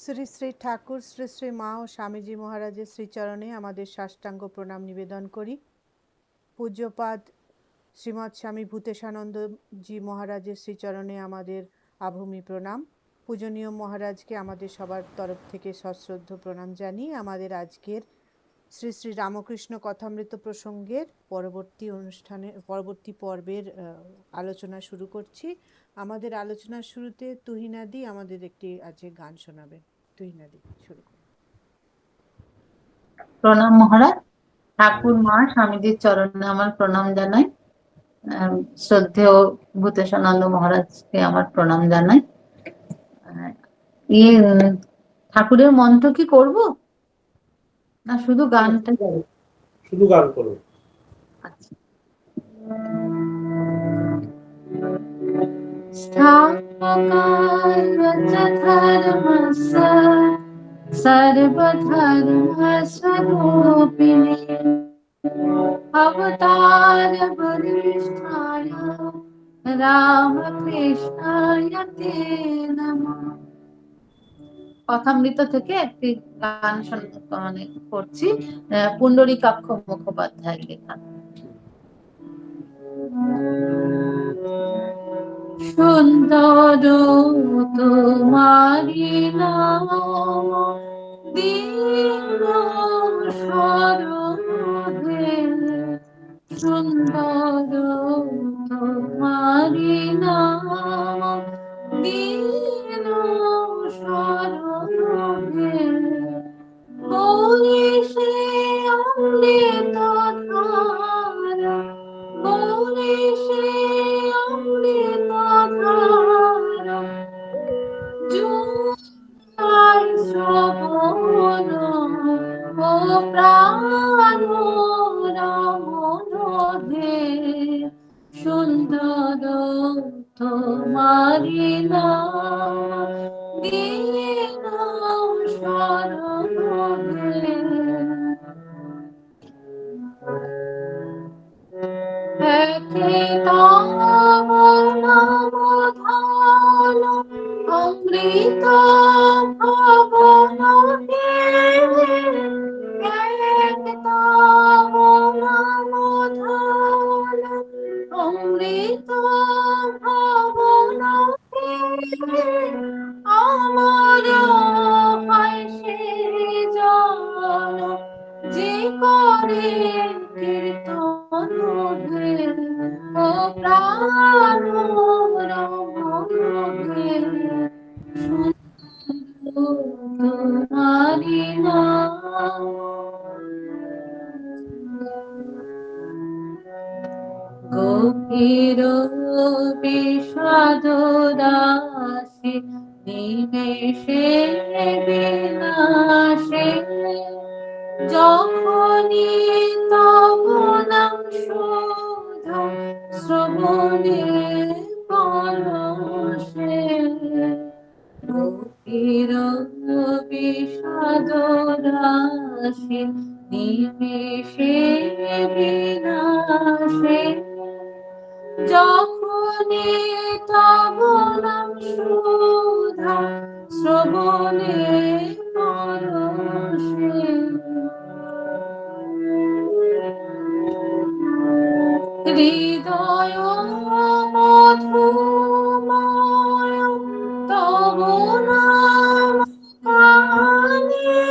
শ্রী শ্রী ঠাকুর শ্রী শ্রী মা ও স্বামীজি মহারাজের শ্রীচরণে আমাদের সাষ্টাঙ্গ প্রণাম নিবেদন করি। পূজ্যপাদ শ্রীমৎ স্বামী ভূতেশানন্দজি মহারাজের শ্রীচরণে আমাদের আভূমি প্রণাম। পূজনীয় মহারাজকে আমাদের সবার তরফ থেকে সশ্রদ্ধ প্রণাম জানিয়ে আমাদের আজকের শ্রী শ্রী রামকৃষ্ণ কথামৃত প্রসঙ্গের পরবর্তী পর্বের আলোচনা শুরু করছি। আমাদের আলোচনার শুরুতে তুহিনাদি আমাদের একটি আজকে গান শোনাবেন। তুহিনাদি শুরু করুন। প্রণাম মহারাজ। ঠাকুর মা স্বামীজির চরণে আমার প্রণাম জানাই। শ্রদ্ধেয় ভূতেশানন্দ মহারাজকে আমার প্রণাম জানাই। ঠাকুরের মন্ত্র কি করব না শুধু গানটা? শুধু গান করুন। আচ্ছা। স্থাপকার্যধর্মস্য সর্বধর্মস্বরূপিণী অবতার বরিষ্ঠায় রামকৃষ্ণায় তে নমঃ। কথামৃত থেকে একটি গান করছি, পুণ্ডরীকাক্ষ মুখোপাধ্যায় লেখা। সুন্দর তোমারি নাম দীন সরোহে, সুন্দর তোমারি নাম দীন সরোহে, বলিছে অমৃত ধারা, বলিছে অমৃত ধারা, জুড়াই শ্রবণ ও প্রাণ রমণ হে, সুন্দর তোমারি নাম দীন সরোহে। অমৃত ভবন অমৃত ভবন আমার হাসি জন যে করে কীর্তন হে, ও প্রাণ রমণ হে, তোমারি নাম। গভীর বিষাদ রাশি নিমেষে বিনাশে, যখনই তব নাম শুধু শ্রবণে পরশে, গভীর বিষাদ রাশি নিমেষে বিনাশে, যখনই তব নাম সুধা শ্রবণে পরশে, হৃদয় মধুময় তব নাম গানে,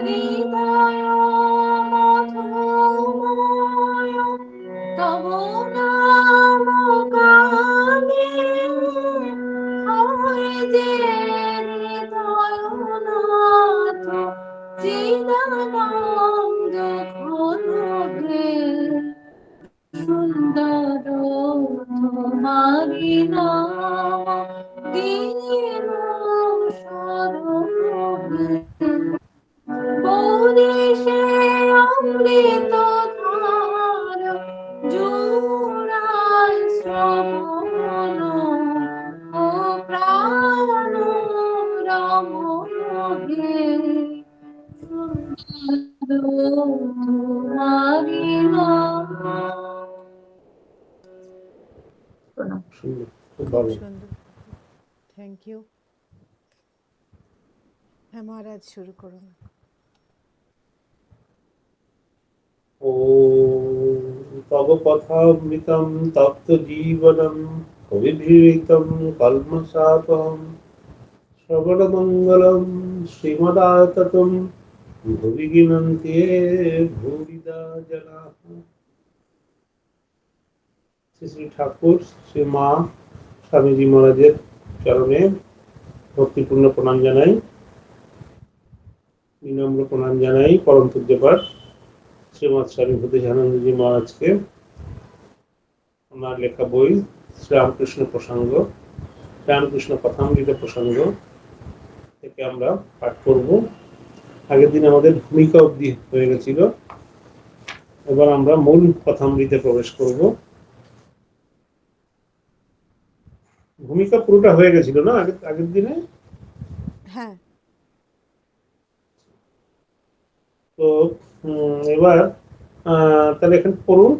হৃদয় মধুময় তব নাম গানে, হয় যে হৃদয় নাথ চিদানন্দ ঘন হে, সুন্দর তোমারি নাম দীন সরোহে, বলিছে অমৃত ধারা, জুড়াই শ্রবণ ও প্রাণ রমণ হে, তোমারি নাম। খুব সুন্দর, থ্যাংক ইউ। হ্যাঁ মহারাজ, শুরু করুন। ॐ तव कथामृतं तप्तजीवनं कविभिरीतं कल्मषापहं श्रवणमङ्गलं श्रीमदाततं भुवि गिनन्ति ये भूरिदा जनाः। শ্রী শ্রী ঠাকুর শ্রী মা স্বামীজি মহারাজের চরণে ভক্তিপূর্ণ প্রণাম জানাই, বিনম্র প্রণাম জানাই পরম পূজ্যপাদ শ্রীমৎ স্বামী ভূতেশানন্দজি মহারাজকে। ওনার লেখা বই শ্রীরামকৃষ্ণ প্রসঙ্গ, রামকৃষ্ণ কথামৃত প্রসঙ্গ থেকে আমরা পাঠ করব। আগের দিন আমাদের ভূমিকা অবধি হয়ে গেছিল, এবার আমরা মূল কথামৃতে প্রবেশ করব। ভূমিকা পুরোটা হয়ে গেছিল না আগের দিনে? হ্যাঁ, তো এবার তাহলে এখানে পড়ুন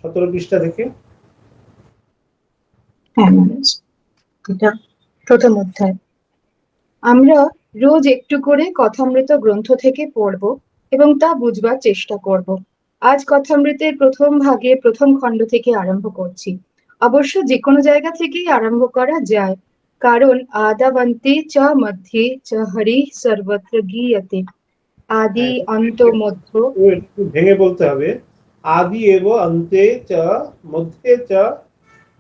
17 পৃষ্ঠা থেকে। হ্যাঁ মহারাজ, এটা প্রথম অধ্যায়। আমরা রোজ একটু করে কথামৃত গ্রন্থ থেকে পড়ব এবং তা বুঝবার চেষ্টা করব। আজ কথামৃতের প্রথম ভাগে প্রথম খণ্ড থেকে আরম্ভ করছি। অবশ্য যে কোনো জায়গা থেকেই আরম্ভ করা যায়, কারণ আদাবন্তে চ মধ্যে চ হরি সর্বত্র গীয়তে। আদি অন্ত মধ্য। একটু ভেঙে বলতে হবে, আদি এব অন্তে চ মধ্যে চ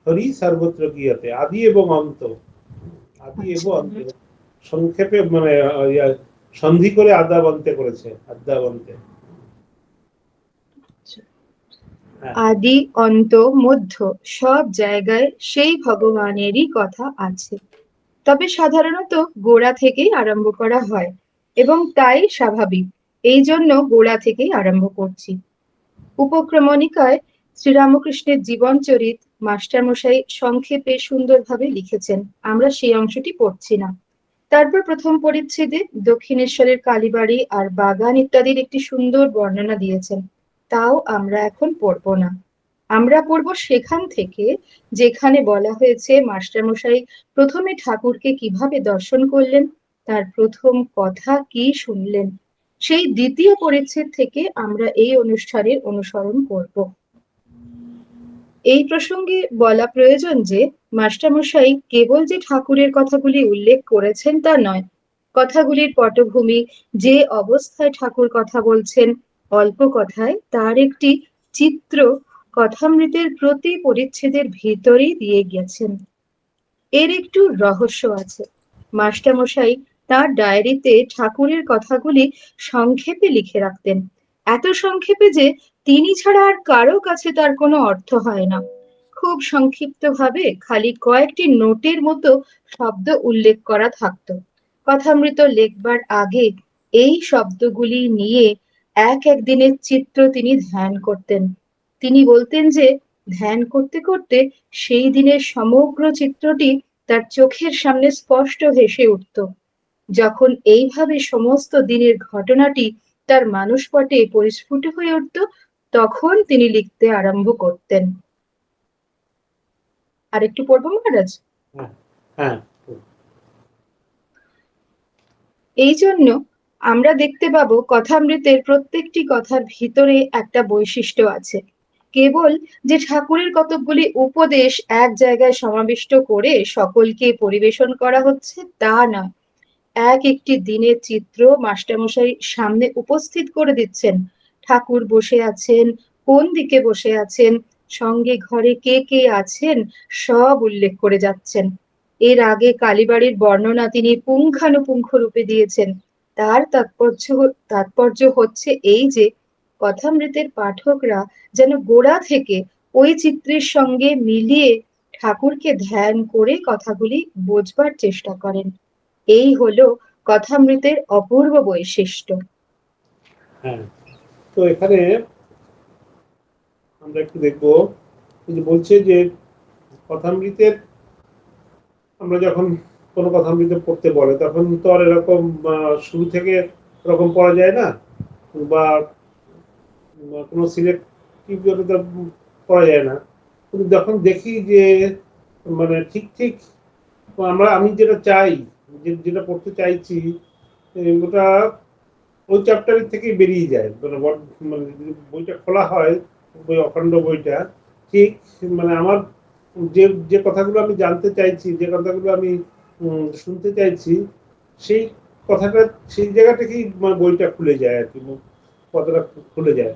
হরি সর্বত্র গীয়তে। আদি এবং অন্ত, আদি এবং অন্তে সংক্ষেপে মানে সন্ধি করে আদাবন্তে করেছে, আদাবন্তে। আদি অন্ত মধ্য সব জায়গায় সেই ভগবানেরই কথা আছে, তবে সাধারণত গোড়া থেকেই আরম্ভ করা হয় এবং তাই স্বাভাবিক। এই জন্য গোড়া থেকেই আরম্ভ করছি। উপক্রমণিকায় শ্রীরামকৃষ্ণের জীবনচরিত মাস্টারমশাই সংক্ষেপে সুন্দরভাবে লিখেছেন, আমরা সেই অংশটি পড়ছি না। তারপর প্রথম পরিচ্ছেদে দক্ষিণেশ্বরের কালীবাড়ি আর বাগান ইত্যাদির একটি সুন্দর বর্ণনা দিয়েছেন, তাও আমরা এখন পড়ব না। আমরা পড়ব সেখান থেকে যেখানে বলা হয়েছে মাস্টারমশাই প্রথমে ঠাকুরকে কিভাবে দর্শন করলেন, তার প্রথম কথা কি শুনলেন। সেই দ্বিতীয় পরিচ্ছেদ থেকে আমরা এই অনুষ্ঠানের অনুসরণ করব। এই প্রসঙ্গে বলা প্রয়োজন যে মাস্টারমশাই কেবল যে ঠাকুরের কথাগুলি উল্লেখ করেছেন তা নয়, কথাগুলির পটভূমি, যে অবস্থায় ঠাকুর কথা বলছেন অল্প কথায়, তার একটি চিত্র কথামৃতের প্রতি পরিচ্ছেদের ভিতরেই দিয়ে গেছেন। এর একটু রহস্য আছে। মাস্টারমশাই তার ডায়েরিতে ঠাকুরের কথাগুলি সংক্ষেপে লিখে রাখতেন, এত সংক্ষেপে যে তিনি ছাড়া আর কারো কাছে তার কোনো অর্থ হয় না। খুব সংক্ষিপ্তভাবে খালি কয়েকটি নোটের মতো শব্দ উল্লেখ করা থাকতো। কথামৃত লেখবার আগে এই শব্দগুলি নিয়ে এক এক দিনের চিত্র তিনি ধ্যান করতেন। তিনি বলতেন যে ধ্যান করতে করতে সেই দিনের সমগ্র চিত্রটি তার চোখের সামনে স্পষ্ট ভেসে উঠত। যখন এইভাবে সমস্ত দিনের ঘটনাটি তার মানসপটে পরিস্ফুট হয়ে উঠত, তখন তিনি লিখতে আরম্ভ করতেন। আর একটু পড়বো মহারাজ? হ্যাঁ। এই জন্য আমরা দেখতে পাবো কথামৃতের প্রত্যেকটি কথার ভিতরে একটা বৈশিষ্ট্য আছে। কেবল যে ঠাকুরের কতকগুলি উপদেশ এক জায়গায় সমাবিষ্ট করে সকলকে পরিবেশন করা হচ্ছে তা নয়, এক একটি দিনের চিত্র মাস্টারমশাই সামনে উপস্থিত করে দিচ্ছেন। ঠাকুর বসে আছেন, কোন দিকে বসে আছেন, সঙ্গে ঘরে কে কে আছেন, সব উল্লেখ করে যাচ্ছেন। এর আগে কালীবাড়ির বর্ণনা তিনি পুঙ্খানুপুঙ্খ রূপে দিয়েছেন। তার তাৎপর্য হচ্ছে এই যে কথামৃতের পাঠকরা যেন গোড়া থেকে ওই চিত্রের সঙ্গে মিলিয়ে ঠাকুরকে ধ্যান করে কথাগুলি বোঝবার চেষ্টা করেন। এই হলো কথামৃতের অপূর্ব বৈশিষ্ট্য। হ্যাঁ, তো এখানে আমরা একটু দেখবো বলছে যে কথামৃতের আমরা যখন কোনো কথামৃত পড়তে বলে তখন তো আর এরকম শুরু থেকে এরকম পড়া যায় না, বা কোনো সিলেক্টিভ তো পড়া যায় না। কিন্তু যখন দেখি যে মানে ঠিক আমি যেটা চাই যেটা পড়তে চাইছি ওটা ওই চ্যাপ্টারের থেকেই বেরিয়ে যায়, মানে যদি বইটা খোলা হয়, বই অখণ্ড বইটা, ঠিক মানে আমার যে যে কথাগুলো আমি জানতে চাইছি, যে কথাগুলো আমি শুনতে চাইছি, সেই কথাটা সেই জায়গা থেকেই বইটা খুলে যায় আর কি, কথাটা খুলে যায়।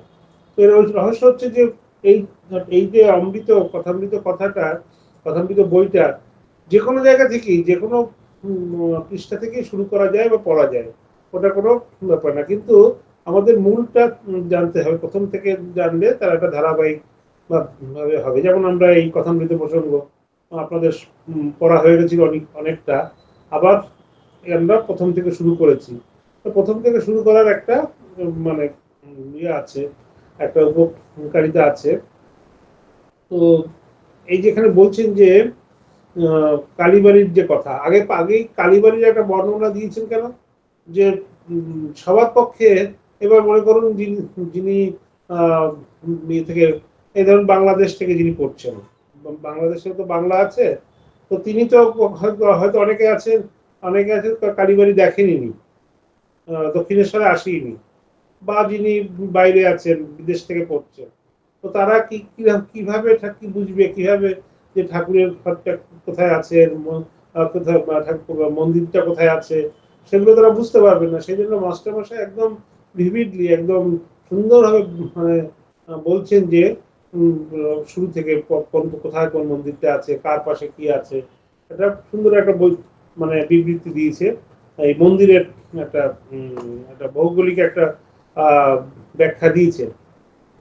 তো এর রহস্য হচ্ছে যে এই এই যে কথামৃত কথাটা, কথামৃত বইটা যে কোনো জায়গা থেকেই, যে কোনো পৃষ্ঠা থেকেই শুরু করা যায় বা পড়া যায়, ওটা কোনো ব্যাপার না। কিন্তু আমাদের মূলটা জানতে হবে, প্রথম থেকে জানলে তার একটা ধারাবাহিক ভাবে হবে। যেমন আমরা এই কথামৃত প্রসঙ্গ আপনাদের পড়া হয়ে গেছিল অনেকটা, আবার আমরা প্রথম থেকে শুরু করেছি। তো প্রথম থেকে শুরু করার একটা মানে ইয়ে আছে, একটা উপকারিতা আছে। তো এই যেখানে বলছেন যে কালীবাড়ির যে কথা, আগেই কালীবাড়ির একটা বর্ণনা দিয়েছেন কেন, যে সবার পক্ষে, এবার মনে করুন যিনি ইয়ে থেকে, এই ধরুন বাংলাদেশ থেকে যিনি পড়ছেন, বাংলাদেশে তো বাংলা আছে, তো তিনি তো হয়তো অনেকে আছেন কালীবাড়ি দেখেনি, দক্ষিণেশ্বরে আসেনি, বা যিনি বাইরে আছেন, বিদেশ থেকে পড়ছেন, তো তারা কিভাবে কি বুঝবে, কিভাবে যে ঠাকুরের ঘরটা কোথায় আছে, কোথায় মন্দিরটা কোথায় আছে, সেগুলো তারা বুঝতে পারবে না। সেই জন্য মাস্টারমশাই একদম ভিভিডলি, একদম সুন্দরভাবে মানে বলছেন যে শুরু থেকে কোথায় কোন মন্দিরটা আছে, কার পাশে কি আছে, এটা সুন্দর একটা বই মানে বিবৃতি দিয়েছে। এই মন্দিরের একটা একটা ভৌগোলিক একটা ব্যাখ্যা দিয়েছে।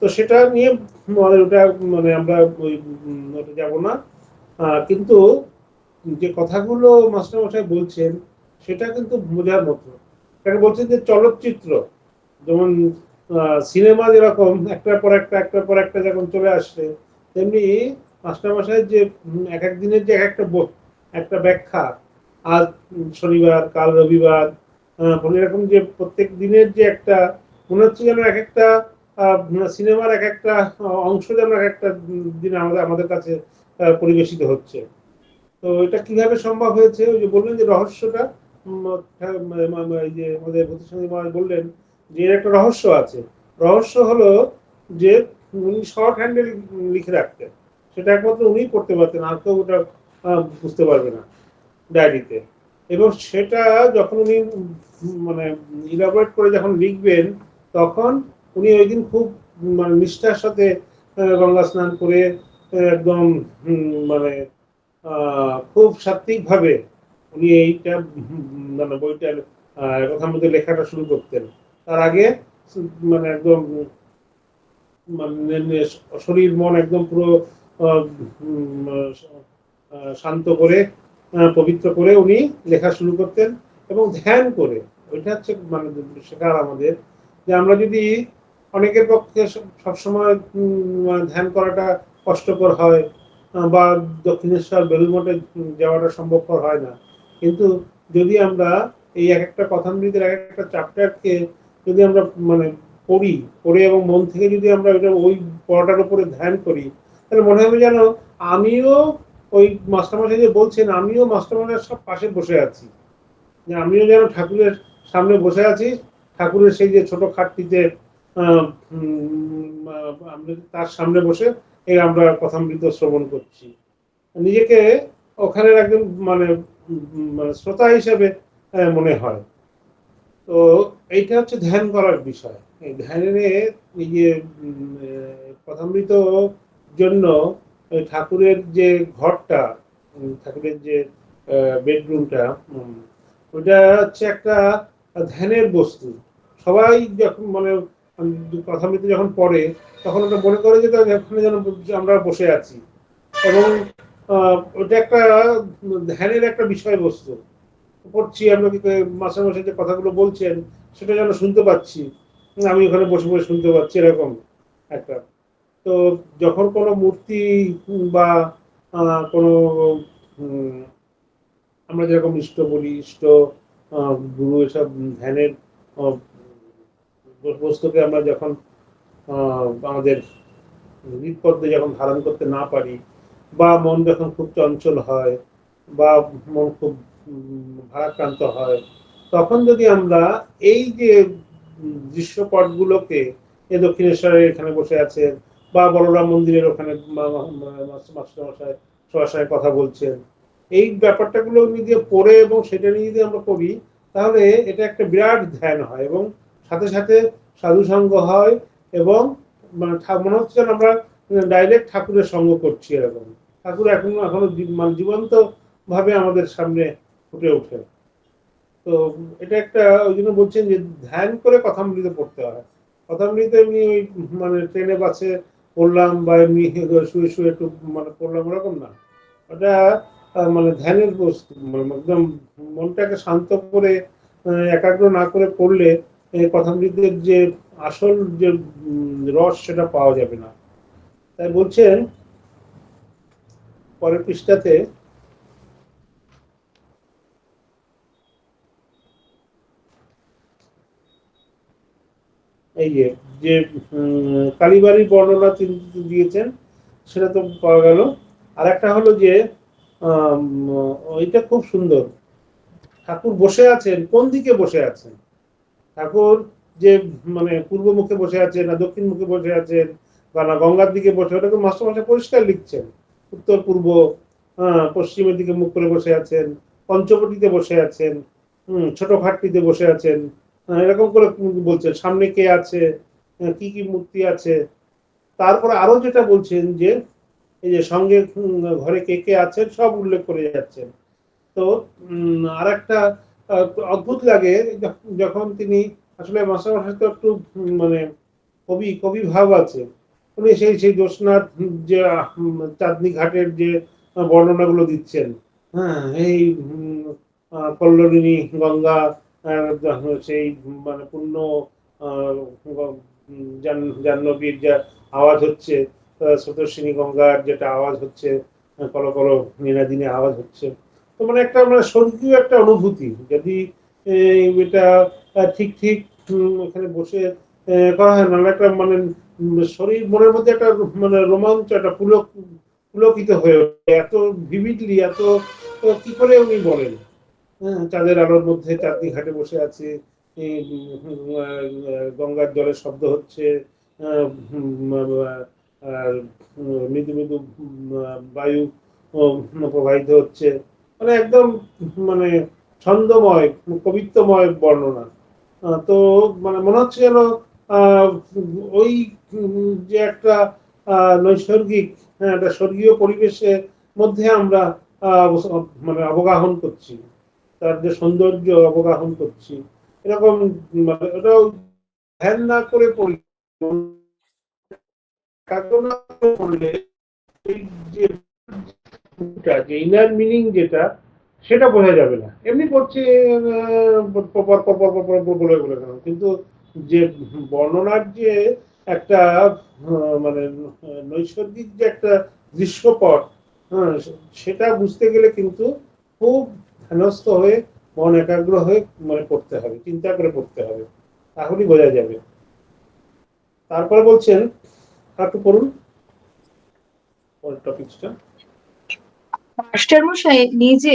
তো সেটা নিয়ে ওটা মানে আমরা ওই ওটা যাব না, কিন্তু যে কথাগুলো মাস্টারমশাই বলছেন সেটা কিন্তু বোঝার মতো। তাকে বলছেন যে চলচ্চিত্র যেমন সিনেমা যেরকম একটার পর একটা যখন চলে আসছে, তেমনি মাস্টারমশাই যে এক এক দিনের যে একটা ব্যাখ্যা, আজ শনিবার, কাল রবিবার, এরকম যে প্রত্যেক দিনের যে একটা, মনে হচ্ছে যেন এক একটা সিনেমার এক একটা অংশ যেন এক একটা দিন আমাদের কাছে পরিবেশিত হচ্ছে। তো এটা কিভাবে সম্ভব হয়েছে, ওই যে বললেন যে রহস্যটা, এই যে আমাদের ভূতেশালী মহারাজ বললেন যে এর একটা রহস্য আছে। রহস্য হলো যে উনি শর্ট হ্যান্ডে লিখে রাখতেন, সেটা একমাত্র উনিই পড়তে পারতেন, আর কেউ ওটা বুঝতে পারবে না ডায়েরিতে। এবং সেটা যখন উনি মানে ইলাবোরেট করে যখন লিখবেন, তখন উনি ওই দিন খুব মানে নিষ্ঠার সাথে গঙ্গা স্নান করে একদম মানে খুব সাত্বিকভাবে উনি এইটা মানে বইটার কথার মধ্যে লেখাটা শুরু করতেন। তার আগে মানে একদম মানে শরীর মন একদম পুরো শান্ত করে, পবিত্র করে উনি লেখা শুরু করতেন এবং ধ্যান করে। ওইটা হচ্ছে মানে শেখার আমাদের, যে আমরা যদি, অনেকের পক্ষে সবসময় ধ্যান করাটা কষ্টকর হয়, বা দক্ষিণেশ্বর বেলুড় মঠে যাওয়াটা সম্ভবপর হয় না, কিন্তু যদি আমরা এই এক একটা কথামৃতের এক একটা চ্যাপ্টারকে যদি আমরা মানে পড়ি এবং মন থেকে যদি আমরা ওই পড়াটার উপরে ধ্যান করি, তাহলে মনে হবে যেন আমিও ওই মাস্টারমশাই যে বলছেন, আমিও মাস্টারমশাইয়ের সব পাশে বসে আছি, যে আমিও যেন ঠাকুরের সামনে বসে আছি, ঠাকুরের সেই যে ছোট খাটটিতে আমরা তার সামনে বসে এই আমরা কথামৃত শ্রবণ করছি, নিজেকে ওখানে একদম মানে শ্রোতা হিসেবে মনে হয়। তো এইটা হচ্ছে ধ্যান করার বিষয়। এই ধ্যানের এই যে কথামৃত জন্য ঠাকুরের যে ঘরটা, ঠাকুরের যে বেডরুমটা, ওটা হচ্ছে একটা ধ্যানের বস্তু। সবাই যখন মানে কথামৃত যখন পড়ে, তখন ওটা মনে করে যে এখানে যেন আমরা বসে আছি, এবং ওটা একটা ধ্যানের একটা বিষয়বস্তু পড়ছি আমরা, মাস্টারমশাই যে কথাগুলো বলছেন সেটা যেন শুনতে পাচ্ছি, আমি ওখানে বসে বসে শুনতে পাচ্ছি, এরকম একটা। তো যখন কোনো মূর্তি বা কোনো আমরা যেরকম ইষ্ট বলি, ইষ্ট গুরু, এসব ধ্যানের বস্তুকে আমরা যখন আমাদের হৃদপদ্মে যখন ধারণ করতে না পারি, বা মন যখন খুব চঞ্চল হয়, বা মন খুব ভারাক্রান্ত হয়, তখন যদি আমরা এই যে দৃশ্যপটগুলোকে, দক্ষিণেশ্বরের এখানে বসে আছেন বা বলরাম মন্দিরের ওখানে মাস্টারমশাই সবার সঙ্গে কথা বলছেন, এই ব্যাপারটাগুলো নিয়ে পড়ে এবং সেটা নিয়ে যদি আমরা করি, তাহলে এটা একটা বিরাট ধ্যান হয় এবং সাথে সাথে সাধু সঙ্গ হয় এবং মানে মনে হচ্ছে যেন আমরা ডাইরেক্ট ঠাকুরের সঙ্গ করছি। এরকম ঠাকুর এখনো মানে জীবন্ত ভাবে আমাদের সামনে ফুটে ওঠে। তো এটা একটা, ওই জন্য বলছেন যে ধ্যান করে কথামৃত পড়তে হয়। কথামৃত এমনি ওই মানে ট্রেনে বাসে পড়লাম বা এমনি শুয়ে শুয়ে একটু মানে পড়লাম ওরকম না, ওটা মানে ধ্যানের বস্তু, মানে একদম মনটাকে শান্ত করে একাগ্র না করে পড়লে কথামৃতের যে আসল যে রস সেটা পাওয়া যাবে না। তাই বলছেন পরের পৃষ্ঠাতে, এই যে কালীবাড়ির বর্ণনা তিনি দিয়েছেন সেটা তো পাওয়া গেল। আর একটা হলো যে ওইটা খুব সুন্দর, ঠাকুর বসে আছেন কোন দিকে বসে আছেন, ঠাকুর যে মানে পূর্ব মুখে বসে আছেন না দক্ষিণ মুখে বসে আছেন বা না গঙ্গার দিকে বসে, ওটাকে মাস্টারমশাই পরিষ্কার লিখছেন। উত্তর পূর্ব পশ্চিমের দিকে মুখ করে বসে আছেন, পঞ্চবটিতে বসে আছেন, ছোট খাটটিতে বসে আছেন, এরকম করে বলছেন সামনে কে আছে, কি কি মূর্তি আছে। তারপরে আরো যেটা বলছেন যে এই যে সঙ্গে ঘরে কে কে আছেন সব উল্লেখ করে যাচ্ছেন। তো আর একটা অদ্ভুত লাগে যখন তিনি, আসলে মাস্টারমশাই তো একটু মানে কবি ভাব আছে, উনি সেই জ্যোৎস্নার যে চাঁদনি ঘাটের যে বর্ণনাগুলো দিচ্ছেন, হ্যাঁ এই কল্লোলিনী গঙ্গা, সেই মানে পূর্ণ জাহ্নবীর যা আওয়াজ হচ্ছে, স্রোতস্বিনী গঙ্গার যেটা আওয়াজ হচ্ছে, কল কল নীলাদিনে আওয়াজ হচ্ছে। তো মানে একটা মানে স্বর্গীয় একটা অনুভূতি যদি এটা ঠিক ঠিক এখানে বসে করা হয় না, একটা মানে শরীর মনের মধ্যে একটা মানে রোমাঞ্চ, একটা পুলকিত হয়ে ওঠে এত ভিভিডলি, এত কি করে উনি বলেন। হ্যাঁ, চাঁদের আলোর মধ্যে চাঁদনি ঘাটে বসে আছে, গঙ্গার জলের শব্দ হচ্ছে, আর মৃদু মৃদু বায়ু প্রবাহিত হচ্ছে, মানে একদম মানে ছন্দময় কবিত্বময় বর্ণনা। তো মানে মনে হচ্ছে যেন ওই যে একটা নৈসর্গিক, হ্যাঁ একটা স্বর্গীয় পরিবেশের মধ্যে আমরা মানে অবগাহন করছি, তার যে সৌন্দর্য অবগাহন করছি, এরকম মানে ওটাও ধ্যান না করে পড়লে, পড়লে এই যে ইনার মিনিং যেটা, সেটা বোঝা যাবে না। এমনি পড়ছে বলে বলে কিন্তু যে বর্ণনার যে একটা মানে নৈসর্গিক যে একটা দৃশ্যপট, হ্যাঁ সেটা বুঝতে গেলে কিন্তু খুব ধ্যানস্থ হয়ে মন একাগ্র হয়ে মানে পড়তে হবে, চিন্তা করে পড়তে হবে, তাহলেই বোঝা যাবে। তারপরে বলছেন একটু পড়ুন পরের টপিকটা। মাস্টারমশাই নিজে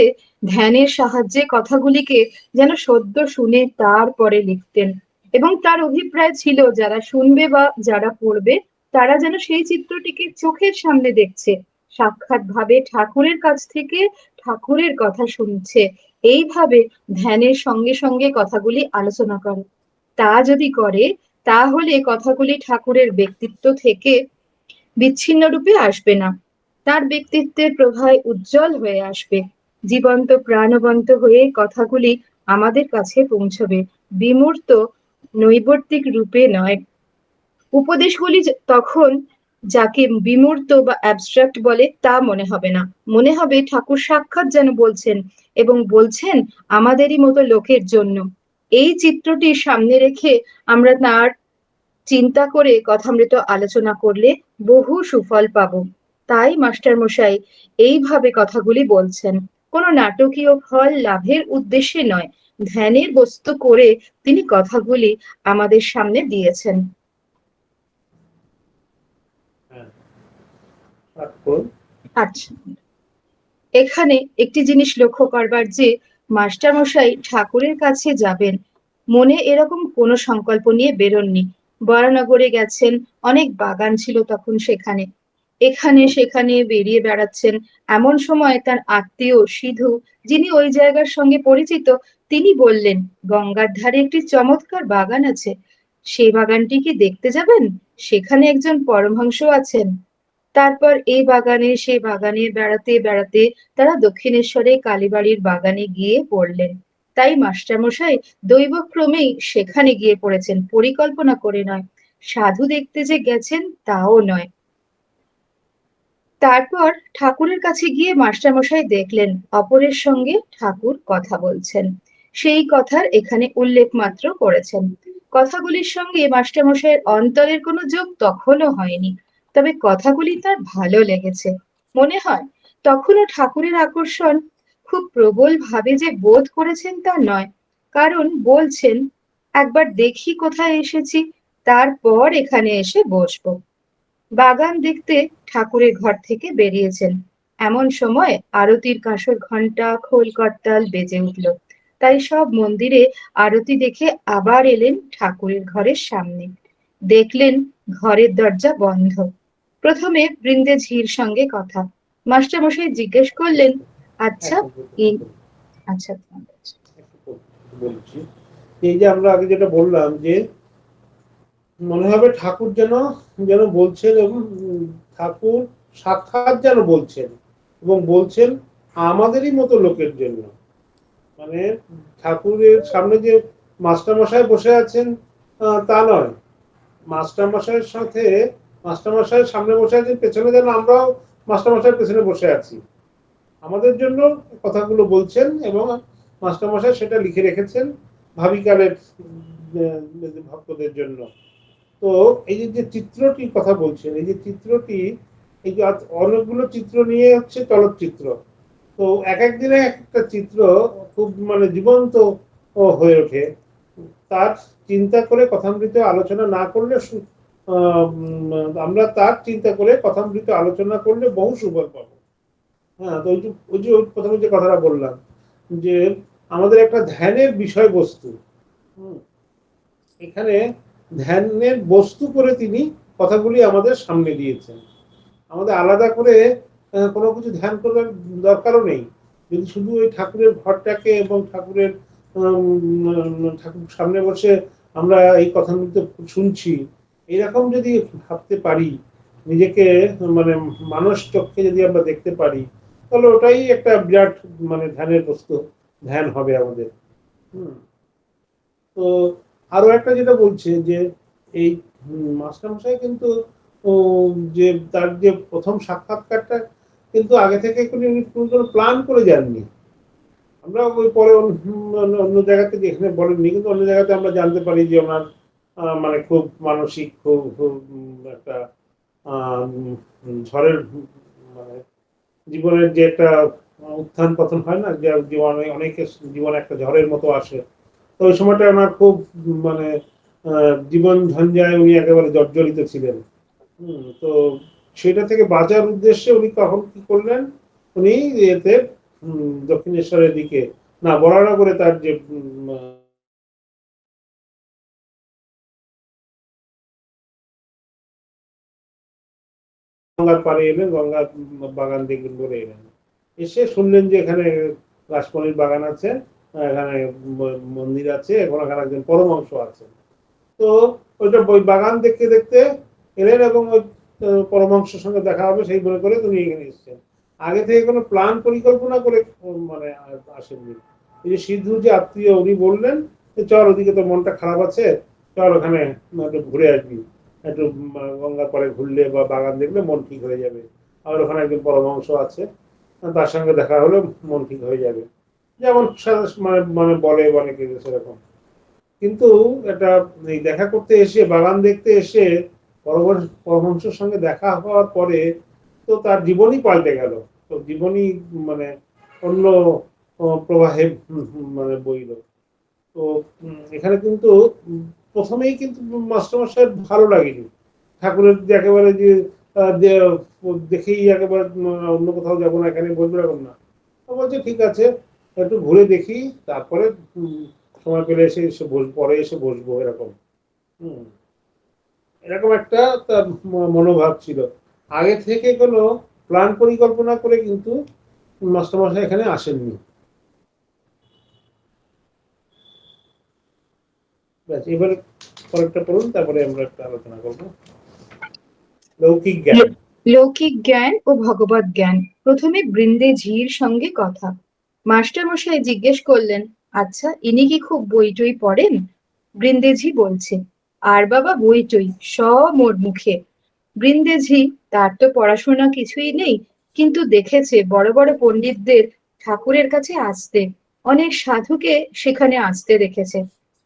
ধ্যানের সাহায্যে কথাগুলিকে যেন সদ্য শুনে তারপরে লিখতেন এবং তার অভিপ্রায় ছিল যারা শুনবে বা যারা পড়বে তারা যেন সেই চিত্রটিকে চোখের সামনে দেখছে, সাক্ষাৎ ভাবে ঠাকুরের কাছ থেকে ঠাকুরের কথা শুনছে। এইভাবে ধ্যানের সঙ্গে সঙ্গে কথাগুলি আলোচনা করে। তা যদি করে তাহলে কথাগুলি ঠাকুরের ব্যক্তিত্ব থেকে বিচ্ছিন্ন রূপে আসবে না, তার ব্যক্তিত্বের প্রভায় উজ্জ্বল হয়ে আসবে, জীবন্ত প্রাণবন্ত হয়ে কথাগুলি আমাদের কাছে পৌঁছবে, বিমূর্ত নৈবর্তিক রূপে নয়। উপদেশগুলি তখন যাকে বিমূর্ত বা অ্যাবস্ট্রাক্ট বলে তা মনে হবে না, মনে হবে ঠাকুর সাক্ষাৎ যেন বলছেন এবং বলছেন আমাদেরই মতো লোকের জন্য। এই চিত্রটি সামনে রেখে আমরা তার চিন্তা করে কথামৃত আলোচনা করলে বহু সুফল পাবো। তাই মাস্টারমশাই এইভাবে কথাগুলি বলছেন, কোনো নাটকীয় ফল লাভের উদ্দেশ্যে নয়, ধ্যানের বস্তু করে তিনি কথাগুলি আমাদের সামনে দিয়েছেন। আচ্ছা, এখানে একটি জিনিস লক্ষ্য করবার যে মাস্টারমশাই ঠাকুরের কাছে যাবেন মনে এরকম কোনো সংকল্প নিয়ে বেরোননি। বরানগরে গেছেন, অনেক বাগান ছিল তখন সেখানে। এখানে সেখানে বেরিয়ে বেড়াচ্ছেন। এমন সময় তার আত্মীয় সিধু, যিনি ওই জায়গার সঙ্গে পরিচিত, তিনি বললেন, গঙ্গার ধারে একটি চমৎকার বাগান আছে, সেই বাগানটি কি দেখতে যাবেন? সেখানে একজন পরমহংস আছেন। তারপর এই বাগানে সেই বাগানে বেড়াতে বেড়াতে তারা দক্ষিণেশ্বরে কালীবাড়ির বাগানে গিয়ে পড়লেন। তাই মাস্টারমশাই দৈবক্রমেই সেখানে গিয়ে পড়েছেন, পরিকল্পনা করে নয়। সাধু দেখতে যে গেছেন তাও নয়। তারপর ঠাকুরের কাছে গিয়ে মাস্টারমশাই দেখলেন অপরের সঙ্গে ঠাকুর কথা বলছেন। সেই কথার এখানে উল্লেখ মাত্র করেছেন। কথাগুলির সঙ্গে মাস্টারমশাইয়ের অন্তরের কোনো যোগ তখনও হয়নি, তবে কথাগুলি তার ভালো লেগেছে। মনে হয় তখনও ঠাকুরের আকর্ষণ খুব প্রবল ভাবে যে বোধ করেছেন তা নয়, কারণ বলছেন, একবার দেখি কোথায় এসেছি, তারপর এখানে এসে বসবো। বাগান দেখতে ঠাকুরের ঘর থেকে বেরিয়েছেন। এমন সময় আরতির কাঁসর ঘণ্টা খোল করতাল বেজে উঠল। তাই সব মন্দিরে আরতি দেখে আবার এলেন ঠাকুরের ঘরের সামনে। দেখলেন ঘরের দরজা বন্ধ। প্রথমে বৃন্দে ঝির সঙ্গে কথা। মাস্টারমশাই জিজ্ঞেস করলেন, আচ্ছা এই আচ্ছা বলছি, এই যে আমরা আগে যেটা বললাম যে মনে হবে ঠাকুর যেন যেন বলছেন, এবং ঠাকুর সাক্ষাৎ যেন বলছেন, এবং বলছেন আমাদেরই মতো লোকের জন্য। মানে ঠাকুরের সামনে যে মাস্টারমশাই বসে আছেন তা নয়, মাস্টারমশাইয়ের সাথে মাস্টারমশাইয়ের সামনে বসে আছেন, পেছনে যেন আমরাও মাস্টারমশাইয়ের পেছনে বসে আছি, আমাদের জন্য কথাগুলো বলছেন, এবং মাস্টারমশাই সেটা লিখে রেখেছেন ভাবিকালের ভক্তদের জন্য। তো এই যে চিত্রটির কথা বলছেন, এই যে চিত্রটি, এই যে অনেকগুলো চিত্র নিয়ে হচ্ছে চলচ্চিত্র, তো এক এক দিনে একটা চিত্র খুব মানে জীবন্ত হয়ে ওঠে। তার চিন্তা করে কথামৃত আলোচনা না করলে আমরা তার চিন্তা করে কথামৃত আলোচনা করলে বহু সুফল পাবো। হ্যাঁ, তো ওই যে প্রথমে যে কথাটা বললাম যে আমাদের একটা ধ্যানের বিষয়বস্তু, এখানে ধ্যানের বস্তু করে তিনি কথাগুলি আমাদের সামনে দিয়েছেন। আমাদের আলাদা করে কোনো কিছু ধ্যান করার দরকারও নেই। যদি শুধু ওই ঠাকুরের ঘরটাকে এবং ঠাকুরের ঠাকুর সামনে বসে আমরা এই কথাগুলো শুনছি, এরকম যদি ভাবতে পারি, নিজেকে মানে মানুষ চক্ষে যদি আমরা দেখতে পারি, তাহলে ওটাই একটা বিরাট মানে ধ্যানের বস্তু, ধ্যান হবে আমাদের। তো আরো একটা যেটা বলছে যে এই মাস্টারমশাই কিন্তু যে তার যে প্রথম সাক্ষাৎকারটা কিন্তু আগে থেকে কোনো প্ল্যান করে যাননি। আমরা ওই পরে অন্য জায়গাতে যেখানে বলেননি, কিন্তু অন্য জায়গাতে আমরা জানতে পারি যে ওনার মানে খুব মানসিক খুব একটা ঝড়ের মানে জীবনের যে একটা উত্থান পতন হয় না, যে জীবনে অনেকের জীবনে একটা ঝড়ের মতো আসে, তো ওই সময়টা আমার খুব মানে জীবন ঝঞ্ঝায় উনি একেবারে জর্জরিত ছিলেন। তো সেটা থেকে বাঁচার উদ্দেশ্যে উনি তখন কি করলেন, উনি এতে দক্ষিণেশ্বরের দিকে না বরানগরে তার যে গঙ্গার পাড়ে এলেন, গঙ্গার বাগান দেখবেন বলে এলেন। এসে শুনলেন যে এখানে রাসমণির বাগান আছে, এখানে মন্দির আছে, এখন এখানে একজন পরমহংস আছে। তো ওইটা ওই বাগান দেখতে দেখতে এলেন, এবং ওই পরমহংসের সঙ্গে দেখা হবে সেই মনে করে তুমি এখানে এসেছেন। আগে থেকে কোনো প্ল্যান পরিকল্পনা করে মানে আসেননি। এই যে সিদ্ধু যে আত্মীয়, উনি বললেন চল ওদিকে তো মনটা খারাপ আছে, চল ওখানে একটু ঘুরে আসবি, একটু গঙ্গার পরে ঘুরলে বা বাগান দেখলে মন ঠিক হয়ে যাবে, আর ওখানে একজন পরমহংস আছে, তার সঙ্গে দেখা হলে মন ঠিক হয়ে যাবে, যেমন মানে মানে বলে অনেকে সেরকম। কিন্তু এটা এই দেখা করতে এসে, বাগান দেখতে এসে পরমহংসের সঙ্গে দেখা হওয়ার পরে তো তার জীবনই পাল্টে গেল, তো জীবনই মানে অন্য প্রবাহে মানে বইল। তো এখানে কিন্তু প্রথমেই কিন্তু মাস্টারমশাই ভালো লাগেনি, ঠাকুরের যে একেবারে যে দেখেই একেবারে অন্য কোথাও যাবো না, এখানে বলবো এরকম না, বলছে ঠিক আছে, একটু ঘুরে দেখি, তারপরে সময় পেলে এসে পরে এসে বসবো, এরকম। এরকম একটা তার মনোভাব ছিল। আগে থেকে কোনো প্ল্যান পরিকল্পনা করে কিন্তু মাস্টারমশাই এখানে আসেননি। ব্যাস, এবারে পরেরটা পড়ুন, তারপরে আমরা একটা আলোচনা করবো। লৌকিক জ্ঞান। লৌকিক জ্ঞান ও ভগবৎ জ্ঞান। প্রথমে বৃন্দে ঝির সঙ্গে কথা। মাস্টারমশাই জিজ্ঞেস করলেন, আচ্ছা ইনি কি খুব বই টই পড়েন? বৃন্দেঝি বলছে, আর বাবা বই টই সব ওর মুখে। বৃন্দেঝি, তার তো পড়াশোনা কিছুই নেই, কিন্তু দেখেছে বড় বড় পণ্ডিতদের ঠাকুরের কাছে আসতে, অনেক সাধুকে সেখানে আসতে দেখেছে,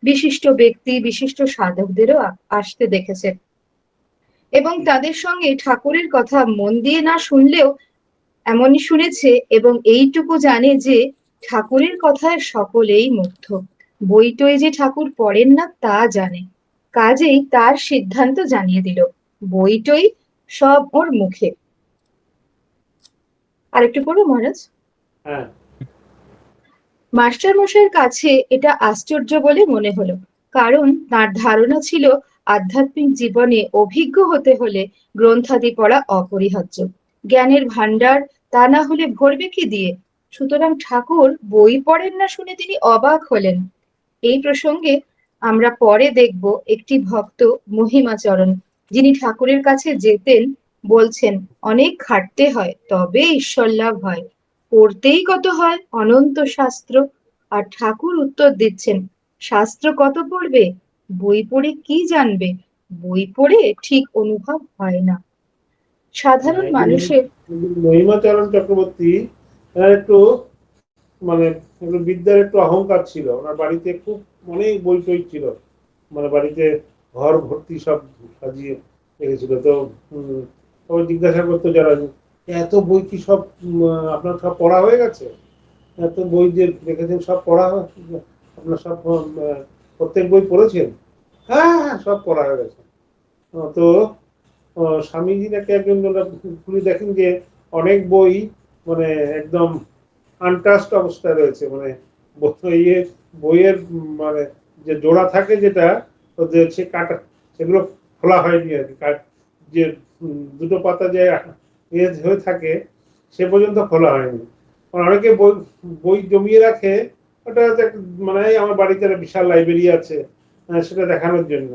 বিশিষ্ট ব্যক্তি বিশিষ্ট সাধকদেরও আসতে দেখেছে, এবং তাদের সঙ্গে ঠাকুরের কথা মন দিয়ে না শুনলেও এমনই শুনেছে, এবং এইটুকু জানে যে ঠাকুরের কথায় সকলেই মুগ্ধ। বইটই যে ঠাকুর পড়েন না তা জানে, কাজেই তার সিদ্ধান্ত জানিয়ে দিল, বইটই সব ওর মুখে। আরেকটু পড়ো মহারাজ। হ্যাঁ। মাস্টারমশাইয়ের কাছে এটা আশ্চর্য বলে মনে হলো, কারণ তার ধারণা ছিল আধ্যাত্মিক জীবনে অভিজ্ঞ হতে হলে গ্রন্থাদি পড়া অপরিহার্য, জ্ঞানের ভান্ডার তা না হলে ভরবে কি দিয়ে। সুতরাং ঠাকুর বই পড়েন না শুনে তিনি অবাক হলেন। এই প্রসঙ্গে আমরা পরে দেখব একটি ভক্ত মহিমাচরণ, যিনি ঠাকুরের কাছে যেতেন, বলছেন অনেক খাটতে হয় তবে ঈশ্বর লাভ হয়, পড়তেই কত হয় অনন্ত শাস্ত্র। আর ঠাকুর উত্তর দিচ্ছেন, শাস্ত্র কত পড়বে, বই পড়ে কি জানবে, বই পড়ে ঠিক অনুভব হয় না। সাধারণ মানুষের মহিমাচরণ চক্রবর্তী একটু মানে একটু বিদ্যার একটু অহংকার ছিল। ওনার বাড়িতে খুব অনেক বই টই ছিল, মানে বাড়িতে ঘর ভর্তি সব সাজিয়ে রেখেছিল। তো সবাই জিজ্ঞাসা করতো যারা, এত বই কি সব আপনার সব পড়া হয়ে গেছে? এত বই যে রেখেছেন সব পড়া আপনার সব প্রত্যেক বই পড়েছেন? হ্যাঁ হ্যাঁ, সব পড়া হয়ে গেছে। তো স্বামীজি নাকি একজন খুলে দেখেন যে অনেক বই মানে একদম আনটাস্ট অবস্থায় রয়েছে, মানে বইয়ের মানে যে জোড়া থাকে, যেটা যে সে কাটা, সেগুলো খোলা হয়নি আর কি, যে দুটো পাতা যে হয়ে থাকে সে পর্যন্ত খোলা হয়নি। অনেকে বই বই জমিয়ে রাখে, ওটা মানে আমার বাড়িতে একটা বিশাল লাইব্রেরি আছে, সেটা দেখানোর জন্য।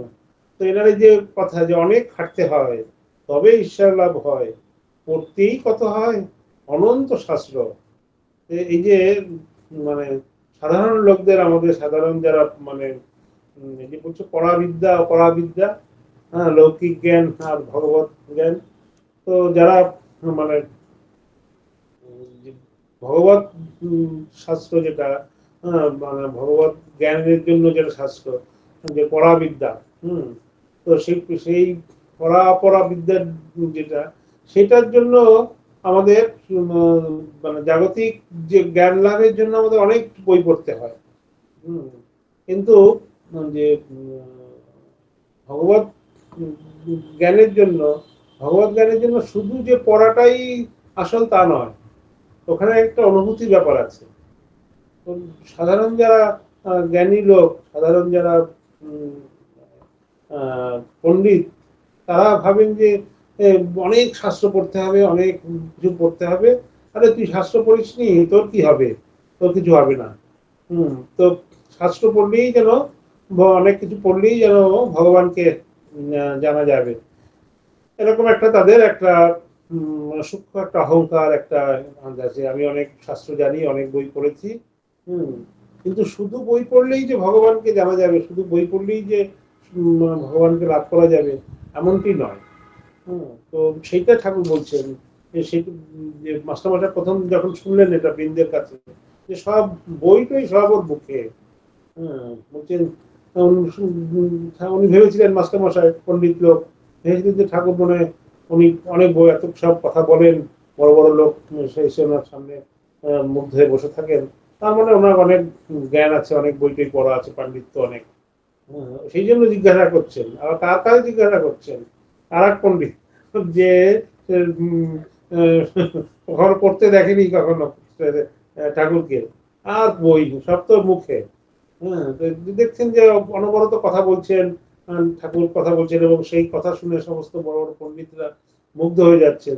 তো এনার এই যে কথা যে অনেক খাটতে হয় তবে ঈশ্বর লাভ হয়, পড়তেই কত হয় অনন্ত শাস্ত্র। এই যে মানে সাধারণ লোকদের, আমাদের সাধারণ যারা মানে এই যে বলছো পরাবিদ্যা অপরাবিদ্যা, হ্যাঁ, লৌকিক জ্ঞান আর ভগবত জ্ঞান, তো যারা মানে ভগবত শাস্ত্র যেটা, মানে ভগবত জ্ঞানের জন্য যেটা শাস্ত্র, যে পরাবিদ্যা, তো সেই পরা অপরা বিদ্যার যেটা, সেটার জন্য আমাদের মানে জাগতিক যে জ্ঞান লাভের জন্য আমাদের অনেক বই পড়তে হয়। কিন্তু যে ভগবত জ্ঞানের জন্য শুধু যে পড়াটাই আসল তা নয়, ওখানে একটা অনুভূতির ব্যাপার আছে। সাধারণ যারা জ্ঞানী লোক, সাধারণ যারা পণ্ডিত, তারা ভাবেন যে অনেক শাস্ত্র পড়তে হবে, অনেক কিছু পড়তে হবে। আরে তুই শাস্ত্র পড়িসনি, তোর কি হবে? তোর কিছু হবে না। তো শাস্ত্র পড়লেই যেন, অনেক কিছু পড়লেই যেন ভগবানকে জানা যাবে, এরকম একটা তাদের একটা সূক্ষ্ম একটা অহংকার, একটা আছে। আমি অনেক শাস্ত্র জানি, অনেক বই পড়েছি, কিন্তু শুধু বই পড়লেই যে ভগবানকে জানা যাবে, শুধু বই পড়লেই যে ভগবানকে লাভ করা যাবে, এমনটি নয়। তো সেইটা ঠাকুর বলছেন যে মাস্টারমশাই প্রথম যখন শুনলেন এটা বৃন্দের কাছে, যে সব বইটাই সব ওর বুকে, বলছেন উনি ভেবেছিলেন মাস্টারমশাই পণ্ডিত লোক, ভেবেছিলেন যে ঠাকুর মনে উনি অনেক বই, এত সব কথা বলেন, বড় বড় লোক এসে ওনার সামনে মুগ্ধ হয়ে বসে থাকেন, তার মানে ওনার অনেক জ্ঞান আছে, অনেক বই টই পড়া আছে, পাণ্ডিত্য অনেক। সেই জন্য জিজ্ঞাসা করছেন। আবার তার কাছে জিজ্ঞাসা করছেন আর এক পণ্ডিত, যে কখনো পড়তে দেখেনি কখনো ঠাকুরকে, আর বই সব তো মুখে। হ্যাঁ, তো দেখছেন যে অনবরত কথা বলছেন, ঠাকুর কথা বলছেন, এবং সেই কথা শুনে সমস্ত বড় বড় পণ্ডিতরা মুগ্ধ হয়ে যাচ্ছেন।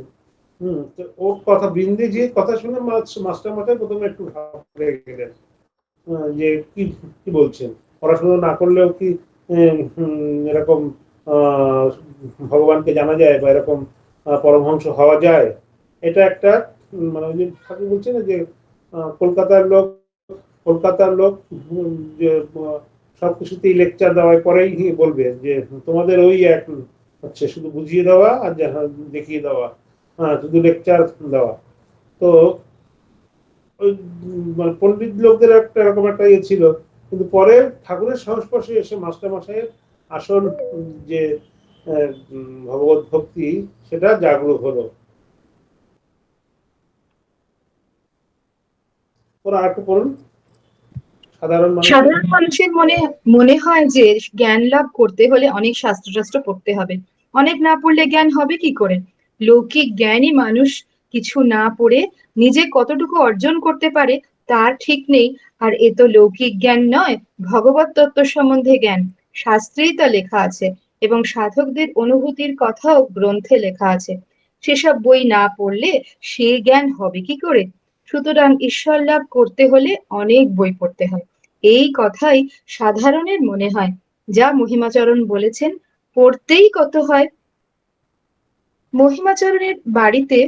তো ওর কথা, বৃন্দিজির কথা শুনে মাস্টার মশাই প্রথমে একটু ঘাবড়ে গেলেন, যে কি কি বলছেন, পড়াশোনা না করলেও কি এরকম ভগবানকে জানা যায়, বা এরকম পরমহংস হওয়া যায়? এটা একটা মানে ওই যে ঠাকুর বলছেন না যে কলকাতার লোক, কলকাতার লোক যে সবকিছুতেই লেকচার দেওয়ার পরেই বলবে যে তোমাদের ওই এক হচ্ছে শুধু বুঝিয়ে দেওয়া আর দেখিয়ে দেওয়া, শুধু লেকচার দেওয়া। তো ওই মানে পণ্ডিত লোকদের একটা এরকম একটা ইয়ে ছিল, কিন্তু পরে ঠাকুরের সংস্পর্শে এসে মাস্টার মশাইয়ের আসল যে ভগবত ভক্তি সেটা জাগ্রত হলো। ওরা আর একটু পড়ুন। সাধারণ মানুষের মনে মনে হয় যে জ্ঞান লাভ করতে হলে অনেক শাস্ত্র পড়তে হবে, অনেক না পড়লে জ্ঞান হবে কি করে? লৌকিক জ্ঞানী মানুষ কিছু না পড়ে নিজে কতটুকু অর্জন করতে পারে তার ঠিক নেই। আর এ তো লৌকিক জ্ঞান নয়, ভগবত তত্ত্ব সম্বন্ধে জ্ঞান। শাস্ত্রেই তা লেখা আছে, এবং সাধকদের অনুভূতির কথাও গ্রন্থে লেখা আছে। সেসব বই না পড়লে সে জ্ঞান হবে কি করে? সুতরাং ঈশ্বর লাভ করতে হলে অনেক বই পড়তে হয়। এই কথাই সাধারণের মনে হয়। যা মহিমাচরণ বলেছেন, পড়তেই কত হয়। মহিমাচরণের বাড়িতে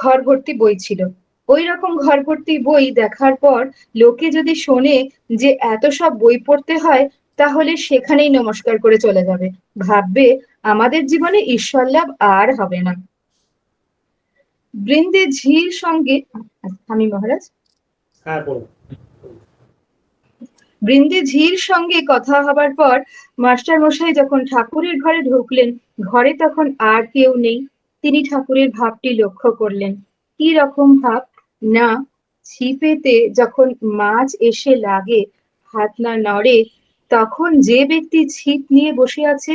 ঘর ভর্তি বই ছিল। ওই রকম ঘর ভর্তি বই দেখার পর লোকে যদি শোনে যে এত সব বই পড়তে হয়, তাহলে সেখানেই নমস্কার করে চলে যাবে, ভাববে আমাদের জীবনে ঈশ্বর লাভ আর হবে না। বৃন্দে ঝির সঙ্গে আমি মহারাজ হ্যাঁ বলুন। বৃন্দে ঝির সঙ্গে কথা হবার পর মাস্টার মশাই যখন ঠাকুরের ঘরে ঢুকলেন, ঘরে তখন আর কেউ নেই। তিনি ঠাকুরের ভাবটি লক্ষ্য করলেন। কি রকম ভাব? না, ছিপেতে যখন মাছ এসে লাগে, হাত না নড়ে, তখন যে ব্যক্তি ছিপ নিয়ে বসে আছে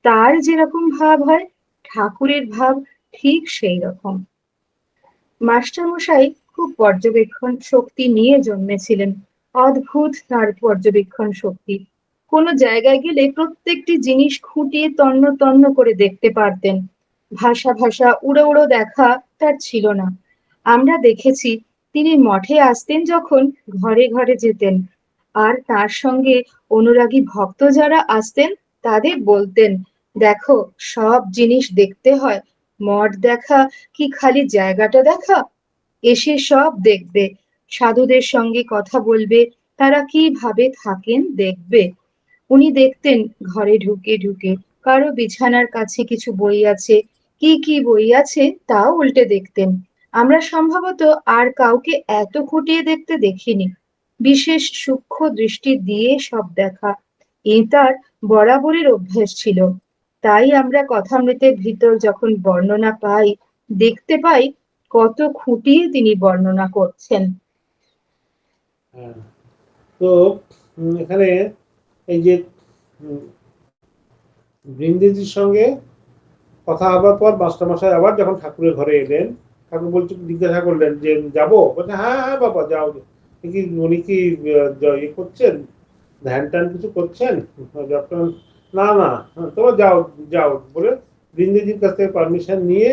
তার যেরকম ভাব হয়, ঠাকুরের ভাব ঠিক সেই রকম। মাস্টারমশাই খুব পর্যবেক্ষণ শক্তি নিয়ে জন্মেছিলেন। অদ্ভুত তার পর্যবেক্ষণ শক্তি। কোনো জায়গায় গেলে প্রত্যেকটি জিনিস খুঁটিয়ে তন্ন তন্ন করে দেখতে পারতেন। ভাষা ভাষা উড়ো উড়ো দেখা তার ছিল না। আমরা দেখেছি তিনি মঠে আসতেন যখন ঘরে ঘরে যেতেন, আর তার সঙ্গে অনুরাগী ভক্ত যারা আসতেন তাদের বলতেন, দেখো সব জিনিস দেখতে হয়, মঠ দেখা কি খালি জায়গাটা দেখা? এসে সব দেখবে, সাধুদের সঙ্গে কথা বলবে, তারা কিভাবে থাকেন দেখবে। উনি দেখতেন ঘরে ঢুকে ঢুকে কারো বিছানার কাছে কিছু বই আছে, কি কি বই আছে তাও উল্টে দেখতেন। আমরা সম্ভবত আর কাউকে এত খুঁটিয়ে দেখতে দেখিনি। বিশেষ সূক্ষ্ম দৃষ্টি দিয়ে সব দেখা, এ তার বরাবরের অভ্যাস ছিল। তাই আমরা কথামৃতের ভিতর যখন বর্ণনা পাই, দেখতে পাই কত খুঁটিয়ে তিনি বর্ণনা করছেন। হ্যাঁ, তো এখানে এই যে বৃন্দিজির সঙ্গে কথা হবার পর মাস্টারমশাই আবার যখন ঠাকুরের ঘরে এলেন, ঠাকুর জিজ্ঞাসা করলেন যে যাবো? বলছে হ্যাঁ হ্যাঁ বাবা যাও। কি উনি কি ইয়ে করছেন, ধ্যান টান কিছু করছেন? না না, তোমরা যাও যাও বলে বৃন্দিজির কাছ থেকে পারমিশন নিয়ে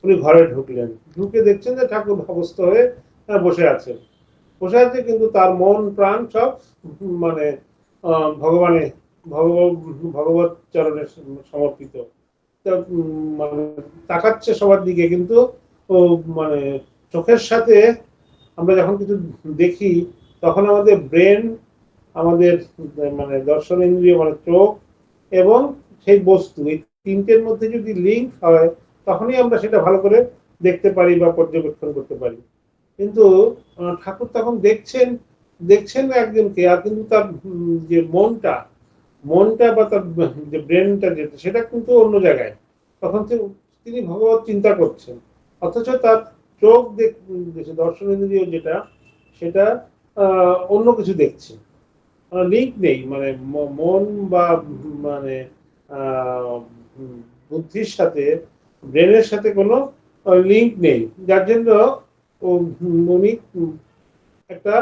উনি ঘরে ঢুকলেন। ঢুকে দেখছেন যে ঠাকুর ভবস্থ হয়ে বসে আছেন। বসে আছে, কিন্তু তার মন প্রাণ সব মানে ভগবানে ভগবত চরণে সমর্পিত। মানে তাকাচ্ছে সবার দিকে, কিন্তু ও মানে চোখের সাথে আমরা যখন কিছু দেখি তখন আমাদের ব্রেন, আমাদের মানে দর্শনেন্দ্রিয় মানে চোখ এবং সেই বস্তু, এই তিনটের মধ্যে যদি লিঙ্ক হয় তখনই আমরা সেটা ভালো করে দেখতে পারি বা পর্যবেক্ষণ করতে পারি। কিন্তু ঠাকুর তখন দেখছেন দেখছেন একজনকে, আর কিন্তু তার যে মনটা বা তার যে ব্রেনটা যেটা সেটা কিন্তু অন্য জায়গায়। তখন তিনি ভগবত চিন্তা করছেন, অথচ তার চোখ দেখছে, দর্শনেন্দ্রিয় যেটা সেটা অন্য কিছু দেখছে। লিঙ্ক নেই, মানে মন বা মানে বুদ্ধির সাথে, ব্রেনের সাথে কোনো লিঙ্ক নেই, যার জন্য উনি একটা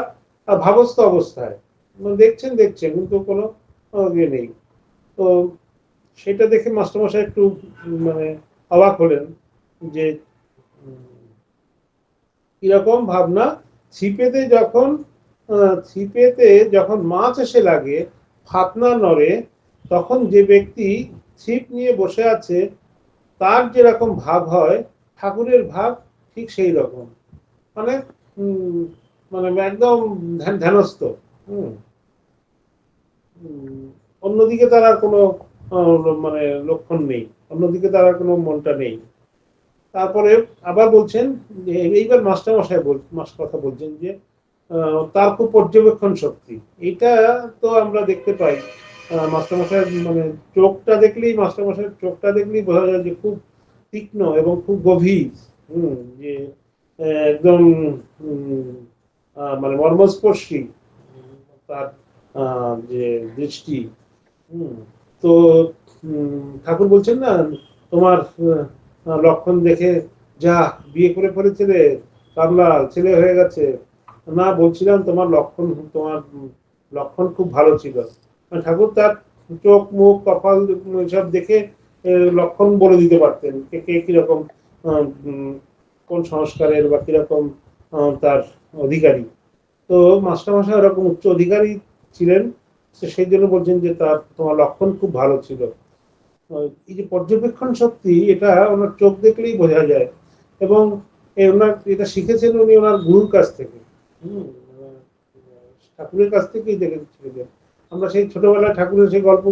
ভাবস্থ অবস্থায় দেখছেন কিন্তু কোনো ইয়ে নেই। তো সেটা দেখে মাস্টারমশাই একটু মানে অবাক হলেন যে কিরকম ভাবনা। ছিপেতে যখন মাছ এসে লাগে, ফাতনা নড়ে, তখন যে ব্যক্তি ছিপ নিয়ে বসে আছে তার যেরকম ভাব হয়, ঠাকুরের ভাব ঠিক সেই রকম। মানে মানে একদম ধ্যানস্থ। অন্যদিকে তার আর কোনো মানে লক্ষণ নেই, অন্যদিকে তার আর কোনো মনটা নেই। তারপরে আবার বলছেন যে এইবার মাস্টারমশাই কথা বলছেন যে তার খুব পর্যবেক্ষণ শক্তি। এটা তো আমরা দেখতে পাই মাস্টারমশাই মানে মাস্টারমশাইয়ের চোখটা দেখলেই বোঝা যায় যে খুব তীক্ষ্ণ এবং খুব গভীর। যে একদম মানে মর্মস্পর্শী তার যে দৃষ্টি। তো ঠাকুর বলছেন না, তোমার লক্ষণ দেখে যা বিয়ে করে ফেলেছে রে, কামলাল ছেলে হয়ে গেছে। না, বলছিলাম তোমার লক্ষণ খুব ভালো ছিল। ঠাকুর তার চোখ মুখ কপাল সব দেখে লক্ষণ বলে দিতে পারতেন কে কিরকম কোন সংস্কারের বা কিরকম তার অধিকারী। তো মাস্টারমশাই এরকম উচ্চ অধিকারী ছিলেন, সেই জন্য বলছেন যে তোমার লক্ষণ খুব ভালো ছিল। এই যে পর্যবেক্ষণ শক্তি, এটা ওনার চোখ দেখলেই বোঝা যায়। এবং ওনার এটা শিখেছেন উনি ওনার গুরুর কাছ থেকে, ঠাকুরের কাছ থেকেই শিখেছেন। আমরা সেই ছোটবেলায় ঠাকুরের সেই গল্প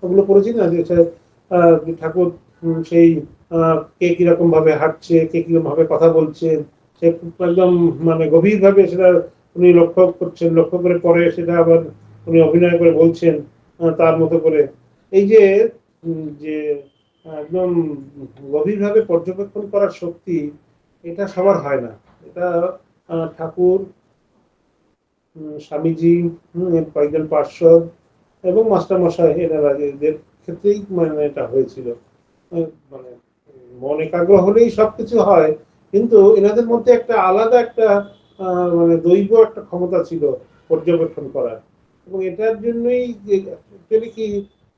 ওগুলো পড়েছি না, যে ঠাকুর সেই কে কিরকম ভাবে হাঁটছে, কে কিরকম ভাবে কথা বলছে, সে একদম মানে গভীর ভাবে সেটা উনি লক্ষ্য করছেন, লক্ষ্য করে পরে সেটা আবার উনি অভিনয় করে বলছেন তার মতো করে। এই যে যে একদম গভীরভাবে পর্যবেক্ষণ করার শক্তি, এটা সবার হয় না। এটা ঠাকুর, স্বামীজি, কয়েকজন পার্শ্বদ এবং মাস্টারমশাই এদের ক্ষেত্রেই মানে এটা হয়েছিল। মানে মন একাগ্র হলেই সবকিছু হয়, কিন্তু এনাদের মধ্যে একটা আলাদা একটা মানে দৈব একটা ক্ষমতা ছিল পর্যবেক্ষণ করার। এবং এটার জন্যই কি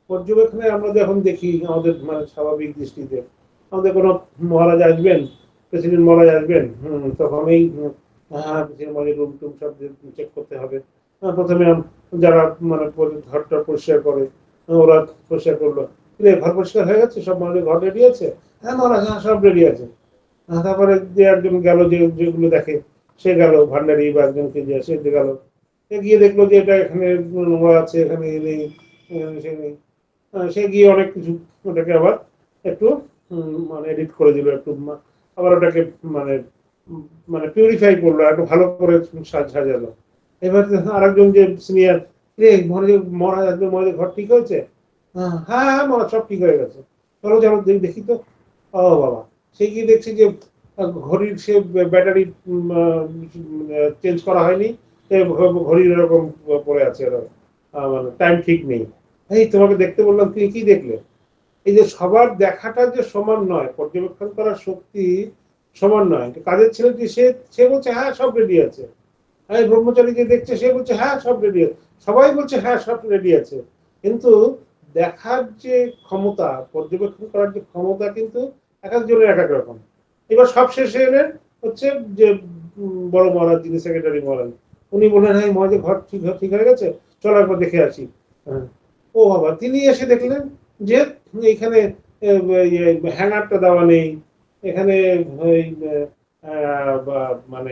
পর্যবেক্ষণে আমরা যখন দেখি আমাদের মানে স্বাভাবিক দৃষ্টিতে, আমাদের কোনো মহারাজ আসবেন, প্রেসিডেন্ট মহারাজ আসবেন, তখন এই রুম টুম সব চেক করতে হবে। প্রথমে যারা মানে ঘরটা পরিষ্কার করে, ওরা পরিষ্কার করলো, ঘর পরিষ্কার হয়ে গেছে, সব মহারাজের ঘর রেডি আছে, হ্যাঁ মহারাজ, হ্যাঁ সব রেডি আছে। তারপরে যে একজন গেল, যেগুলো দেখে, সে গেল ভান্ডারি বা একজনকে যে সে গেল, গিয়ে দেখলো যে এটা এখানে নোংরা আছে, এখানে নেই, সে নেই। সে গিয়ে অনেক কিছু ওটাকে আবার একটু মানে এডিট করে দিল, একটু আবার ওটাকে মানে মানে পিউরিফাই করলো, একটু ভালো করে সাজালো। এবার আরেকজন যে সিনিয়র, রে মহারাজ একদম মহারাজের ঘর ঠিক হয়েছে, হ্যাঁ হ্যাঁ মহারাজ সব ঠিক হয়ে গেছে, চলো যেন দেখি তো। ও বাবা, সে গিয়ে দেখছি যে ঘড়ির সে ব্যাটারি চেঞ্জ করা হয়নি, ঘড়ির এরকম পড়ে আছে, মানে টাইম ঠিক নেই। এই তোমাকে দেখতে বললাম, তুমি কি দেখলে? এই যে সবার দেখাটা যে সমান নয়, পর্যবেক্ষণ করার শক্তি সমান নয়। কাজের ছেলেটি সে বলছে হ্যাঁ সব রেডি আছে, এই ব্রহ্মচারী যে দেখছে সে বলছে হ্যাঁ সব রেডি আছে, সবাই বলছে হ্যাঁ সব রেডি আছে। কিন্তু দেখার যে ক্ষমতা, পর্যবেক্ষণ করার যে ক্ষমতা, কিন্তু এক একজনের এক এক রকম। এবার সব শেষে এলেন হচ্ছে যে বড় মহারাজ, যিনি সেক্রেটারি মহারাজ, উনি বললেন হ্যাঁ মহারাজের ঘর ঠিক হয়ে গেছে, চলো একবার দেখে আসি। ও বাবা, তিনি এসে দেখলেন যে এখানে হ্যাঙ্গারটা দেওয়া নেই, এখানে মানে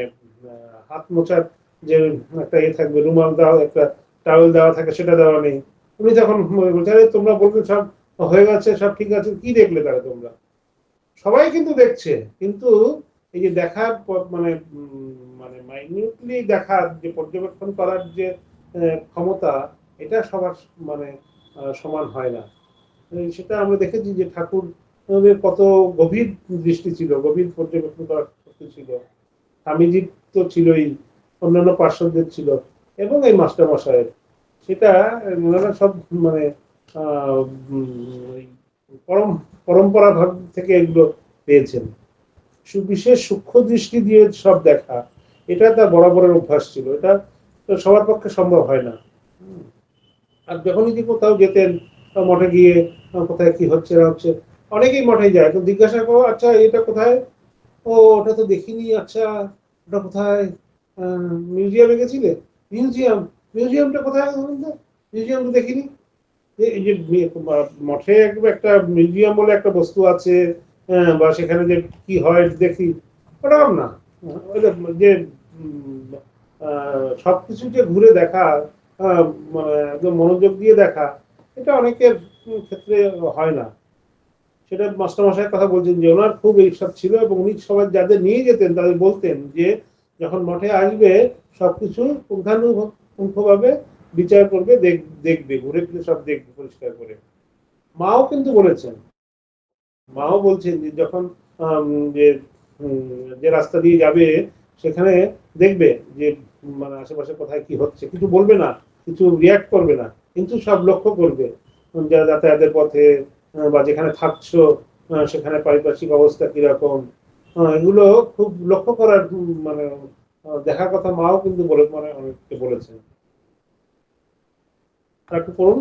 হাত মোছার যে একটা থাকবে, রুমাল দেওয়া, একটা টাওয়েল দেওয়া থাকে, সেটা দেওয়া নেই। উনি তখন বলছেন তোমরা বলবে সব হয়ে গেছে, সব ঠিক আছে, কি দেখলে তাহলে তোমরা? সবাই কিন্তু দেখছে, কিন্তু এই যে দেখার মানে মানে মাইনিউটলি দেখার যে পর্যবেক্ষণ করার যে ক্ষমতা, এটা সবার মানে সমান হয় না। সেটা আমরা দেখেছি যে ঠাকুর কত গভীর দৃষ্টি ছিল, গভীর পর্যবেক্ষণ করার শক্তি ছিল। স্বামীজির তো ছিলই, অন্যান্য পার্শ্বদের ছিল, এবং এই মাস্টারমশাইয়ের, সেটা ওনারা সব মানে পরম্পরা ভাব থেকে এগুলো পেয়েছেন। বিশেষ সূক্ষ্ম দৃষ্টি দিয়ে সব দেখা, এটা তার বরাবরের অভ্যাস ছিল। এটা সবার পক্ষে সম্ভব হয় না। আর যখনই যে কোথাও যেতেন মঠে গিয়ে কোথায় কি হচ্ছে না হচ্ছে, অনেকেই মঠে যায়, তো জিজ্ঞাসা করো আচ্ছা এটা কোথায়, ও ওটা তো দেখিনি, আচ্ছা ওটা কোথায়, মিউজিয়ামে গেছিলে, মিউজিয়াম, মিউজিয়ামটা কোথায়, মিউজিয়াম তো দেখিনি। এই যে মঠে একটা মিউজিয়াম বলে একটা বস্তু আছে, বা সেখানে যে কি হয় দেখি, ওরকম না। যে সবকিছু যে ঘুরে দেখা, মানে একদম মনোযোগ দিয়ে দেখা, এটা অনেকের ক্ষেত্রে হয় না। সেটা মাস্টারমশাইয়ের কথা বলছেন যে ওনার খুব এইসব ছিল, এবং উনি সবাই যাদের নিয়ে যেতেন তাদের বলতেন যে যখন মঠে আসবে সবকিছু পুঙ্খানুপুঙ্খভাবে বিচার করবে, দেখবে, ঘুরে ফিরে সব দেখবে পরিষ্কার করে। মাও কিন্তু বলেছেন, মাও বলছেন যে যখন যে যে রাস্তা দিয়ে যাবে সেখানে দেখবে যে মানে আশেপাশে কোথায় কি হচ্ছে, কিছু বলবে না, কিছু রিয়াক্ট করবে না, কিন্তু সব লক্ষ্য করবে, যাতায়াতের পথে বা যেখানে থাকছো সেখানে পারিপার্শ্বিক অবস্থা কিরকম, এগুলো খুব লক্ষ্য করার মানে দেখার কথা মাও কিন্তু মানে অনেককে বলেছেন। একটু পড়ুন।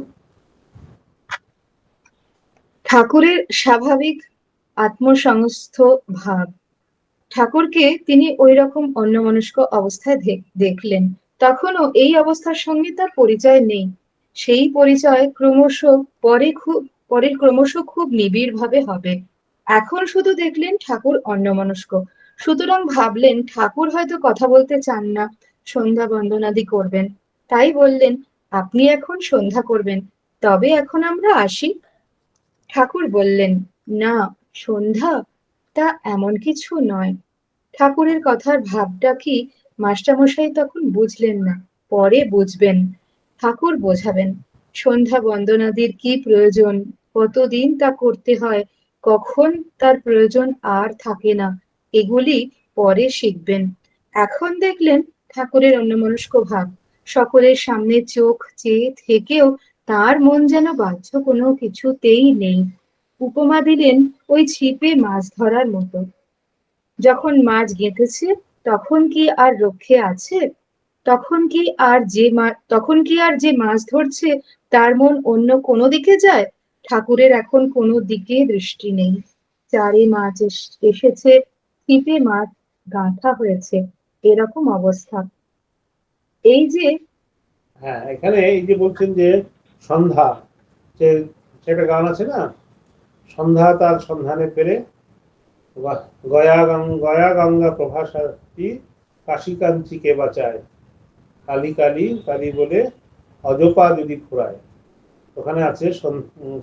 ঠাকুরের স্বাভাবিক আত্মসংস্থ ভাব। ঠাকুরকে তিনি ওই রকম অন্যমনস্ক অবস্থায় দেখলেন। তখনও এই অবস্থার সঙ্গে তার পরিচয় নেই। সেই পরিচয় ক্রমশ খুব নিবিড় ভাবে হবে। এখন শুধু দেখলেন ঠাকুর অন্যমনস্ক, সুতরাং ভাবলেন ঠাকুর হয়তো কথা বলতে চান না, সন্ধ্যা বন্দনাদি করবেন। তাই বললেন, আপনি এখন সন্ধ্যা করবেন, তবে এখন আমরা আসি। ঠাকুর বললেন, না, সন্ধ্যা তা এমন কিছু নয়। ঠাকুরের কথার ভাবটা কি মাস্টারমশাই তখন বুঝলেন না, পরে বুঝবেন। ঠাকুর বোঝাবেন সন্ধ্যা বন্দনাদির কি প্রয়োজন, কতদিন তা করতে হয়, কখন তার প্রয়োজন আর থাকে না, এগুলি পরে শিখবেন। এখন দেখলেন ঠাকুরের অন্যমনস্ক ভাব, সকলের সামনে চোখ চেয়ে থেকেও তার মন যেন বাহ্য কোনো কিছুতেই নেই। উপমা দিলেন ওই ছিপে মাছ ধরার মতো। যখন মাছ গেঁথেছে তখন কি আর রক্ষে আছে? তখন কি আর যে মাছ ধরছে তার মন অন্য কোনো দিকে যায়? ঠাকুরের এখন কোনো দিকে দৃষ্টি নেই। চারে মাছ এসেছে, ছিপে মাছ গাঁথা হয়েছে, এরকম অবস্থা। এই যে হ্যাঁ, এখানে এই যে বলছেন যে সন্ধ্যা, যে সেটা গান আছে না, সন্ধ্যা তার সন্ধানে পেরে গয়া গঙ্গা প্রভাসাতী কাশী কাঞ্চি কে বাঁচায়, কালী কালী কালী বলে অজপা যদি ফুরায়। ওখানে আছে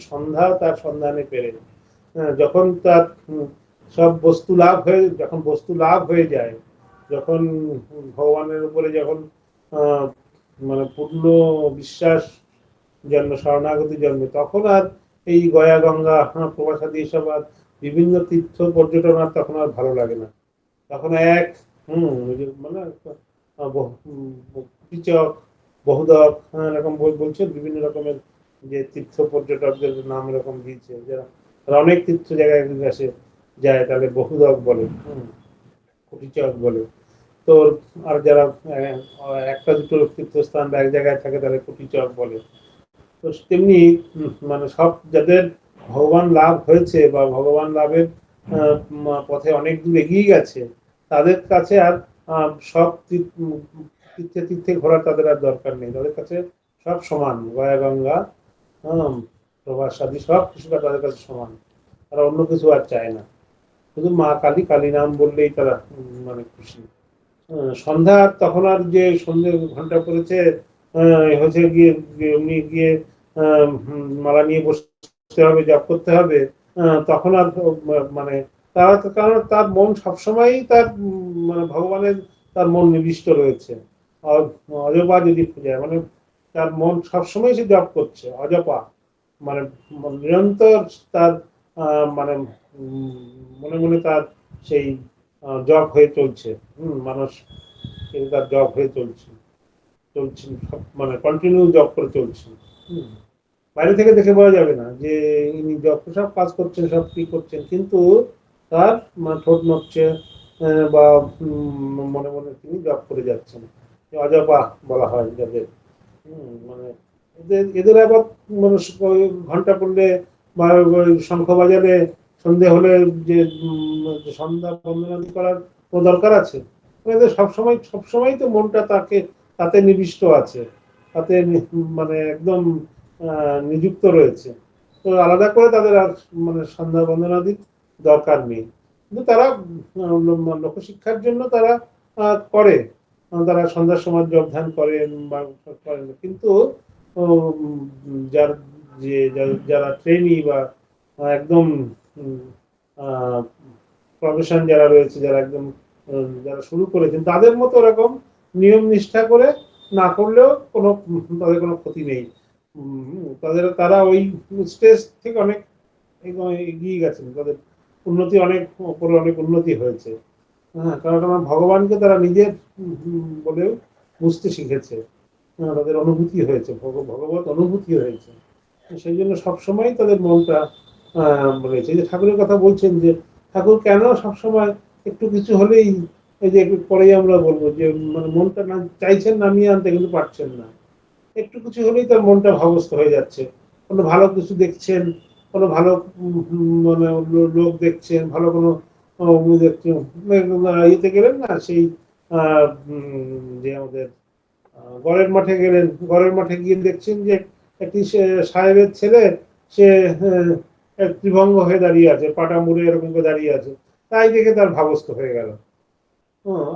সন্ধ্যা তার সন্ধানে পেরে, যখন তার সব বস্তু লাভ হয়ে যায়, যখন ভগবানের উপরে যখন মানে পূর্ণ বিশ্বাস শরণাগতি জন্মে, তখন আর এই গয়া গঙ্গা প্রবাসাদি এসব আর বিভিন্ন তীর্থ পর্যটন আর তখন আর ভালো লাগে না। তখন এক মানে কীচক, বহুদক, এরকম বলছে বিভিন্ন রকমের যে তীর্থ পর্যটকদের নাম এরকম দিয়েছে, যারা অনেক তীর্থ জায়গায় আসে যায় তাহলে বহুদক বলে, কুটিচক বলে। তো আর যারা একটা দুটো তীর্থস্থান এক জায়গায় থাকে তাহলে কুটিচক বলে। তো তেমনি মানে সব যাদের ভগবান লাভ হয়েছে বা ভগবান লাভের পথে অনেক দূর এগিয়ে গেছে, তাদের কাছে আর সব তীর্থে তীর্থে ঘোরার তাদের আর দরকার নেই, তাদের কাছে সব সমান, গয়া গঙ্গা প্রভাস আদি সব কিছুটা তাদের কাছে সমান, তারা অন্য কিছু আর চায় না, শুধু মা কালী, কালী নাম বললেই তারা মানে খুশি। সন্ধ্যা তখন আর যে সন্ধ্যে ঘন্টা পড়েছে হচ্ছে গিয়ে এমনি গিয়ে মালা নিয়ে বসতে হবে, জপ করতে হবে, তখন আর মানে কারণ তার মন সবসময় তার মানে ভগবানের তার মন নিবিষ্ট রয়েছে। অজপা যদি পূজায় মানে তার মন সবসময় সে জপ করছে, অজপা মানে নিরন্তর তার মানে মনে মনে তার সেই জপ হয়ে চলছে, মানুষ কিন্তু তার জব হয়ে চলছে মানে কন্টিনিউ জব করে চলছে। বাইরে থেকে দেখে বোঝা যাবে না যে ইনি জব সব কাজ করছেন, সব কি করছেন, কিন্তু তার ঠোঁট নড়ছে বা মনে মনে তিনি জব করে যাচ্ছেন। অজপা বলা হয় যাদের, মানে এদের আবার মানে ঘন্টা পড়লে বা শঙ্খ বাজালে সন্ধে হলে যে সন্ধ্যা বন্দনাদি করার কোনো দরকার আছে? এদের সবসময় তো মনটা তাতে নিবিষ্ট আছে, তাতে মানে একদম নিযুক্ত রয়েছে। তো আলাদা করে তাদের আর মানে সন্ধ্যা বন্দনাদির দরকার নেই। কিন্তু তারা লোকশিক্ষার জন্য তারা করে, তারা সন্ধ্যার সময় জপ ধ্যান করেন বা করেন, কিন্তু যারা ট্রেনি বা একদম প্রফেশন যারা রয়েছে, যারা একদম যারা শুরু করেছেন, তাদের মতো এরকম নিয়ম নিষ্ঠা করে না করলেও তাদের কোনো ক্ষতি নেই। তারা ওই স্টেজ থেকে অনেক এগিয়ে গেছেন, তাদের উন্নতি অনেক উন্নতি হয়েছে। হ্যাঁ, কারণ আমার ভগবানকে তারা নিজের বলেও বুঝতে শিখেছে, তাদের অনুভূতি হয়েছে, ভগবত অনুভূতি হয়েছে। সেই জন্য সবসময় তাদের মনটা রয়েছে। এই যে ঠাকুরের কথা বলছেন, যে ঠাকুর কেন সবসময় একটু কিছু হলেই, এই যে একটু পরেই আমরা বলবো যে মানে মনটা না চাইছেন নামিয়ে আনতে কিন্তু পারছেন না, একটু কিছু হলেই তার মনটা ভাবস্থ হয়ে যাচ্ছে। কোনো ভালো কিছু দেখছেন, কোনো ভালো মানে লোক দেখছেন, ভালো কোনো দেখছেন, ইয়েতে গেলেন না, সেই যে আমাদের গড়ের মাঠে গেলেন, গড়ের মাঠে গিয়ে দেখছেন যে একটি সাহেবের ছেলে, সে ত্রিভঙ্গ হয়ে দাঁড়িয়ে আছে, পাটা মুড়ে এরকম করে দাঁড়িয়ে আছে, তাই দেখে তার ভাবস্থ হয়ে গেল।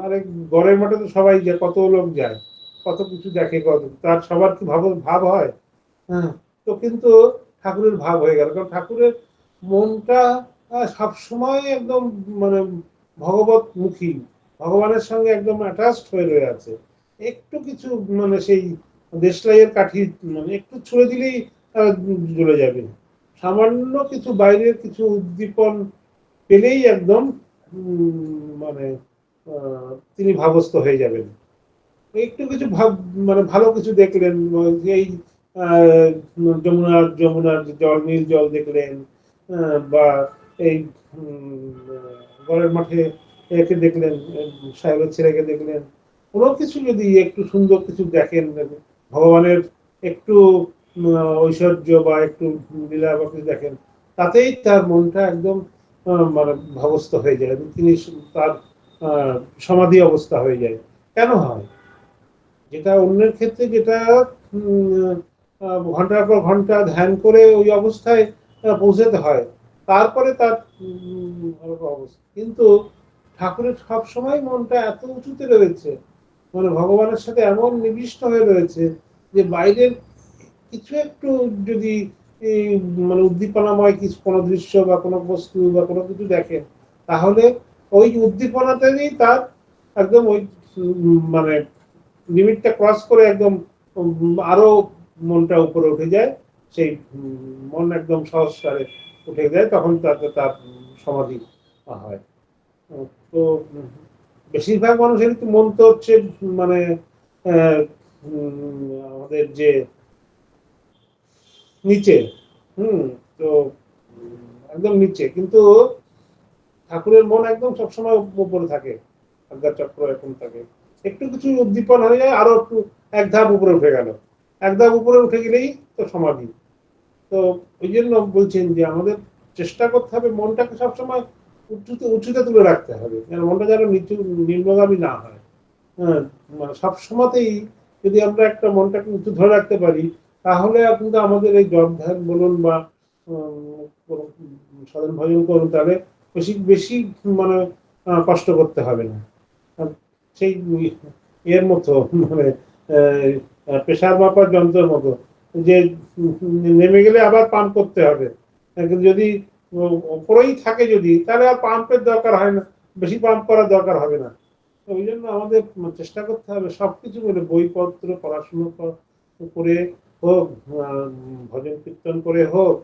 আরে গড়ের মাঠে তো সবাই যায়, কত লোক যায়, কত কিছু দেখে, তার সবার কি ভাব হয়? হ্যাঁ, তো কিন্তু ঠাকুরের ভাব হয়ে গেল, কারণ ঠাকুরের মনটা সবসময় একদম মানে ভগবত মুখী, ভগবানের সঙ্গে একদম অ্যাটাচড হয়ে রয়ে আছে। একটু কিছু মানে সেই দেশলাইয়ের কাঠি মানে একটু ছুঁড়ে দিলেই জ্বলে যাবে, সামান্য কিছু বাইরের কিছু উদ্দীপন পেলেই একদম মানে তিনি ভাবস্থ হয়ে যাবেন। একটু কিছু মানে ভালো কিছু দেখলেন, এই যমুনার জল, নীল জল দেখলেন, বা এই ঘরের মাঠে একে দেখলেন, সাহেবের ছেলেকে দেখলেন, কোনো কিছু যদি একটু সুন্দর কিছু দেখেন, ভগবানের একটু ঐশ্বর্য বা একটু লীলা বা কিছু দেখেন, তাতেই তার মনটা একদম মানে ভাবস্থ হয়ে যায়, তিনি তার সমাধি অবস্থা হয়ে যায়। কেন হয়? যেটা অন্যের ক্ষেত্রে, যেটা ঘন্টার পর ঘন্টা ধ্যান করে ওই অবস্থায় পৌঁছাতে হয়, তারপরে তার অবস্থা, কিন্তু ঠাকুরের সবসময় মনটা এত উঁচুতে রয়েছে, মানে ভগবানের সাথে এমন নিবিষ্ট হয়ে রয়েছে, যে বাইরের কিছু একটু যদি মানে উদ্দীপনাময় কিছু কোনো দৃশ্য বা কোনো বস্তু বা কোনো কিছু দেখেন, তাহলে ওই উদ্দীপনাতেই তার একদম ওই মানে লিমিটটা ক্রস করে একদম আরো মনটা উপরে উঠে যায়, সেই মন একদম সহস্রারে উঠে যায়, তখন তার সমাধি হয়। তো বেশিরভাগ মানুষের মন তো হচ্ছে মানে আমাদের যে নিচে, তো একদম নিচে, কিন্তু ঠাকুরের মন একদম সবসময় উপরে থাকে, আজ্ঞা চক্র এরকম থাকে, একটু কিছু উদ্দীপন হয়ে যায়, আরো একটু এক ধাপ উপরে উঠে গেল, এক ধাপ উপরে উঠে গেলেই তো সমাধি। তো ওই জন্য বলছেন যে আমাদের চেষ্টা করতে হবে মনটাকে সবসময় উঁচুতে তুলে রাখতে হবে, মনটা যেন নিম্নগামী না হয়। হ্যাঁ, মানে সবসময়তেই যদি আমরা একটা মনটাকে উঁচু ধরে রাখতে পারি, তাহলে কিন্তু আমাদের এই জপ ধ্যান বলুন বা সাধন ভজন করুন, তাহলে বেশি বেশি মানে কষ্ট করতে হবে না। সেই এর মতো মানে প্রেসার মাপার যন্ত্রের মতো, যে নেমে গেলে আবার পাম্প করতে হবে, যদি উপরেই থাকে যদি, তাহলে আর পাম্পের দরকার হয় না, বেশি পাম্প করার দরকার হবে না। ওই জন্য আমাদের চেষ্টা করতে হবে সবকিছু মিলে, বইপত্র পড়াশুনো করে হোক, ভজন কীর্তন করে হোক,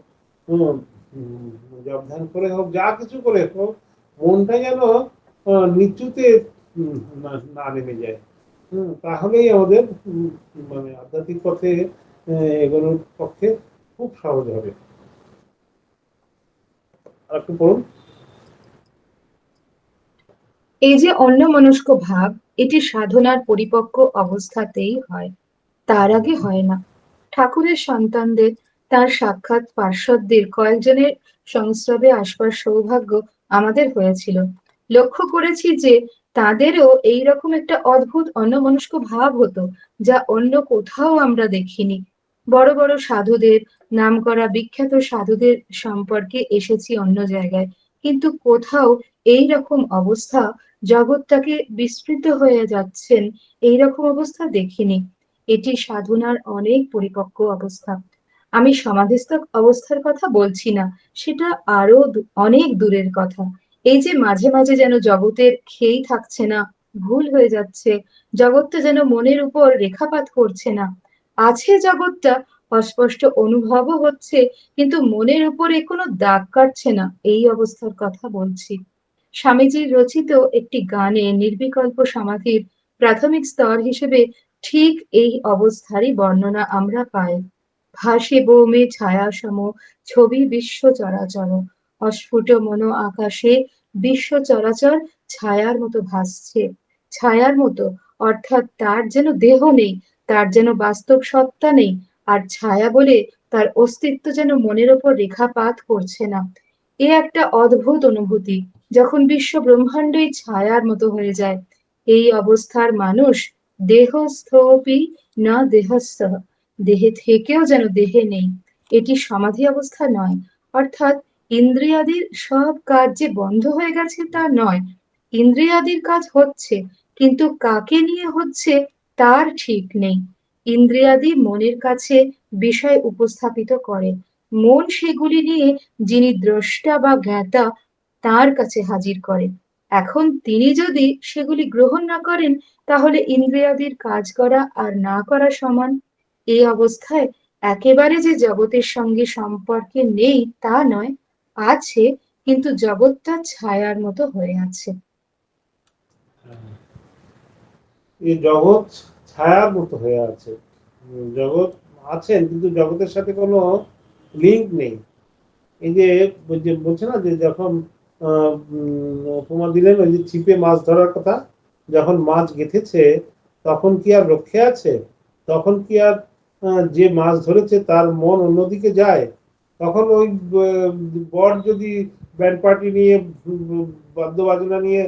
জপ ধ্যান করে হোক, যা কিছু করে হোক, মনটা যেন নিচুতে না নেমে যায়। তাহলেই আমাদের মানে আধ্যাত্মিক পথে এগোনোর পক্ষে খুব সহজ হবে। আর একটু পড়ুন। এই যে অন্যমনস্ক ভাব, এটি সাধনার পরিপক্ক অবস্থাতেই হয়, তার আগে হয় না। ঠাকুরের সন্তানদের, তার সাক্ষাৎ পার্ষদদের কয়েকজনের সংস্রবে আসবার সৌভাগ্য আমাদের হয়েছিল। লক্ষ্য করেছি যে তাদেরও এইরকম একটা অদ্ভুত অন্যমনস্ক ভাব হতো, যা অন্য কোথাও আমরা দেখিনি। বড় বড় সাধুদের, নামকরা বিখ্যাত সাধুদের সম্পর্কে এসেছি অন্য জায়গায়, কিন্তু কোথাও এই রকম অবস্থা, জগৎটাকে বিস্মৃত হয়ে যাচ্ছেন, এইরকম অবস্থা দেখিনি। এটি সাধনার অনেক পরিপক্ক অবস্থা। আমি সমাধিস্থ অবস্থার কথা বলছি না, সেটা আরো অনেক দূরের কথা। এই যে মাঝে মাঝে যেন জগতের খেই থাকছে না, ভুল হয়ে যাচ্ছে, জগৎটা যেন মনের উপর রেখাপাত করছে না, আছে জগৎটা, অস্পষ্ট অনুভবও হচ্ছে, কিন্তু মনের উপরে কোনো দাগ কাটছে না, এই অবস্থার কথা বলছি। স্বামীজির রচিত একটি গানে নির্বিকল্প সমাধির প্রাথমিক স্তর হিসেবে ঠিক এই অবস্থারই বর্ণনা আমরা পাই। ভাসে বৌমে ছায়া সম ছবি বিশ্ব চরাচর, অস্ফুট মনো আকাশে বিশ্ব চরাচর ছায়ার মতো ভাসছে। ছায়ার মতো, অর্থাৎ তার যেন দেহ নেই, তার যেন বাস্তব সত্তা নেই, আর ছায়া বলে তার অস্তিত্ব যেন মনের ওপর রেখাপাত করছে না। এ একটা অদ্ভুত অনুভূতি, যখন বিশ্ব ব্রহ্মাণ্ডই ছায়ার মতো হয়ে যায়। এই অবস্থার মানুষ দেহস্থপি না দেহস্থ, দেহে থেকেও যেন দেহে নেই। এটি সমাধি অবস্থা নয়, অর্থাৎ ইন্দ্রিয়াদির সব কাজ যে বন্ধ হয়ে গেছে তা নয়। ইন্দ্রিয়াদির কাজ হচ্ছে, কিন্তু কাকে নিয়ে হচ্ছে তার ঠিক নেই। ইন্দ্রিয়াদি মনের কাছে বিষয় উপস্থাপিত করে, মন সেগুলি নিয়ে যিনি দ্রষ্টা বা জ্ঞাতা তার কাছে হাজির করে। এখন তিনি যদি সেগুলি গ্রহণ না করেন, তাহলে ইন্দ্রিয়াদির কাজ করা আর না করা সমান। এই অবস্থায় একেবারে যে জগতের সঙ্গে সম্পর্কে নেই তা নয়, আছে, কিন্তু জগৎটা ছায়ার মতো হয়ে আছে। এই জগৎ ছায়ার মতো হয়ে আছে। জগৎ আছেন, কিন্তু জগতের সাথে কোনো লিঙ্ক নেই। এই যে বলছে না যে যখন উপমা দিলেন ওই যে ছিপে মাছ ধরার কথা, যখন মাছ গেঁথেছে তখন কি আর রক্ষে আছে? তখন কি আর যে মাছ ধরেছে তার মন অন্যদিকে যায়? তখন ওই বর যদি ব্যান্ড পার্টি নিয়ে বাদ্য বাজনা নিয়ে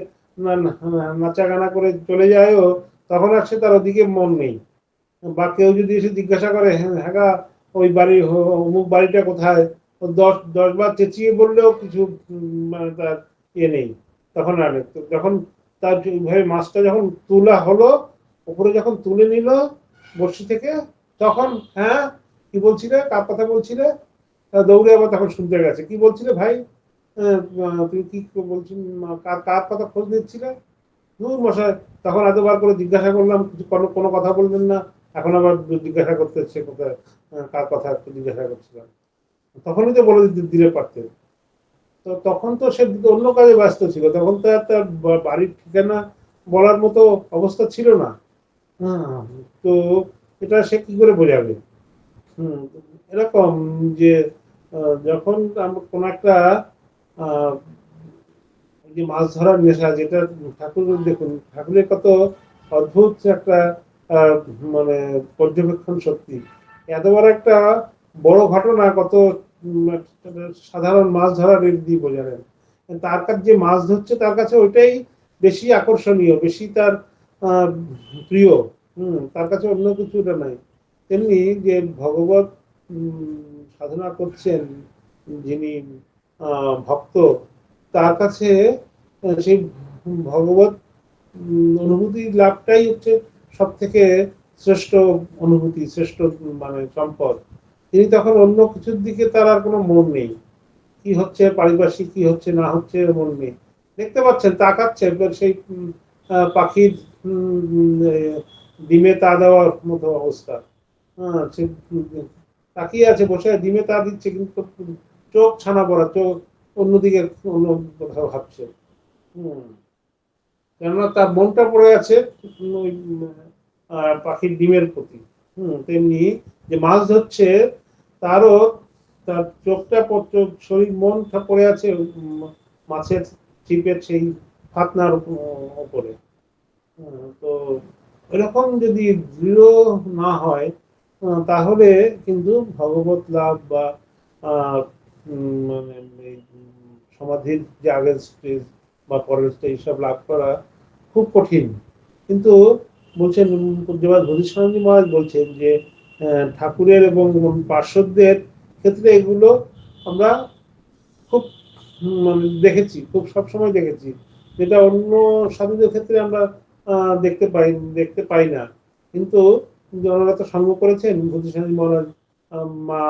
নাচা গানা করে চলে যায়ও, তখন আর সে তার ওদিকে মন নেই। বা কেউ যদি এসে জিজ্ঞাসা করে, হ্যাঁ গা ওই বাড়ি অমুক বাড়িটা কোথায়, 10 বার চেঁচিয়ে বললেও কিছু মানে তার ইয়ে নেই। তখন আর নেই। যখন তার ওইভাবে মাছটা যখন তোলা হলো, উপরে যখন তুলে নিল বড়শি থেকে, তখন হ্যাঁ কি বলছিলে, কার কথা বলছিলে, দৌড়ে আবার তখন শুনতে গেছে, কি বলছিলে ভাই, তুমি কি বলছেন, কার কার কথা খোঁজ নিচ্ছিলে, মশাই তখন এতবার করে জিজ্ঞাসা করলাম, কিছু কোনো কথা বলবেন না, এখন আবার জিজ্ঞাসা করতে হচ্ছে কোথায়, কার কথা একটু জিজ্ঞাসা করছিলাম, তখনই তো বলে দিলে পারতেন। তো তখন তো সে অন্য কাজে ব্যস্ত ছিল, তখন তো আর তার বাড়ির ঠিকানা বলার মতো অবস্থা ছিল না। হ্যাঁ, তো এটা সে কি করে বোঝাবে? এরকম যে যখন আমরা কোন একটা আহ যে মাছ ধরার নেশা, যেটা ঠাকুর দেখুন, ঠাকুরের কত অদ্ভুত একটা মানে পর্যবেক্ষণ শক্তি। এত বড় একটা বড় ঘটনা কত সাধারণ মাছ ধরার দিয়ে বোঝালেন। তার কাছে যে মাছ ধরছে তার কাছে ওইটাই বেশি আকর্ষণীয়, বেশি তার প্রিয়। তার কাছে অন্য কিছুটা নাই। তেমনি যে ভগবত সাধনা করছেন যিনি ভক্ত, তার কাছে সেই ভগবত অনুভূতি লাভটাই হচ্ছে সব থেকে শ্রেষ্ঠ অনুভূতি, শ্রেষ্ঠ মানে সম্পদ। তিনি তখন অন্য কিছুর দিকে তার আর কোনো মন নেই, কি হচ্ছে পারিপার্শ্বিক কি হচ্ছে না হচ্ছে মন নেই। দেখতে পাচ্ছেন তাকাচ্ছে সেই পাখির ডিমে তা দেওয়ার মতো অবস্থা। হ্যাঁ, সে তাকিয়ে আছে, বসে ডিমে তা দিচ্ছে, কিন্তু চোখ ছানা পড়া, চোখ অন্যদিকে অন্য কোথাও ভাবছে। কেননা তার মনটা পড়ে আছে ওই পাখির ডিমের প্রতি। তেমনি যে মাছ ধরছে তারও তার চোখটা শরীর মনটা পড়ে আছে মাছের ছিপের সেই ফাতনার উপরে। তো এরকম যদি দৃঢ় না হয় তাহলে কিন্তু ভগবত লাভ বা মানে এই সমাধির যে আগের স্টেজ বা পরের স্টেজ সব লাভ করা খুব কঠিন। কিন্তু বলছেন পূজ্যপাদ বুদ্ধিস্বামী মহারাজ বলছেন যে ঠাকুরের এবং পার্শ্বদের ক্ষেত্রে এগুলো আমরা খুব মানে দেখেছি, খুব সবসময় দেখেছি, যেটা অন্য সাধুদের ক্ষেত্রে আমরা দেখতে পাই না। কিন্তু ওনারা তো সঙ্গ করেছেন, বুদ্ধিস্বামী মহারাজ মা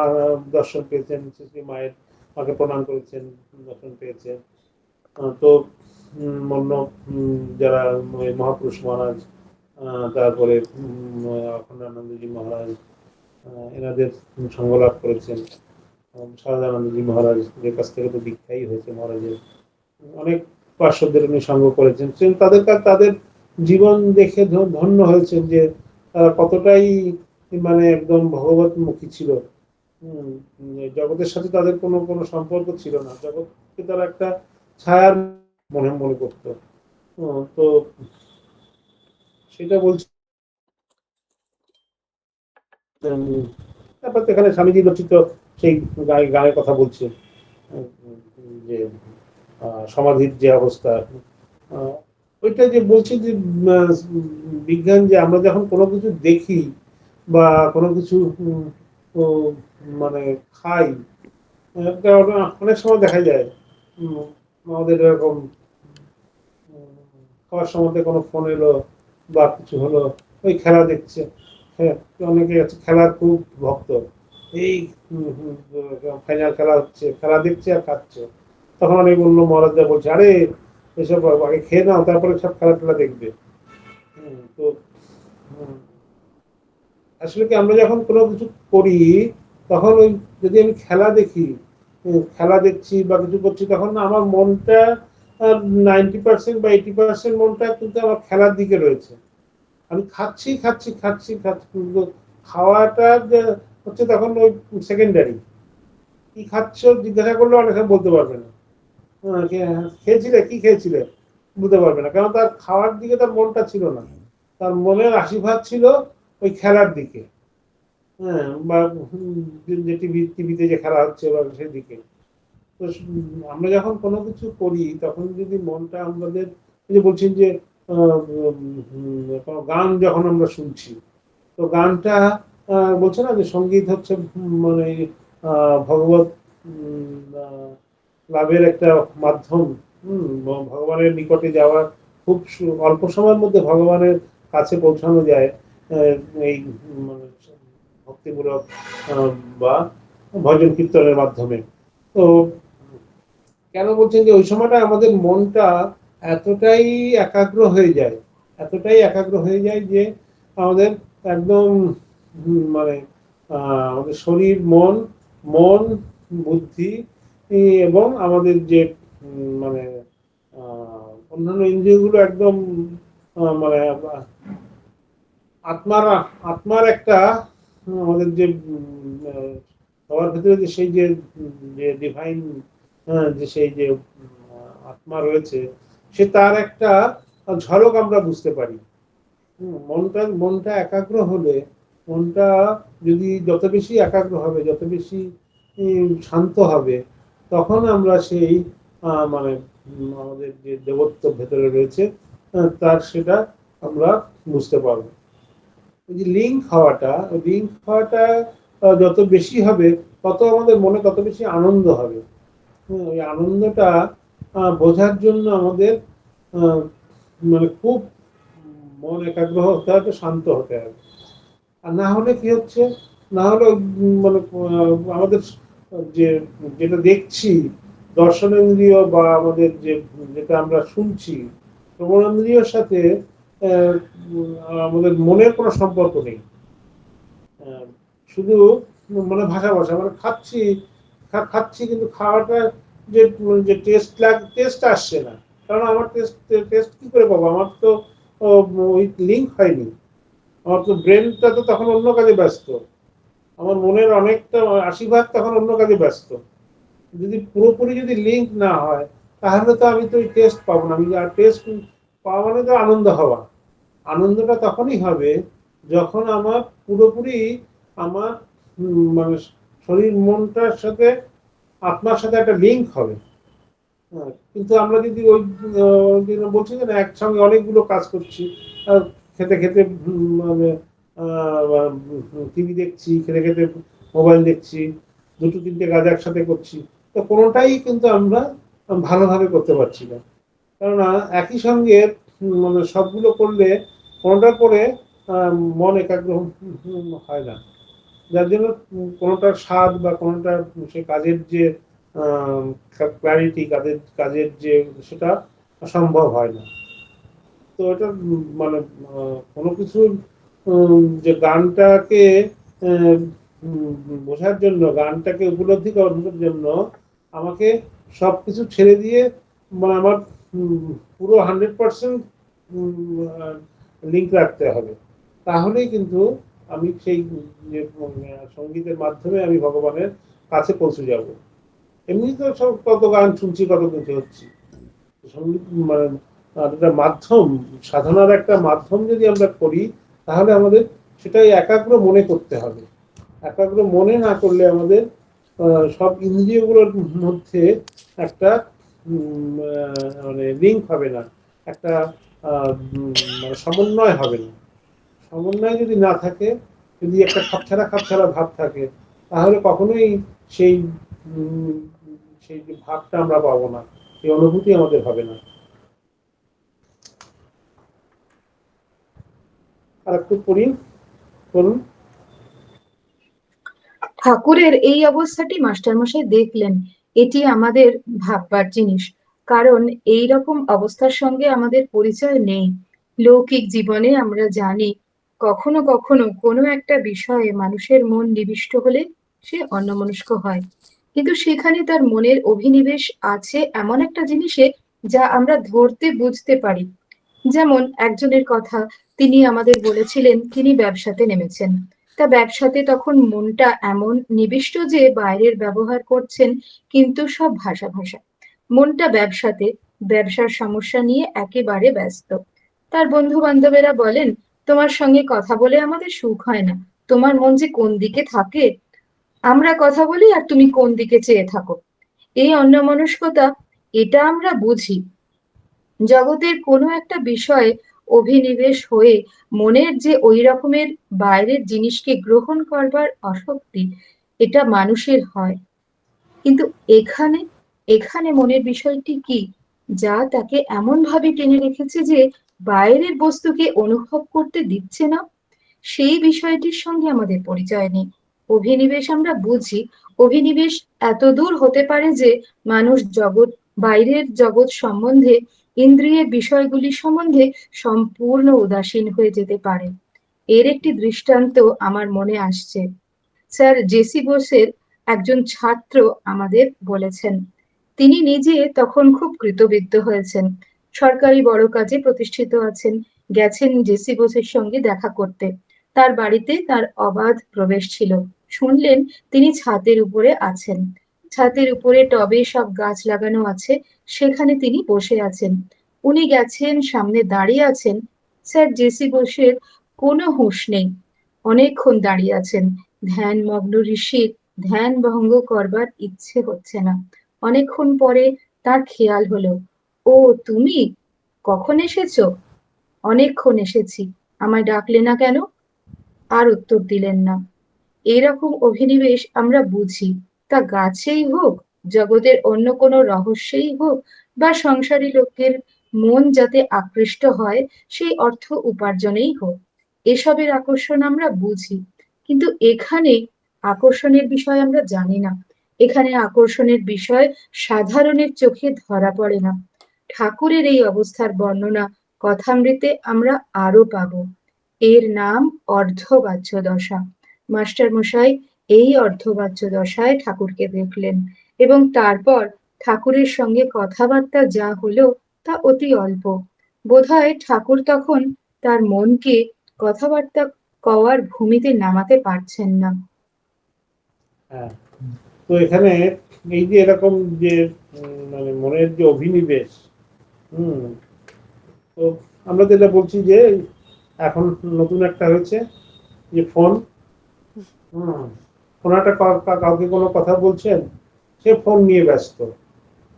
দর্শন পেয়েছেন, শ্রী মায়ের মাকে প্রণাম করেছেন, দর্শন পেয়েছেন। তো অন্য যারা মহাপুরুষ মহারাজ, তারপরে অখণ্ডানন্দজি মহারাজ এনাদের সঙ্গ লাভ করেছেন। সারদানন্দজি মহারাজের কাছ থেকে তো দীক্ষাই হয়েছে মহারাজের। অনেক পার্শ্বদের উনি সঙ্গ করেছেন, তাদের জীবন দেখে ধন্য হয়েছেন যে তারা কতটাই মানে একদম ভগবতমুখী ছিল। জগতের সাথে তাদের কোনো সম্পর্ক ছিল না, জগৎকে তারা একটা ছায়ার মনে করত। তো সেটা বলছি। তারপর এখানে স্বামীজি রচিত সেই গানের কথা বলছে, যে সমাধির যে অবস্থা, ওইটা যে বলছে যে বিজ্ঞান, যে আমরা যখন কোনো কিছু দেখি বা কোনো কিছু মানে খাই, অনেক সময় দেখা যায় আমাদের এরকম খাওয়ার সময় কোনো ফোন এলো বা কিছু হলো, ওই খেলা দেখছে। হ্যাঁ, অনেকে আছে খেলার খুব ভক্ত, এই ফাইনাল খেলা হচ্ছে, খেলা দেখছে আর খাচ্ছে। তখন অনেক অন্য মহারাজরা বলছে, আরে এসব আগে খেয়ে নাও, তারপরে সব খেলা টেলা দেখবে। তো আসলে কি আমরা যখন কোনো কিছু করি, তখন ওই যদি আমি খেলা দেখি, খেলা দেখছি বা কিছু করছি, তখন আমার মনটা 90% বা 80% মনটা কিন্তু আমার খেলার দিকে রয়েছে। আমি খাচ্ছি খাচ্ছি খাচ্ছি খাচ্ছি, কিন্তু খাওয়াটা হচ্ছে তখন ওই সেকেন্ডারি। কি খাচ্ছ জিজ্ঞাসা করলে অনেক সময় বলতে পারবে না। খেয়েছিলে, কি খেয়েছিলে বলতে পারবে না, কারণ তার খাওয়ার দিকে তার মনটা ছিল না, তার মনের 80% ছিল ওই খেলার দিকে। হ্যাঁ, বা যে টিভিতে যে খেলা হচ্ছে বা সেদিকে। তো আমরা যখন কোনো কিছু করি, তখন যদি মনটা আমাদের, যে বলছেন যে কোনো গান যখন আমরা শুনছি, তো গানটা বলছে না যে সঙ্গীত হচ্ছে মানে ভগবত লাভের একটা মাধ্যম। ভগবানের নিকটে যাওয়ার খুব অল্প সময়ের মধ্যে ভগবানের কাছে পৌঁছানো যায় এই মানে ভক্তিমূলক বা ভজন কীর্তনের মাধ্যমে। তো কেন বলছেন যে ওই সময়টা আমাদের মনটা এতটাই একাগ্র হয়ে যায়, এতটাই একাগ্র হয়ে যায় যে আমাদের একদম মানে আমাদের শরীর, মন, মন বুদ্ধি এবং আমাদের যে মানে অন্যান্য ইন্দ্রিয়গুলো একদম মানে আত্মার আত্মার একটা আমাদের যে সবার ভিতরে যে সেই যে ডিভাইন, যে সেই যে আত্মা রয়েছে, সে তার একটা ঝলক আমরা বুঝতে পারি। মনটা একাগ্র হলে, মনটা যদি যত বেশি একাগ্র হবে, যত বেশি শান্ত হবে, তখন আমরা সেই মানে আমাদের যে দেবত্ব ভেতরে রয়েছে তার সেটা আমরা বুঝতে পারবো। ওই যে লিঙ্ক হওয়াটা যত বেশি হবে, তত আমাদের মনে তত বেশি আনন্দ হবে। ওই আনন্দটা বোঝার জন্য আমাদের মানে খুব মন একাগ্র হতে হবে, শান্ত হতে হবে। আর না হলে কি হচ্ছে, না হলে মানে আমাদের যে যেটা দেখছি দর্শনেন্দ্রিয় বা আমাদের যেটা আমরা শুনছি শ্রবণেন্দ্রিয়র সাথে আমাদের মনের কোনো সম্পর্ক নেই। শুধু মানে ভাষা মানে খাচ্ছি কিন্তু খাওয়াটা যে টেস্ট আসছে না, কারণ আমার টেস্ট কি করে পাবো, আমার তো ওই লিঙ্ক হয়নি। আমার তো ব্রেনটা তো তখন অন্য কাজে ব্যস্ত, আমার মনের অনেকটা 80% তখন অন্য কাজে ব্যস্ত। যদি পুরোপুরি যদি লিঙ্ক না হয়, তাহলে তো আমি তো ওই টেস্ট পাবো না। আমি আর টেস্ট পাওয়া মানে তো আনন্দ হওয়া। আনন্দটা তখনই হবে যখন আমার পুরোপুরি আমার মানে শরীর মনটার সাথে আত্মার সাথে একটা লিঙ্ক হবে। হ্যাঁ, কিন্তু আমরা যদি ওই বলছি যে না একসঙ্গে অনেকগুলো কাজ করছি, খেতে খেতে মানে টিভি দেখছি, খেতে খেতে মোবাইল দেখছি, দুটো তিনটে কাজ একসাথে করছি, তো কোনোটাই কিন্তু আমরা ভালোভাবে করতে পারছি না। কেননা একই সঙ্গে মানে সবগুলো করলে কোনোটার পরে মন একাগ্র হয় না, যার জন্য কোনোটার স্বাদ বা কোনোটার সে কাজের যে ক্ল্যারিটি, কাজের যে সেটা সম্ভব হয় না। তো এটা মানে কোনো কিছু যে গানটাকে বোঝার জন্য, গানটাকে উপলব্ধি করার জন্য আমাকে সবকিছু ছেড়ে দিয়ে মানে আমার পুরো 100% লিঙ্ক রাখতে হবে। তাহলেই কিন্তু আমি সেই যে সঙ্গীতের মাধ্যমে আমি ভগবানের কাছে পৌঁছে যাব। এমনি তো সব কত গান শুনছি, কত কিছু হচ্ছে। সঙ্গীত মানে একটা মাধ্যম, সাধনার একটা মাধ্যম যদি আমরা করি, তাহলে আমাদের সেটাই একাগ্র মনে করতে হবে। একাগ্র মনে না করলে আমাদের সব ইন্দ্রিয়গুলোর মধ্যে একটা মানে লিঙ্ক হবে না, একটা মানে সমন্বয় হবে না। সমন্বয় যদি না থাকে, যদি একটা খাপছাড়া খাপছাড়া ভাব থাকে, তাহলে কখনোই সেই সেই যে ভাবটা আমরা পাবো না, সেই অনুভূতি আমাদের হবে না। আর একটু পড়ি, বলুন। ঠাকুরের এই অবস্থাটি মাস্টারমশাই দেখলেন, এটি আমাদের ভাববার জিনিস। কারণ এই রকম অবস্থার সঙ্গে আমাদের পরিচয় নেই। লৌকিক জীবনে আমরা জানি কখনো কখনো কোনো একটা বিষয়ে মানুষের মন নিবিষ্ট হলে সে অন্যমনস্ক হয়, কিন্তু সেখানে তার মনের অভিনিবেশ আছে এমন একটা জিনিসে যা আমরা ধরতে বুঝতে পারি। যেমন একজনের কথা তিনি আমাদের বলেছিলেন, তিনি ব্যবসাতে নেমেছেন। তা ব্যবসাতে তখন মনটা এমন নিবিষ্ট যে বাইরের ব্যবহার করছেন কিন্তু সব ভাষা ভাষা। মনটা ব্যবসাতে, ব্যবসার সমস্যা নিয়ে একেবারে ব্যস্ত। তার বন্ধু বান্ধবেরা বলেন, তোমার সঙ্গে কথা বলে আমাদের সুখ হয় না, তোমার মন যে কোন দিকে থাকে, আমরা কথা বলি আর তুমি কোন দিকে চেয়ে থাকো। এই অন্যমনস্কতা, এটা আমরা বুঝি। জগতের কোনো একটা বিষয়ে অভিনিবেশ হয়ে মনের যে ওই রকমের বাইরের জিনিসকে গ্রহণ করবার আসক্তি, এটা মানুষের হয়। কিন্তু এখানে এখানে মনের বিষয়টি কি, যা তাকে এমন ভাবে টেনে রেখেছে যে বাইরের বস্তুকে অনুভব করতে দিচ্ছে না? সেই বিষয়টির সঙ্গে আমাদের পরিচয় নেই। অভিনিবেশ আমরা বুঝি, অভিনিবেশ এত দূর হতে পারে যে মানুষ জগৎ, বাইরের জগৎ সম্বন্ধে, ইন্দ্রিয়ের বিষয়গুলি সম্বন্ধে সম্পূর্ণ উদাসীন হয়ে যেতে পারে। এর একটি দৃষ্টান্ত আমার মনে আসছে। স্যার জেসি বোসের একজন ছাত্র আমাদের বলেছেন, তিনি নিজে তখন খুব কৃতবিদ্য হয়েছেন, সরকারি বড় কাজে প্রতিষ্ঠিত আছেন। গেছেন জেসি বোসের সঙ্গে দেখা করতে। তার বাড়িতে তার অবাধ প্রবেশ ছিল। শুনলেন তিনি ছাদের উপরে আছেন। ছাদের উপরে টবে সব গাছ লাগানো আছে, সেখানে তিনি বসে আছেন। উনি গেছেন, সামনে দাঁড়িয়ে আছেন। স্যার জেসি বোসের কোনো হুঁশ নেই, অনেকক্ষণ দাঁড়িয়ে আছেন। ধ্যানমগ্ন ঋষির ধ্যান ভঙ্গ করবার ইচ্ছে হচ্ছে না। অনেকক্ষণ পরে তার খেয়াল হলো, ও তুমি কখন এসেছো? অনেকক্ষণ এসেছি, আমায় ডাকলে না কেন? আর উত্তর দিলেন না। এরকম অভিনিবেশ আমরা বুঝি, তা গাছেই হোক, জগতের অন্য কোনো রহস্যেই হোক, বা সংসারী লোকের মন যাতে আকৃষ্ট হয় সেই অর্থ উপার্জনেই হোক, এসবের আকর্ষণ আমরা বুঝি। কিন্তু এখানে আকর্ষণের বিষয় আমরা জানি না। এখানে আকর্ষণের বিষয় সাধারণের চোখে ধরা পড়ে না। ঠাকুরের এই অবস্থার বর্ণনা কথামৃতে আমরা আরো পাবো। এর নাম অর্ধবাচ্য দশা। মাস্টার মশাই এই অর্ধবাচ্য দশায় ঠাকুরকে দেখলেন, এবং তারপর ঠাকুরের সঙ্গে কথাবার্তা যা হলো তা অতি অল্প। বোধহয় ঠাকুর তখন তার মনকে কথাবার্তা কওয়ার ভূমিতে নামাতে পারছেন না। হ্যাঁ, তো এখানে এই যে এরকম যে মানে মনের যে অভিনিবেশ, হুম, তো আমরা যেটা বলছি যে এখন নতুন একটা হয়েছে যে ফোন, হুম, কোনো একটা কাউকে কোনো কথা বলছেন, সে ফোন নিয়ে ব্যস্ত।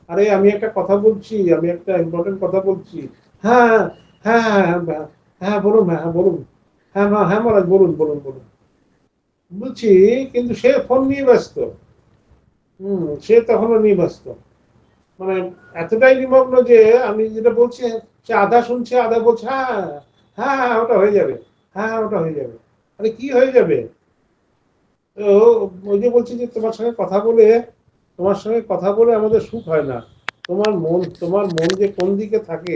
আরে আমি একটা কথা বলছি, আমি একটা ইম্পর্টেন্ট কথা বলছি। হ্যাঁ, হ্যাঁ, হ্যাঁ, হ্যাঁ, হ্যাঁ, হ্যাঁ, বলুন, হ্যাঁ বলুন, হ্যাঁ হ্যাঁ মহারাজ, বলুন বলুন বলুন বলছি, কিন্তু সে ফোন নিয়ে ব্যস্ত। সে তখনও নিয়ে ব্যস্ত, মানে এতটাই নিমগ্ন যে আমি যেটা বলছি সে আধা শুনছে, আধা বলছে হ্যাঁ হ্যাঁ হ্যাঁ ওটা হয়ে যাবে, হ্যাঁ ওটা হয়ে যাবে। আরে কি হয়ে যাবে? তো ওই যে বলছি যে তোমার সঙ্গে কথা বলে আমাদের সুখ হয় না। তোমার মন যে কোন দিকে থাকে,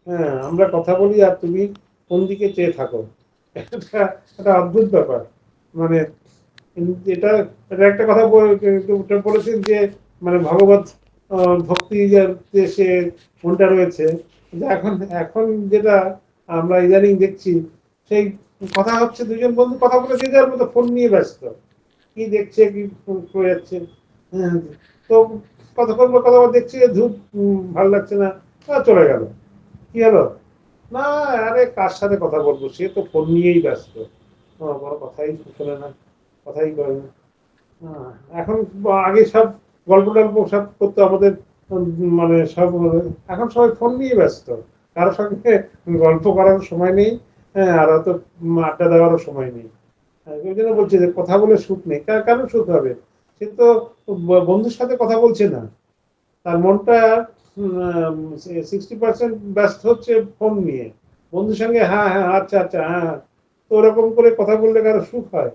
হ্যাঁ আমরা কথা বলি আর তুমি কোন দিকে চেয়ে থাকো, এটা একটা অদ্ভুত ব্যাপার। মানে এটা এটা একটা কথা বলেছেন যে মানে ভগবত ভক্তি যে সে মনটা রয়েছে, যে এখন এখন যেটা আমরা ইদানিং দেখছি, সেই কথা হচ্ছে দুজন বন্ধু কথা বলে যে যার মতো ফোন নিয়ে ব্যস্ত, কি দেখছে কি করে যাচ্ছে। হ্যাঁ, তো কতক্ষণ পর কথা দেখছি ধূপ, ভালো লাগছে না, চলে গেল। কি হলো? না, আরে কার সাথে কথা বলবো, সে তো ফোন নিয়েই ব্যস্ত, কোনো কথাই শোনে না, কথাই করে না। হ্যাঁ, এখন আগে সব গল্প টল্প সব করতো আমাদের, মানে সব এখন সবাই ফোন নিয়ে ব্যস্ত, কারোর সঙ্গে গল্প করার সময় নেই। হ্যাঁ, আর অত আড্ডা দেওয়ারও সময় নেই। ওই জন্য বলছি যে কথা বলে সুখ নেই, কেন সুখ হবে? সে তো বন্ধুর সাথে কথা বলছে না, তার মনটা 60% ব্যস্ত হচ্ছে ফোন নিয়ে। বন্ধুর সঙ্গে হ্যাঁ হ্যাঁ আচ্ছা আচ্ছা হ্যাঁ হ্যাঁ। তো ওরকম করে কথা বললে কারো সুখ হয়?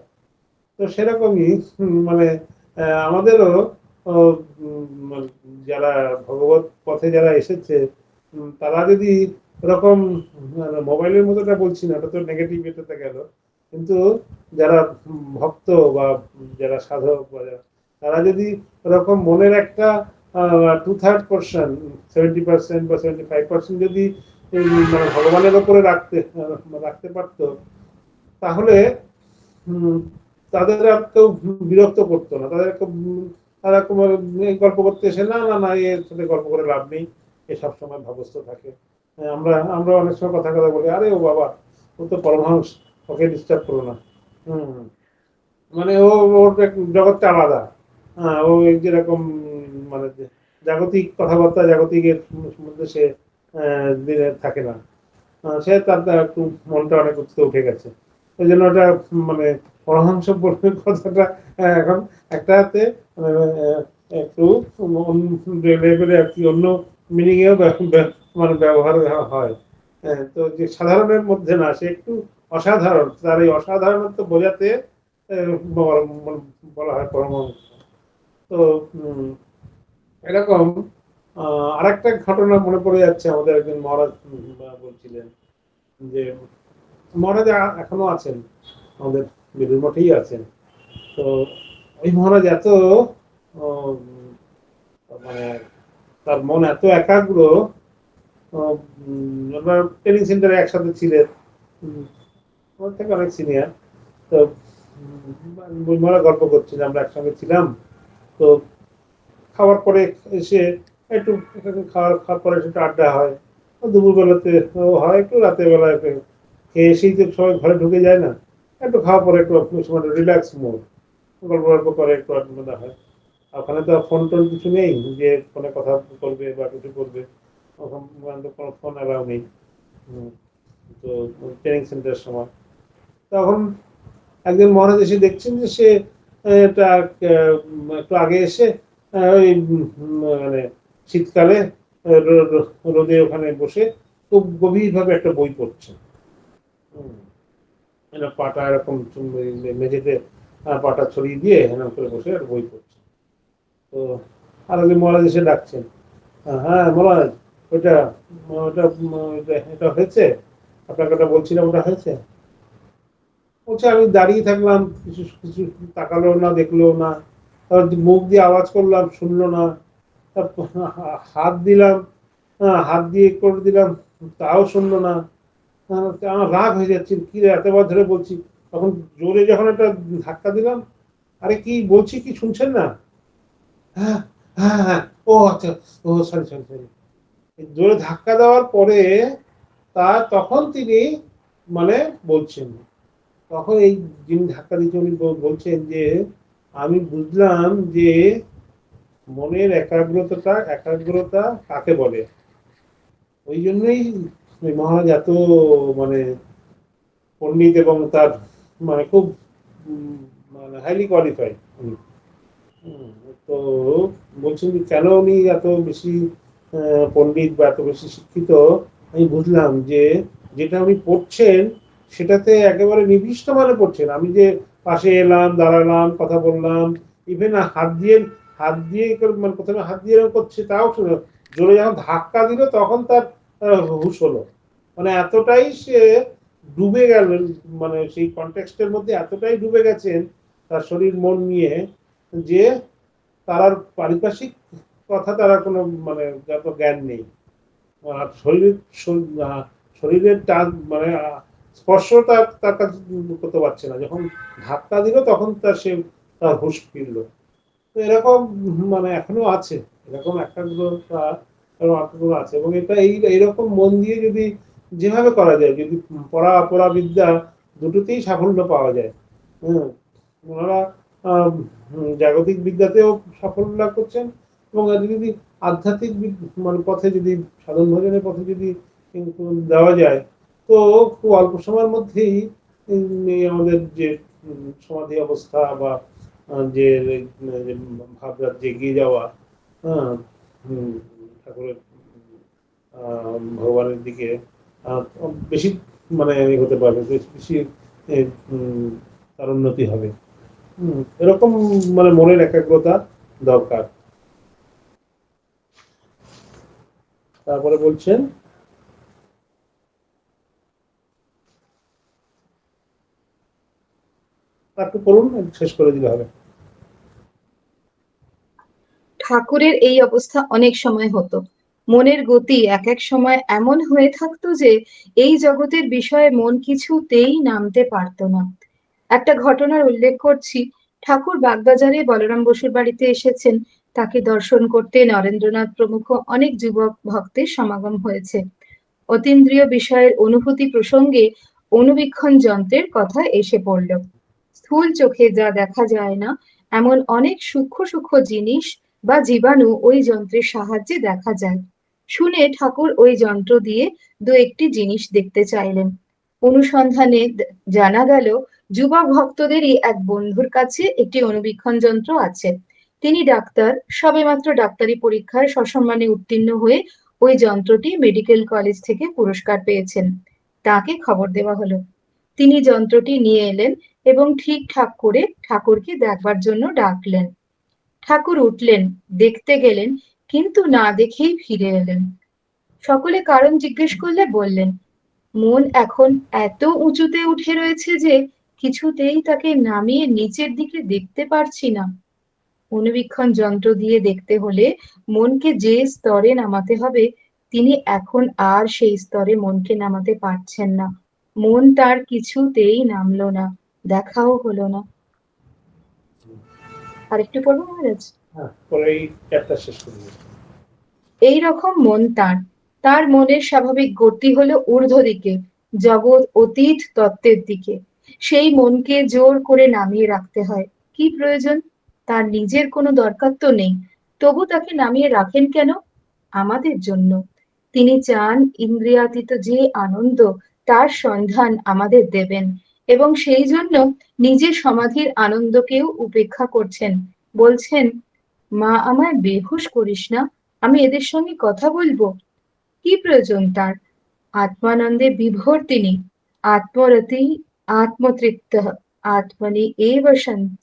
তো সেরকমই মানে আমাদেরও যারা ভগবত পথে যারা এসেছে, তারা যদি এরকম মোবাইলের মতোটা বলছি না, ওটা তো নেগেটিভ এটাতে গেল, কিন্তু যারা ভক্ত বা যারা সাধক বা তারা যদি এরকম মনের একটা 2/3 পোর্শন, 70% বা 75% যদি মানে ভগবানের ওপরে রাখতে পারতো, তাহলে হুম, তাদের আর কেউ বিরক্ত করতো না, তারা গল্প করতে এসে না না না এর সাথে গল্প করে লাভ নেই, এ সব সময় ভাবস্থ থাকে। আমরা অনেক সময় কথা কথা বলি, আরে ও বাবা, ও তো পরমহংস, ওকে ডিস্টার্ব করো না। হম মানে ওর জগৎটা আলাদা। হ্যাঁ, ও যেরকম মানে জাগতিক কথাবার্তা, জাগতিকের মধ্যে সে থাকে না। সে তার একটু মনটা অনেক উঠে গেছে, ওই জন্য ওটা মানে পরমাংস কথাটা এখন একটা হাতে একটু লেভেলে আর কি অন্য মিনিং এও মানে ব্যবহার হয়। তো যে সাধারণের মধ্যে না, সে একটু অসাধারণ, তার এই অসাধারণত্ব বোঝাতে বলা হয় পরমাংশ। তো এরকম আরেকটা ঘটনা মনে পড়ে যাচ্ছে, আমাদের একজন মহারাজ বলছিলেন যে মহারাজ এখনো আছেন, আমাদের বেলুর মঠেই আছেন। তো ওই মহারাজ এত মানে তার মন এত একাগ্র, আমরা ট্রেনিং সেন্টারে একসাথে ছিলেন, আমার থেকে অনেক সিনিয়র। তো মহারাজ গল্প করছিলাম, আমরা একসঙ্গে ছিলাম। তো খাওয়ার পরে এসে একটু খাওয়ার পরে একটু আড্ডা হয়, দুপুর বেলাতে হয়, একটু রাতের বেলা খেয়ে এসেই তো সবাই ঘরে ঢুকে যায় না, একটু খাওয়ার পরে একটু সময় রিল্যাক্স মোড, গল্প গল্প করে একটু আড্ডা হয়। ওখানে তো ফোন টোন কিছু নেই যে ফোনে কথা করবে বা কিছু করবে, ওখানে তো কোনো ফোন অ্যালাউ নেই। তো ট্রেনিং সেন্টারের সময় তখন একজন মহারাজ এসে দেখছেন যে সে এটা একটু আগে এসে ওই মানে শীতকালে রোদে ওখানে বসে খুব গভীরভাবে একটা বই পড়ছে। পাটা এরকম মেঝেতে পাটা ছড়িয়ে দিয়ে এরকম করে বসে একটা বই পড়ছে। তো আর একজন মহারাজ এসে ডাকছেন, হ্যাঁ মহারাজ, ওইটা ওটা এটা হয়েছে, আপনাকে ওটা বলছিলাম, ওটা হয়েছে? বলছে আমি দাঁড়িয়ে থাকলাম, কিছু কিছু তাকালো না, দেখলো না, মুখ দিয়ে আওয়াজ করলাম, শুনলো না, হাত দিলাম, হাত দিয়ে করে দিলাম, তাও শুনলো না। আমার রাগ হয়ে যাচ্ছে, কি রে এতবার ধরে বলছি। তখন জোরে যখন একটা ধাক্কা দিলাম, আরে কি বলছি কি শুনছেন না? হ্যাঁ হ্যাঁ হ্যাঁ, ও আচ্ছা, ও সরি সরি সরি, জোরে ধাক্কা দেওয়ার পরে তখন তিনি মানে বলছেন, তখন এই যিনি ধাক্কা দিচ্ছেন উনি বলছেন যে আমি বুঝলাম যে মনের একাগ্রতা কাকে বলে। ওই জন্যই ওই মহারাজ এত মানে পণ্ডিত এবং তার মানে খুব মানে হাইলি কোয়ালিফাইড উনি। হুম, তো বলছেন যে কেন উনি এত বেশি পণ্ডিত বা এত বেশি শিক্ষিত, আমি বুঝলাম যে যেটা উনি পড়ছেন সেটাতে একেবারে নিবিষ্ট মানে পড়ছেন। আমি যে পাশে এলাম, দাঁড়ালাম, কথা বললাম, ইভেন হাত দিয়ে মানে প্রথমে হাত দিয়ে এরকম করছে তাও শুনে, জোরে যখন ধাক্কা দিল তখন তার হুঁশ হলো। মানে এতটাই সে ডুবে গেলেন, মানে সেই কনটেক্সটের মধ্যে এতটাই ডুবে গেছেন তার শরীর মন নিয়ে, যে তার আর পারিপার্শ্বিক কথা তারা কোনো মানে যত জ্ঞান নেই। আর শরীরের টান মানে স্পর্শ তার কাছে করতে পারছে না। যখন ধাক্কা দিল তখন তার হুঁশ ফিরল। তো এরকম মানে এখনো আছে, এরকম একাগ্রতা আছে। এবং এটা এইরকম মন দিয়ে যদি যেভাবে করা যায়, যদি পড়া অপরা বিদ্যা দুটোতেই সাফল্য পাওয়া যায়। হম, ওনারা জাগতিক বিদ্যাতেও সাফল্য লাভ করছেন, এবং যদি আধ্যাত্মিক মানে পথে যদি সাধন ভজনের পথে যদি কিন্তু দেওয়া যায়, তো খুব অল্প সময়ের মধ্যেই এই আমাদের যে সমাধি অবস্থা বা যে ভাবরাত যে এগিয়ে যাওয়া, হ্যাঁ, ঠাকুরের ভগবানের দিকে আহ, বেশি মানে হতে পারবে, বেশি তার উন্নতি হবে। এরকম মানে মনের একাগ্রতা দরকার। তারপরে বলছেন, একটু করুন, শেষ করে দিলে হবে। ঠাকুরের এই অবস্থা অনেক সময় হতো। মনের গতি এক এক সময় এমন হয়ে থাকতো যে এই জগতের বিষয়ে মন কিছুতেই নামতে পারতো না। একটা ঘটনার উল্লেখ করছি। ঠাকুর বাগবাজারে বলরাম বসুর বাড়িতে এসেছেন। তাকে দর্শন করতে নরেন্দ্রনাথ প্রমুখ অনেক যুবক ভক্তের সমাগম হয়েছে। অতীন্দ্রিয় বিষয়ের অনুভূতি প্রসঙ্গে অণুবীক্ষণ যন্ত্রের কথা এসে পড়ল। স্থূল চোখে যা দেখা যায় না এমন অনেক সূক্ষ্ম সূক্ষ্ম জিনিস বা জীবাণু ওই যন্ত্রের সাহায্যে দেখা যায়। শুনে ঠাকুর ওই যন্ত্র দিয়ে দু একটি জিনিস দেখতে চাইলেন। অনুসন্ধানে জানা গেল যুবক ভক্তদেরই এক বন্ধুর কাছে একটি অণুবীক্ষণ যন্ত্র আছে। তিনি ডাক্তার, সবেমাত্র ডাক্তারি পরীক্ষায় সসম্মানে উত্তীর্ণ হয়ে ওই যন্ত্রটি মেডিকেল কলেজ থেকে পুরস্কার পেয়েছেন। তাকে খবর দেওয়া হলো। তিনি যন্ত্রটি নিয়ে এলেন এবং ঠিকঠাক করে ঠাকুরকে দেখবার জন্য ডাকলেন। ঠাকুর উঠলেন, দেখতে গেলেন, কিন্তু না দেখেই ফিরে এলেন। সকলে কারণ জিজ্ঞেস করলে বললেন, মন এখন এত উঁচুতে উঠে রয়েছে যে কিছুতেই তাকে নামিয়ে নিচের দিকে দেখতে পারছি না। অণুবীক্ষণ যন্ত্র দিয়ে দেখতে হলে মনকে যে স্তরে নামাতে হবে তিনি এখন আর সেই স্তরে মনকে নামাতে পারছেন না। মন তার কিছুতেই নামলো না, দেখাও হলো না। আরেকটু পড়বো মহারাজ? হ্যাঁ, পরে এই চ্যাপ্টার শেষ করে দিই। এইরকম মন তার। তার মনের স্বাভাবিক গতি হলো ঊর্ধ্ব দিকে, জগৎ অতীত তত্ত্বের দিকে। সেই মনকে জোর করে নামিয়ে রাখতে হয়। কি প্রয়োজন? তার নিজের কোনো দরকার তো নেই, তবু তাকে নামিয়ে রাখেন কেন? আমাদের জন্য। তিনি চান ইন্দ্রিয়াতীত যে আনন্দ তার সন্ধান আমাদের দেবেন, এবং সেই জন্য নিজের সমাধির আনন্দকেও উপেক্ষা করছেন। বলছেন, মা আমায় বেহুশ করিস না, আমি এদের সঙ্গে কথা বলবো। কি প্রয়োজন তার? আত্মানন্দে বিভোর তিনি। আত্মরতি আত্মতৃপ্ত আত্মনি এব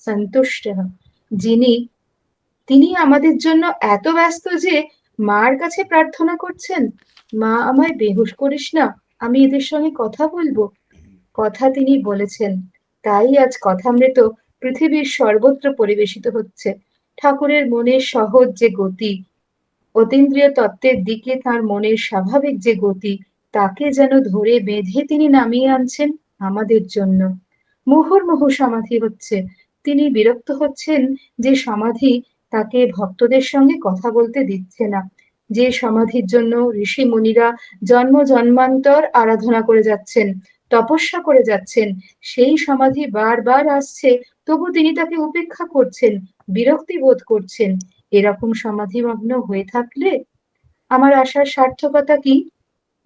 সন্তুষ্ট। যিনি তিনি আমাদের জন্য এত ব্যস্ত যে মার কাছে প্রার্থনা করছেন, মা আমায় বেহুশ করিস না, আমি এদের সঙ্গে কথা বলবো। কথা তিনি বলেছেন, তাই আজ কথামৃত পৃথিবীর সর্বত্র পরিবেশিত হচ্ছে। ঠাকুরের মনের সহজ যে গতি, অতীন্দ্রিয় তত্ত্বের দিকে তার মনের স্বাভাবিক যে গতি, তাকে যেন ধরে বেঁধে তিনি নামিয়ে আনছেন আমাদের জন্য। মুহুর্মুহু সমাধি হচ্ছে। তিনি বিরক্ত হচ্ছেন যে সমাধি তাকে ভক্তদের সঙ্গে কথা বলতে দিচ্ছে না। যে সমাধির জন্য ঋষি মুনিরা জন্ম জন্মান্তর আরাধনা করে যাচ্ছেন, তপস্যা করে যাচ্ছেন, সেই সমাধি বারবার আসছে, তবু তিনি তাকে উপেক্ষা করছেন, বিরক্তি বোধ করছেন। এরকম সমাধিমগ্ন হয়ে থাকলে আমার আসার সার্থকতা কি?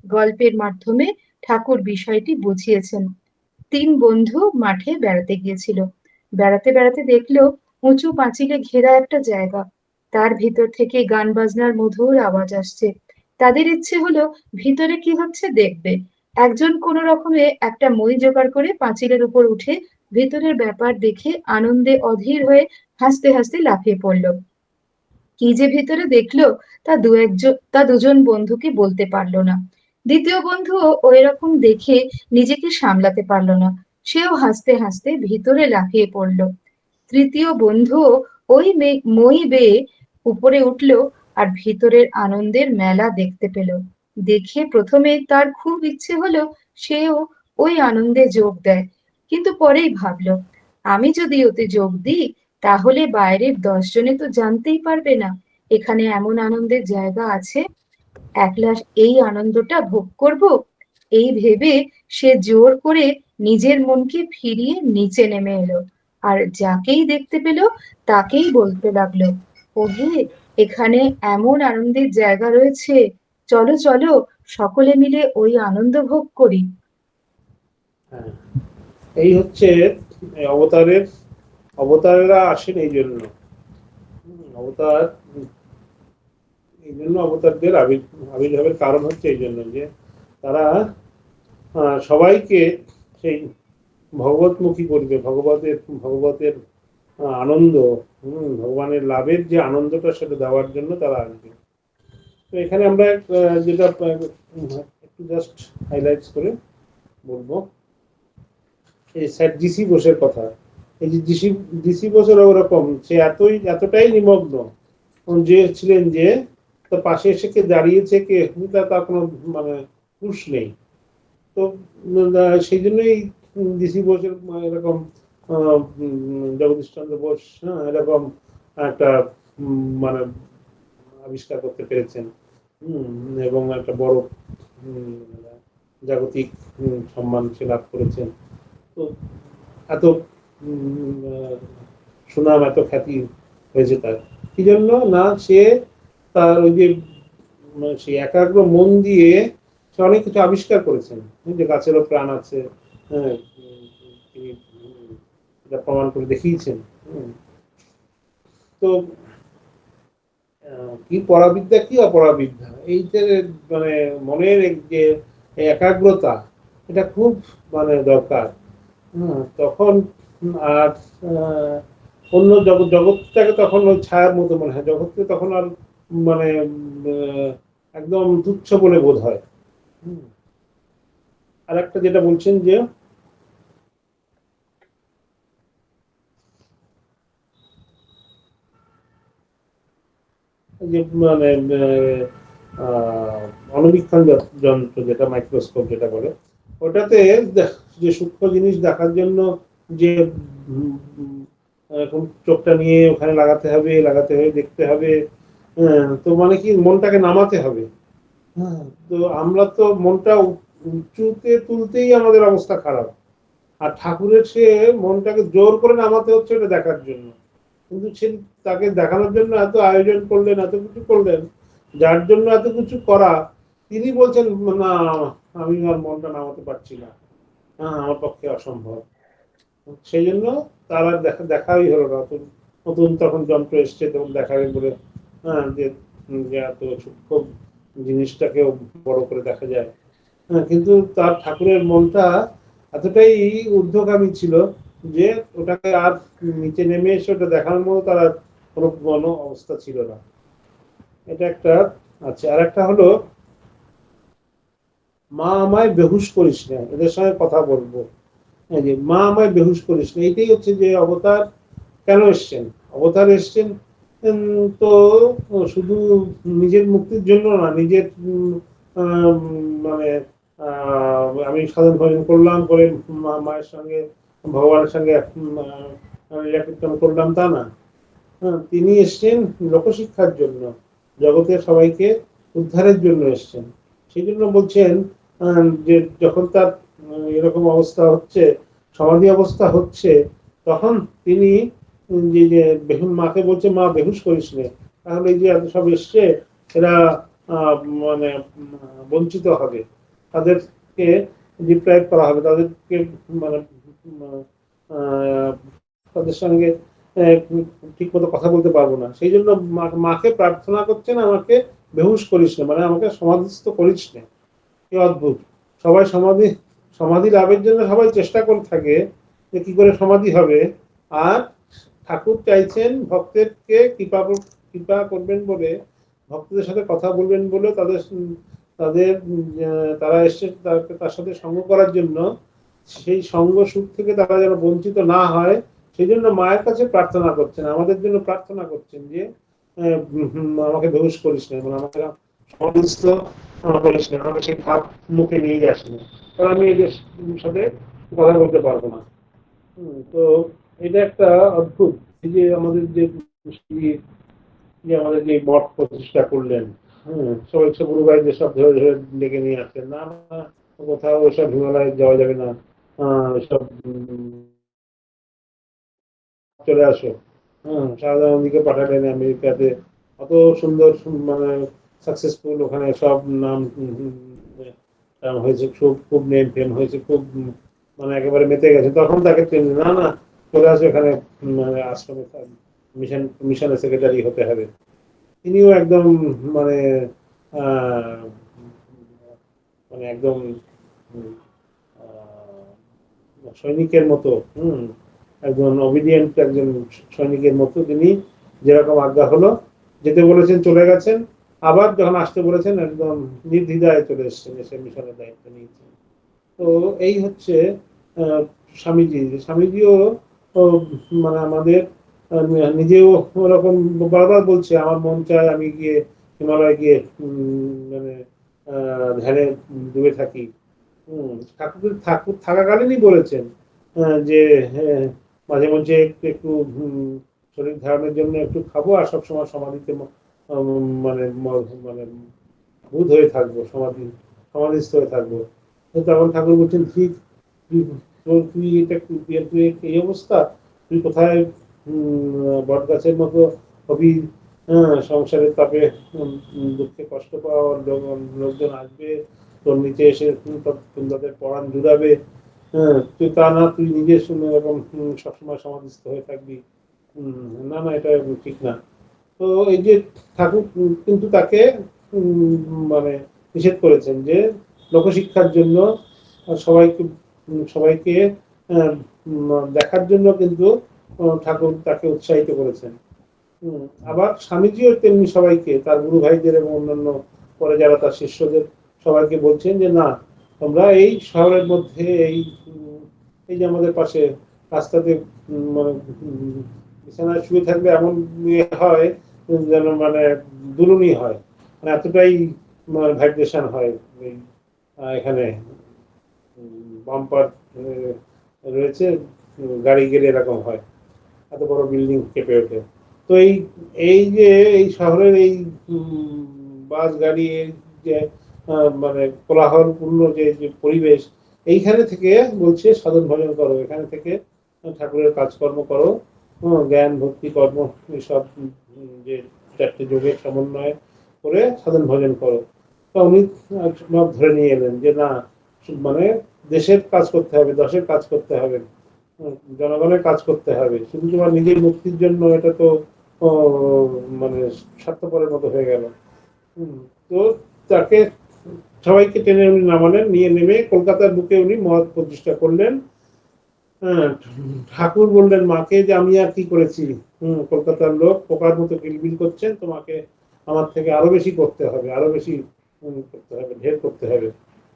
গল্পের মাধ্যমে ঠাকুর বিষয়টি বুঝিয়েছেন। ৩ বন্ধু মাঠে বেড়াতে গিয়েছিল। বেড়াতে বেড়াতে দেখলো উঁচু পাঁচিলে ঘেরা একটা জায়গা। তার ভিতর থেকে গান বাজনার মধুর আওয়াজ আসছে। তাদের ইচ্ছে হলো ভিতরে কি হচ্ছে দেখবে। একজন কোনো রকমে একটা মই জোগাড় করে পাঁচিলের উপর উঠে ভেতরের ব্যাপার দেখে আনন্দে অধীর হয়ে হাসতে হাসতে লাফিয়ে পড়ল। কি যে ভেতরে দেখলো তা দুজন বন্ধুকে বলতে পারলো না। দ্বিতীয় বন্ধুও ওইরকম দেখে নিজেকে সামলাতে পারলো না। সেও হাসতে হাসতে ভিতরে লাফিয়ে পড়লো। তৃতীয় বন্ধুও ওই মই বেয়ে উপরে উঠলো আর ভিতরের আনন্দের মেলা দেখতে পেল। দেখে প্রথমে তার খুব ইচ্ছে হলো সেও ওই আনন্দে যোগ দেয়, কিন্তু পরেই ভাবলো, আমি যদি ওতে যোগ দিই তাহলে বাইরের 10 জনে তো জানতেই পারবে না এখানে এমন আনন্দের জায়গা আছে। একলা এই আনন্দটা ভোগ করব। এই ভেবে সে জোর করে নিজের মনকে ফিরিয়ে নিচে নেমে এলো, আর যাকেই দেখতে পেল তাকেই বলতে লাগলো, ওহে, এখানে এমন আনন্দের জায়গা রয়েছে, চলো চলো সকলে মিলে ওই আনন্দ ভোগ করি। হ্যাঁ, এই হচ্ছে অবতারেরা আসেন এই জন্য। অবতার এই জন্য অবতারদের আবির্ভাবের কারণ হচ্ছে এই জন্য যে তারা সবাইকে সেই ভগবতমুখী করবে, ভগবতের আনন্দ, ভগবানের লাভের যে আনন্দটা সেটা দেওয়ার জন্য তারা আসবে। তো এখানে আমরা যেটা একটু জাস্ট হাইলাইটস করে বলবো, এই স্যার ডিসি বোসের কথা। এই যে ডিসি বোসের ওরকম, সে এতটাই নিমগ্ন যে ছিলেন যে তার পাশে এসে কে দাঁড়িয়েছে কে তার কোনো মানে হুঁশ নেই। তো সেই জন্যই ডিসি বোসের এরকম জগদীশ চন্দ্র বোস এরকম একটা মানে আবিষ্কার করতে পেরেছেন, এবং একটা বড় জাগতিক সম্মান সে লাভ করেছেন। তো এত সুনাম, এত খ্যাতি হয়েছে তার কি জন্য না, সে তার ওই যে সেই একাগ্র মন দিয়ে সে অনেক কিছু আবিষ্কার করেছেন, যে গাছেরও প্রাণ আছে, হ্যাঁ, তিনি এটা প্রমাণ করে দেখিয়েছেন। তো কি পরাবিদ্যা কি অপরাবিদ্যা, এই যে মানে মনের যে একাগ্রতা, এটা খুব মানে দরকার। তখন আর অন্য জগৎটাকে তখন ওই ছায়ার মতো মনে হয়, জগৎকে তখন আর মানে একদম তুচ্ছ বলে বোধ হয়। আর একটা যেটা বলছেন যে মানে অণুবীক্ষণ যন্ত্র, যেটা মাইক্রোস্কোপ যেটা বলে, ওটাতে যে সূক্ষ্ম জিনিস দেখার জন্য যে চোখটা নিয়ে ওখানে লাগাতে হবে দেখতে হবে, তো মানে কি মনটাকে নামাতে হবে। তো আমরা তো মনটা উঁচুতে তুলতেই আমাদের অবস্থা খারাপ, আর ঠাকুরের সে মনটাকে জোর করে নামাতে হচ্ছে এটা দেখার জন্য। কিন্তু সে তাকে দেখানোর জন্য এত আয়োজন করলেন, এত কিছু করলেন, যার জন্য এত কিছু করা, তিনি বলছেন না, আমি আর মনটা নামাতে পারছি না, আমার পক্ষে অসম্ভব। সেই জন্য তার আর দেখাই হলো না। নতুন তখন যন্ত্র এসছে, তখন দেখাবে বলে যে এত সূক্ষ্ম জিনিসটাকেও বড় করে দেখা যায়। কিন্তু তার ঠাকুরের মনটা এতটাই ঊর্ধ্বগামী ছিল যে ওটাকে আর নিচে নেমে এসে ওটা দেখানোর মতো তার কোনো অবস্থা ছিল না। এটা একটা। আচ্ছা, আর একটা হলো মা আমায় বেহুশ করিস না, এদের সঙ্গে কথা বলবো। যে মা আমায় বেহুশ করিস না, এইটাই হচ্ছে যে অবতার কেন এসছেন। অবতার এসছেন তো শুধু নিজের মুক্তির জন্য না, নিজের মানে আমি সাধন ভজন করলাম করে মায়ের সঙ্গে ভগবানের সঙ্গে লীলা কীর্তন করলাম তা না। তিনি এসছেন লোকশিক্ষার জন্য, জগতের সবাইকে উদ্ধারের জন্য এসছেন। সেই জন্য বলছেন যে যখন তার এরকম অবস্থা হচ্ছে, সমাধি অবস্থা হচ্ছে, তখন তিনি যে মাকে বলছে, মা বেহুশ করিস নে, তাহলে এই যে এত সব এসছে এরা মানে বঞ্চিত হবে, তাদেরকে ডিপ্রাইভ করা হবে, তাদেরকে মানে তাদের সঙ্গে ঠিক মতো কথা বলতে পারবো না। সেই জন্য মাকে প্রার্থনা করছেন, আমাকে বেহুশ করিস না, মানে আমাকে সমাধিস্থ করিস না। কি অদ্ভুত! সবাই সমাধি লাভের জন্য সবাই চেষ্টা করে থাকে যে কি করে সমাধি হবে, আর ঠাকুর চাইছেন ভক্তদেরকে কৃপা করবেন বলে, ভক্তদের সাথে কথা বলবেন বলে, তাদের তাদের তারা এসছে তার সাথে সঙ্গ করার জন্য, সেই সঙ্গ সুখ থেকে তারা যেন বঞ্চিত না হয়, সেই জন্য মায়ের কাছে প্রার্থনা করছেন, আমাদের জন্য প্রার্থনা করছেন যে আমাকে বেহুশ করিস না, মানে আমাকে সমাধিস্থ করিস না, আমাকে সেই ভাব মুখে নিয়ে যাস না, কারণ আমি এদের সাথে কথা বলতে পারবো না। তো এটা একটা অদ্ভুত, এই যে আমাদের যে আমাদের যে মঠ প্রতিষ্ঠা করলেন, সবাই গুরু ভাইদের সব ধরে ধরে ডেকে নিয়ে আসছেন, না না কোথাও ওইসব হিমালয়ে যাওয়া যাবে না, সব চলে আসো। শাহজাহানদিকে পাঠালেন আমেরিকাতে, অত সুন্দর মানে সাকসেসফুল ওখানে সব নাম হয়েছে, খুব খুব নেম ফেম হয়েছে, খুব মানে একেবারে মেতে গেছে, তখন তাকে না না চলে আসো এখানে, মানে আশ্রমে মিশনের সেক্রেটারি হতে হবে। তিনিও একদম মানে মানে একদম সৈনিকের মতো, একজন অবিডিয়েন্ট একজন সৈনিকের মতো তিনি যেরকম আজ্ঞা হলো, যেতে বলেছেন চলে গেছেন, আবার যখন আসতে বলেছেন একদম নির্দ্বিধায় চলে এসেছেন, এসে মিশনের দায়িত্ব নিয়েছেন। তো এই হচ্ছে স্বামীজিও মানে আমাদের নিজেও ওরকম বারবার বলছে, আমার মন চায় আমি গিয়ে হিমালয় গিয়ে মানে ধ্যানে ডুবে থাকি। ঠাকুর থাকাকালীনই বলেছেন যে মাঝে মাঝে একটু একটু শরীর ধারণের জন্য একটু খাবো, আর সবসময় সমাধিতে মানে মানে ভূত হয়ে থাকবো, সমাধিস্থ হয়ে থাকবো। তখন ঠাকুর বলছেন, ঠিক তুই এটা তুই এই অবস্থা, তুই কোথায় বট গাছের মতো হবি, সংসারের তাপে দুঃখে কষ্ট পাওয়া লোকজন আসবে তোর নিচে এসে তাদের পড়ান জুড়াবে, তুই তা না, তুই নিজের এরকম সবসময় সমাধিস্থ হয়ে থাকবি, না না এটা ঠিক না। তো এই যে ঠাকুর কিন্তু তাকে মানে নিষেধ করেছেন যে লোকশিক্ষার জন্য সবাইকে সবাইকে দেখার জন্য কিন্তু ঠাকুর তাকে উৎসাহিত করেছেন। আবার স্বামীজিও তেমনি সবাইকে, তার গুরু ভাইদের এবং অন্যান্য পরে যারা তার শিষ্যদের সবাইকে বলছেন যে না, তোমরা এই শহরের মধ্যে এই যে আমাদের পাশে রাস্তাতে মানে বিছানায় শুয়ে থাকবে এমন হয় যেন মানে দুলুনি হয়, মানে এতটাই ভাইব্রেশন হয় এখানে, বাম্পার রয়েছে, গাড়ি গেলে এরকম হয়, এত বড় বিল্ডিং কেঁপে ওঠে। তো এই যে এই শহরের এই বাস গাড়ি যে মানে কোলাহলপূর্ণ যে পরিবেশ, এইখানে থেকে বলছে সাধন ভজন করো, এখানে থেকে ঠাকুরের কাজকর্ম করো, জ্ঞান ভক্তি কর্ম এইসব যে চারটে যোগের সমন্বয় করে সাধন ভজন করো। তা উনি ধরে নিয়ে এলেন যে না, মানে দেশের কাজ করতে হবে, দশের কাজ করতে হবে, জনগণের কাজ করতে হবে, শুধু তোমার নিজের মুক্তির জন্য এটা তো মানে স্বার্থপরের মতো হয়ে গেল। তো তাকে সবাইকে টেনে উনি নামালেন, নিয়ে নেমে কলকাতার বুকে উনি মঠ প্রতিষ্ঠা করলেন। ঠাকুর বললেন মাকে যে আমি আর কি করেছি, কলকাতার লোক পোকার মতো কিলবিল করছেন, তোমাকে আমার থেকে আরো বেশি করতে হবে, আরো বেশি করতে হবে, ঢের করতে হবে।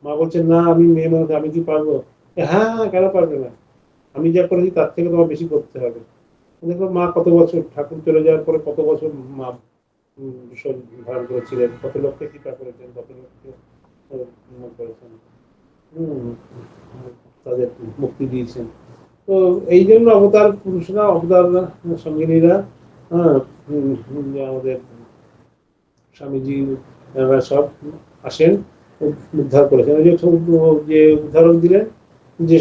মা বলছেন না, আমি মেয়ে মানুষ, আমি কি পারবো? হ্যাঁ হ্যাঁ, কেন পারবে না, আমি যা করেছি তার থেকে তোমার বেশি করতে হবে। দেখো মা কত বছর, ঠাকুর চলে যাওয়ার পরে কত বছর মা ধারণ করেছিলেন, কত লোককে কৃপা করেছেন, কত লোককে করেছেন, তাদের মুক্তি দিয়েছেন। তো এই জন্য অবতার পুরুষরা, অবতার সঙ্গিনীরা হ্যাঁ, আমাদের স্বামীজি এরা সব আসেন, উদ্ধার করেছেন। ওই যে উদাহরণ দিলেন যে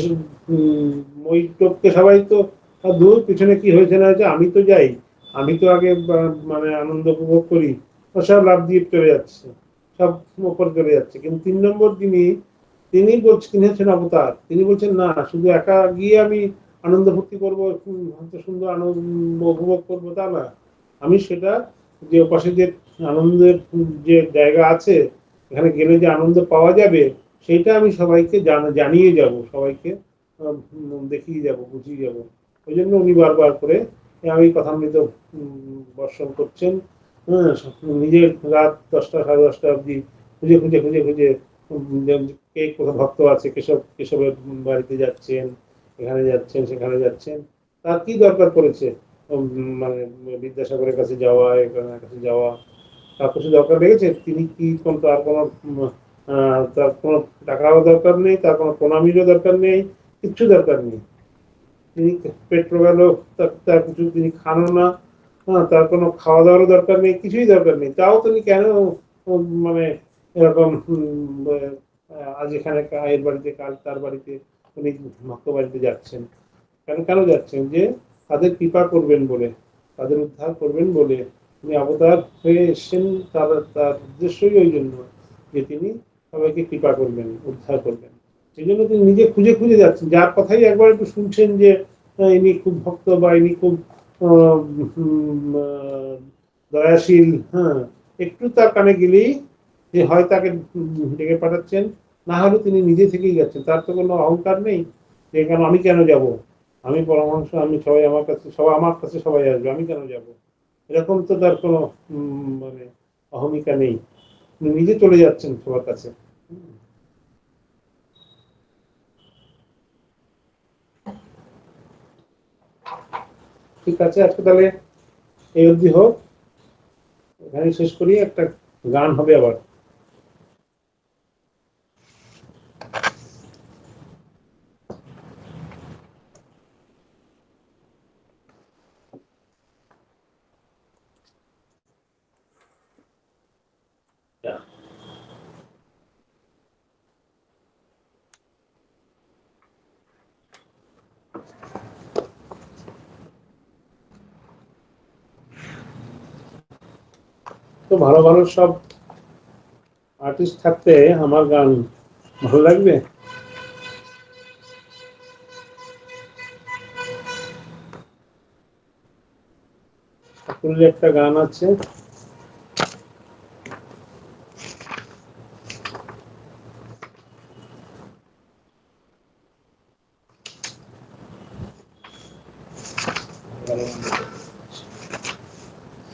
ওই টোপকে সবাই তো দূর পিছনে কি হয়েছে না হয়েছে, আমি তো যাই, আমি তো আগে মানে আনন্দ উপভোগ করি, ও সব লাভ দিয়ে চলে যাচ্ছে, সব ওপর চলে যাচ্ছে। কিন্তু 3 নম্বর তিনি বলছেন, তিনি হচ্ছেন অবতার, তিনি বলছেন না, শুধু একা গিয়ে আমি আনন্দ ভর্তি করবো, সুন্দর আনন্দ উপভোগ করবো তা না, আমি সেটা যে পাশে যে আনন্দের যে জায়গা আছে, এখানে গেলে যে আনন্দ পাওয়া যাবে, সেইটা আমি সবাইকে জানিয়ে যাব, সবাইকে দেখিয়ে যাব, বুঝিয়ে যাব। ওই জন্য উনি বারবার করে আমি কথামৃত বর্ষণ করছেন। হ্যাঁ, নিজের রাত 10টা সাড়ে 10টা অব্দি খুঁজে খুঁজে খুঁজে খুঁজে কে কোথাও ভক্ত আছে, কেশবের বাড়িতে যাচ্ছেন, এখানে যাচ্ছেন, সেখানে যাচ্ছেন, তার কি দরকার পড়েছে মানে বিদ্যাসাগরের কাছে যাওয়া, এখানের কাছে যাওয়া, তার কিছু দরকার লেগেছে? তিনি কি তার কোনো তার কোনো টাকাও দরকার নেই, তার কোনো প্রণামীরও দরকার নেই, কিচ্ছু দরকার নেই। তিনি পেট গেল, তার কিছু তিনি খানও না, তার কোনো খাওয়া দাওয়ারও দরকার নেই, কিছুই দরকার নেই, তাও তিনি কেন মানে এরকম আজ এখানে এর বাড়িতে, কাল তার বাড়িতে, উনি ভক্ত বাড়িতে যাচ্ছেন? কেন কেন যাচ্ছেন? যে তাদের কৃপা করবেন বলে, তাদের উদ্ধার করবেন বলে তিনি অবতার হয়ে এসছেন। তার উদ্দেশ্যই ওই জন্য যে তিনি সবাইকে কৃপা করবেন, উদ্ধার করবেন। সেই জন্য তিনি নিজে খুঁজে খুঁজে যাচ্ছেন। যার কথাই একবার একটু শুনছেন যে ইনি খুব ভক্ত বা ইনি খুব দয়াশীল, হ্যাঁ, একটু তার কানে গেলেই যে হয় তাকে ডেকে পাঠাচ্ছেন, না হলে তিনি নিজে থেকেই যাচ্ছেন। তার তো কোনো অহংকার নেই যে কেন আমি কেন যাব, আমি পরমাংশ, আমি সবাই আমার কাছে সবাই আসবে, আমি কেন যাব, এরকম তো তার কোনো মানে অহমিকা নেই। নিজে চলে যাচ্ছেন সবার কাছে। ঠিক আছে, আজকে তাহলে এই অবধি হোক, এখানে শেষ করি। একটা গান হবে আবার। তো ভালো ভালো সব আর্টিস্ট থাকতে আমার গান ভালো লাগবে? একটা গান আছে,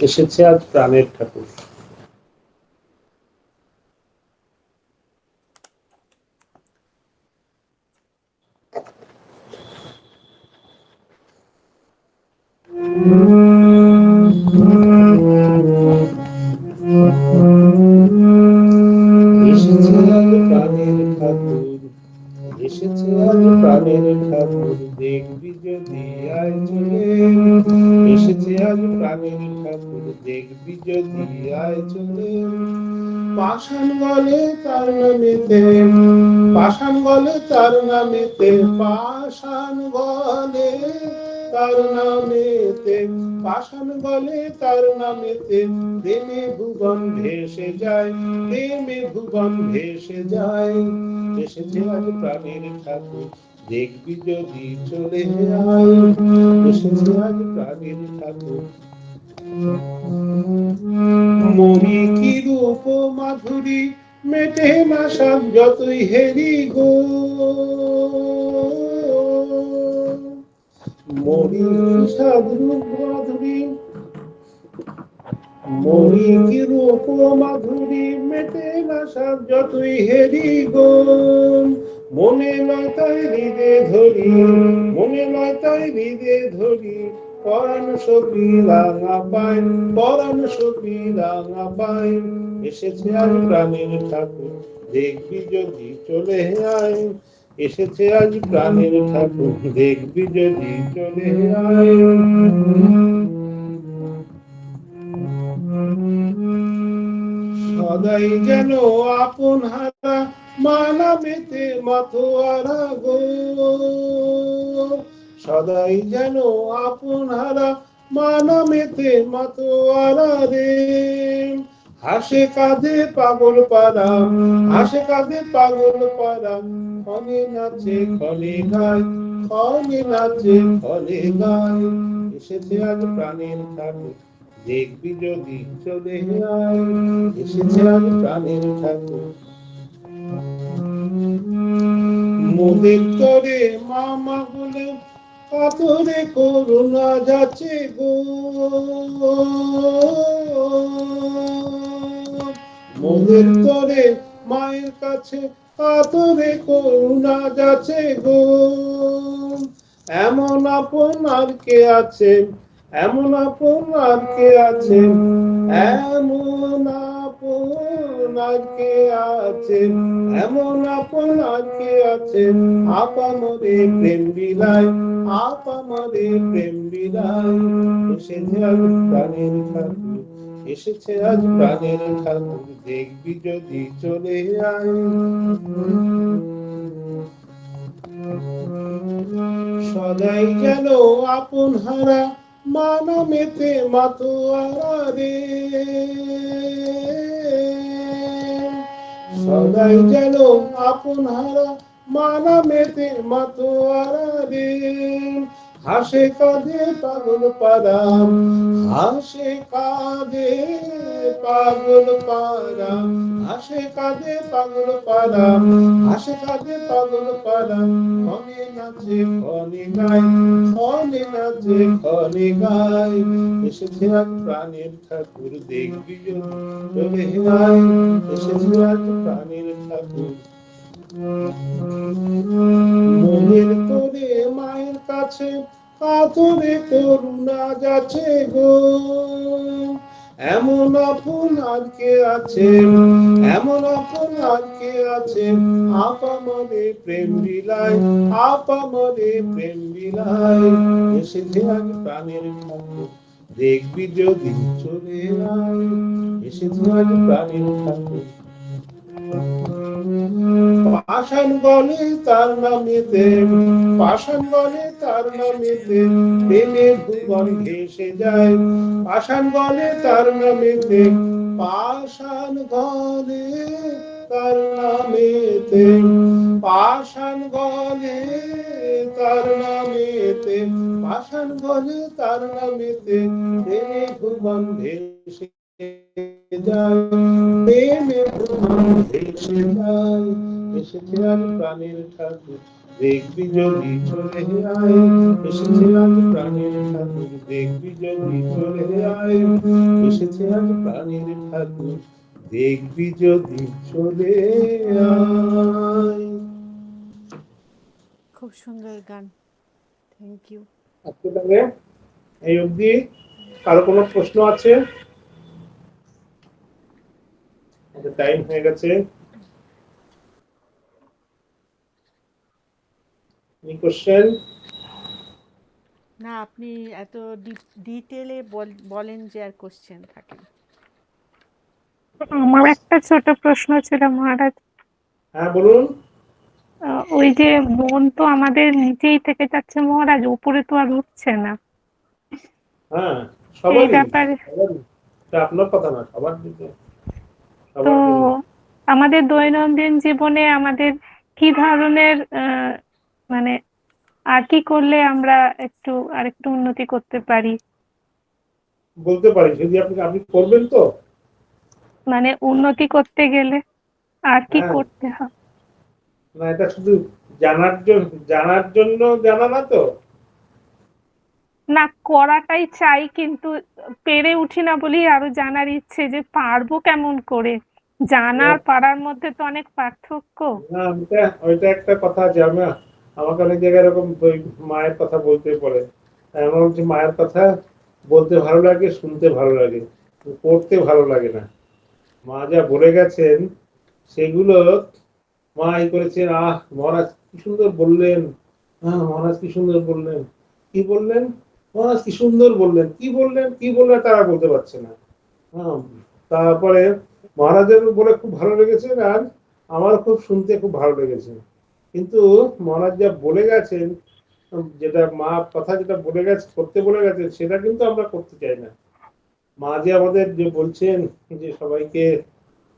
এসেছে আজ প্রাণের ঠাকুর। এসেছে আজ প্রাণের ঠাকুর, এসেছে আজ প্রাণের ঠাকুর, দেখবি যদি আয় চলে। এসেছে আজ প্রাণের ঠাকুর, দেখবি যদি আয় চলে। পাষাণ গলে তার নামেতে, পাষাণ গলে তার নামেতে, পাষাণ গলে তার নামেতে, পাষাণ গলে তার নামেতে, প্রেমে ভুবন ভেসে যায়, প্রেমে ভুবন ভেসে যায়। এসেছে আজ প্রাণের ঠাকুর, দেখবি যদি চলে আয়। এসেছে আজ প্রাণের ঠাকুর। মরি কি রূপ মাধুরী, মেটে না সব যতই হেরি গো। মরি সাধু মাধুরী, মরি কি রূপ মাধুরী, মেটে না সব যতই হেরি গো। মনে নয় তাই হৃদে ধরি, মনে নয় তাই হৃদে ধরি, পরাণ সখী রাঙা পায়, পরাণ সখী রাঙা পায়। এসেছে আজ প্রাণের ঠাকুর, দেখবি যদি চলে আয়। এসেছে আজ প্রাণের ঠাকুর, দেখবি যদি চলে আয়। সদাই যেন আপন হারা মানামেতে মাথোয়ারা গো, সদাই যেন আপন হারা মানামেতে মাথোয়ারা রে। হাসে কাঁদে পাগল পাড়া, হাসে কাঁদে পাগল পাড়া, ক্ষণে নাচে ক্ষণে গায়, ক্ষণে নাচে ক্ষণে গায়। এসেছে আজ প্রাণের ঠাকুর, দেখবি যদি চলে আয়। এসেছে আজ প্রাণের ঠাকুর। মোদের তরে মামা বলে কাতরে করুণা যাচ্ছে গো, মোদের তরে মায়ের কাছে কাতরে করুণা যাচ্ছে গো। এমন আপন আর কে আছে, এমন আপন আর কে আছে, এমন আপন আর কে আছে, এমন আপন আর কে আছে, আপামরে প্রেম বিলায়, আপামরে প্রেম বিলায়। এসেছে আজ প্রাণের ঠাকুর, এসেছে আজ প্রাণের ঠাকুর, দেখবি যদি চলে আয়। সদাই যেন আপন হারা মানামেতে মাথোয়ারা রে, সদাই যেন আপন হারা মানামেতে মাথোয়ারা রে। হাসে কাঁদে পাগল পাড়া, হাসে কাঁদে পাগল পাড়া, হাসে কাঁদে পাগল পাড়া, হাসে কাঁদে পাগল পাড়া, ক্ষণে নাচে ক্ষণে গায়, ক্ষণে নাচে ক্ষণে গায়। এসেছে আজ প্রাণের ঠাকুর, দেখবি যদি চলে আয়। এসেছে আজ প্রাণের ঠাকুর। মনের তোরে মায়ের কাছে কাতরে করুণা যাচ্ছে গো, এমন আপন আর কে আছে, এমন আপন আর কে আছে, আপামরে প্রেম বিলায়, আপামরে প্রেম বিলায়। এসেছে আজ প্রাণের ঠাকুর, দেখবি যদি চলে আয়। এসেছে আজ প্রাণের ঠাকুর। পাষাণ গলে তার নামেতে, পাষাণ গলে তার নামেতে, প্রেমের ভুবন ভেসে যায়। পাষাণ গলে তার নামেতে, পাষাণ গলে তার নামেতে, পাষাণ গলে তার নামেতে, পাষাণ গলে তার নামেতে, প্রেমের ভুবন ভেসে যায়, প্রেমের ভুবন ভেসে যায়। এসেছে আজ প্রাণের ঠাকুর, দেখবি যদি চলে আয়। এসেছে আজ প্রাণের ঠাকুর, দেখবি যদি চলে আয়। এসেছে আজ প্রাণের ঠাকুর, দেখবি যদি চলে আয়। খুব সুন্দর গান, থ্যাংক ইউ। আজকে তাহলে এই অবধি। কারো কোনো প্রশ্ন আছে? টাইম হয়ে গেছে। Any question? না, আপনি এত ডিটেলে বলেন যে আর কোশ্চেন থাকে না। আমার একটা ছোট প্রশ্ন ছিল মহারাজ। হ্যাঁ বলুন। ওই যে মন তো আমাদের নিচেই থেকে যাচ্ছে মহারাজ, উপরে তো আর উঠছে না। হ্যাঁ এই সবারই, ব্যাপারে এটা আপনার কথা না, সবার দিকে, তো সবার জন্য। আমাদের দৈনন্দিন জীবনে আমাদের কি ধরনের মানে আর কি করলে আমরা আরেকটু উন্নতি করতে পারি? বলতে পারি যদি আপনি করবেন তো। মানে উন্নতি করতে গেলে আর কি হ্যাঁ, করতে হবে? না এটা শুধু জানার জন্য জানা না তো। না, করাটাই চাই, কিন্তু পেরে উঠি না বলেই আরো জানার ইচ্ছে, যে পারবো কেমন করে। জানা আর পারার মধ্যে তো অনেক পার্থক্য। না ওইটা একটা কথা আছে। আমাকে অনেক জায়গায় এরকম ওই মায়ের কথা বলতে পড়ে। আমার হচ্ছে মায়ের কথা বলতে ভালো লাগে, শুনতে ভালো লাগে, পড়তে ভালো লাগে না। মা যা বলে গেছেন সেগুলো মা এই করেছেন, মহারাজ কি সুন্দর বললেন, মহারাজ কি সুন্দর বললেন, কি বললেন, মহারাজ কি সুন্দর বললেন, কি বললেন তারা বলতে পারছে না। তারপরে মহারাজের বলে খুব ভালো লেগেছে, আর আমার খুব শুনতে খুব ভালো লেগেছে। কিন্তু মহারাজ যা বলে গেছেন, যেটা মা কথা যেটা বলে গেছে, করতে বলে গেছে, সেটা কিন্তু আমরা করতে চাই না। মা যে আমাদের যে বলছেন যে সবাইকে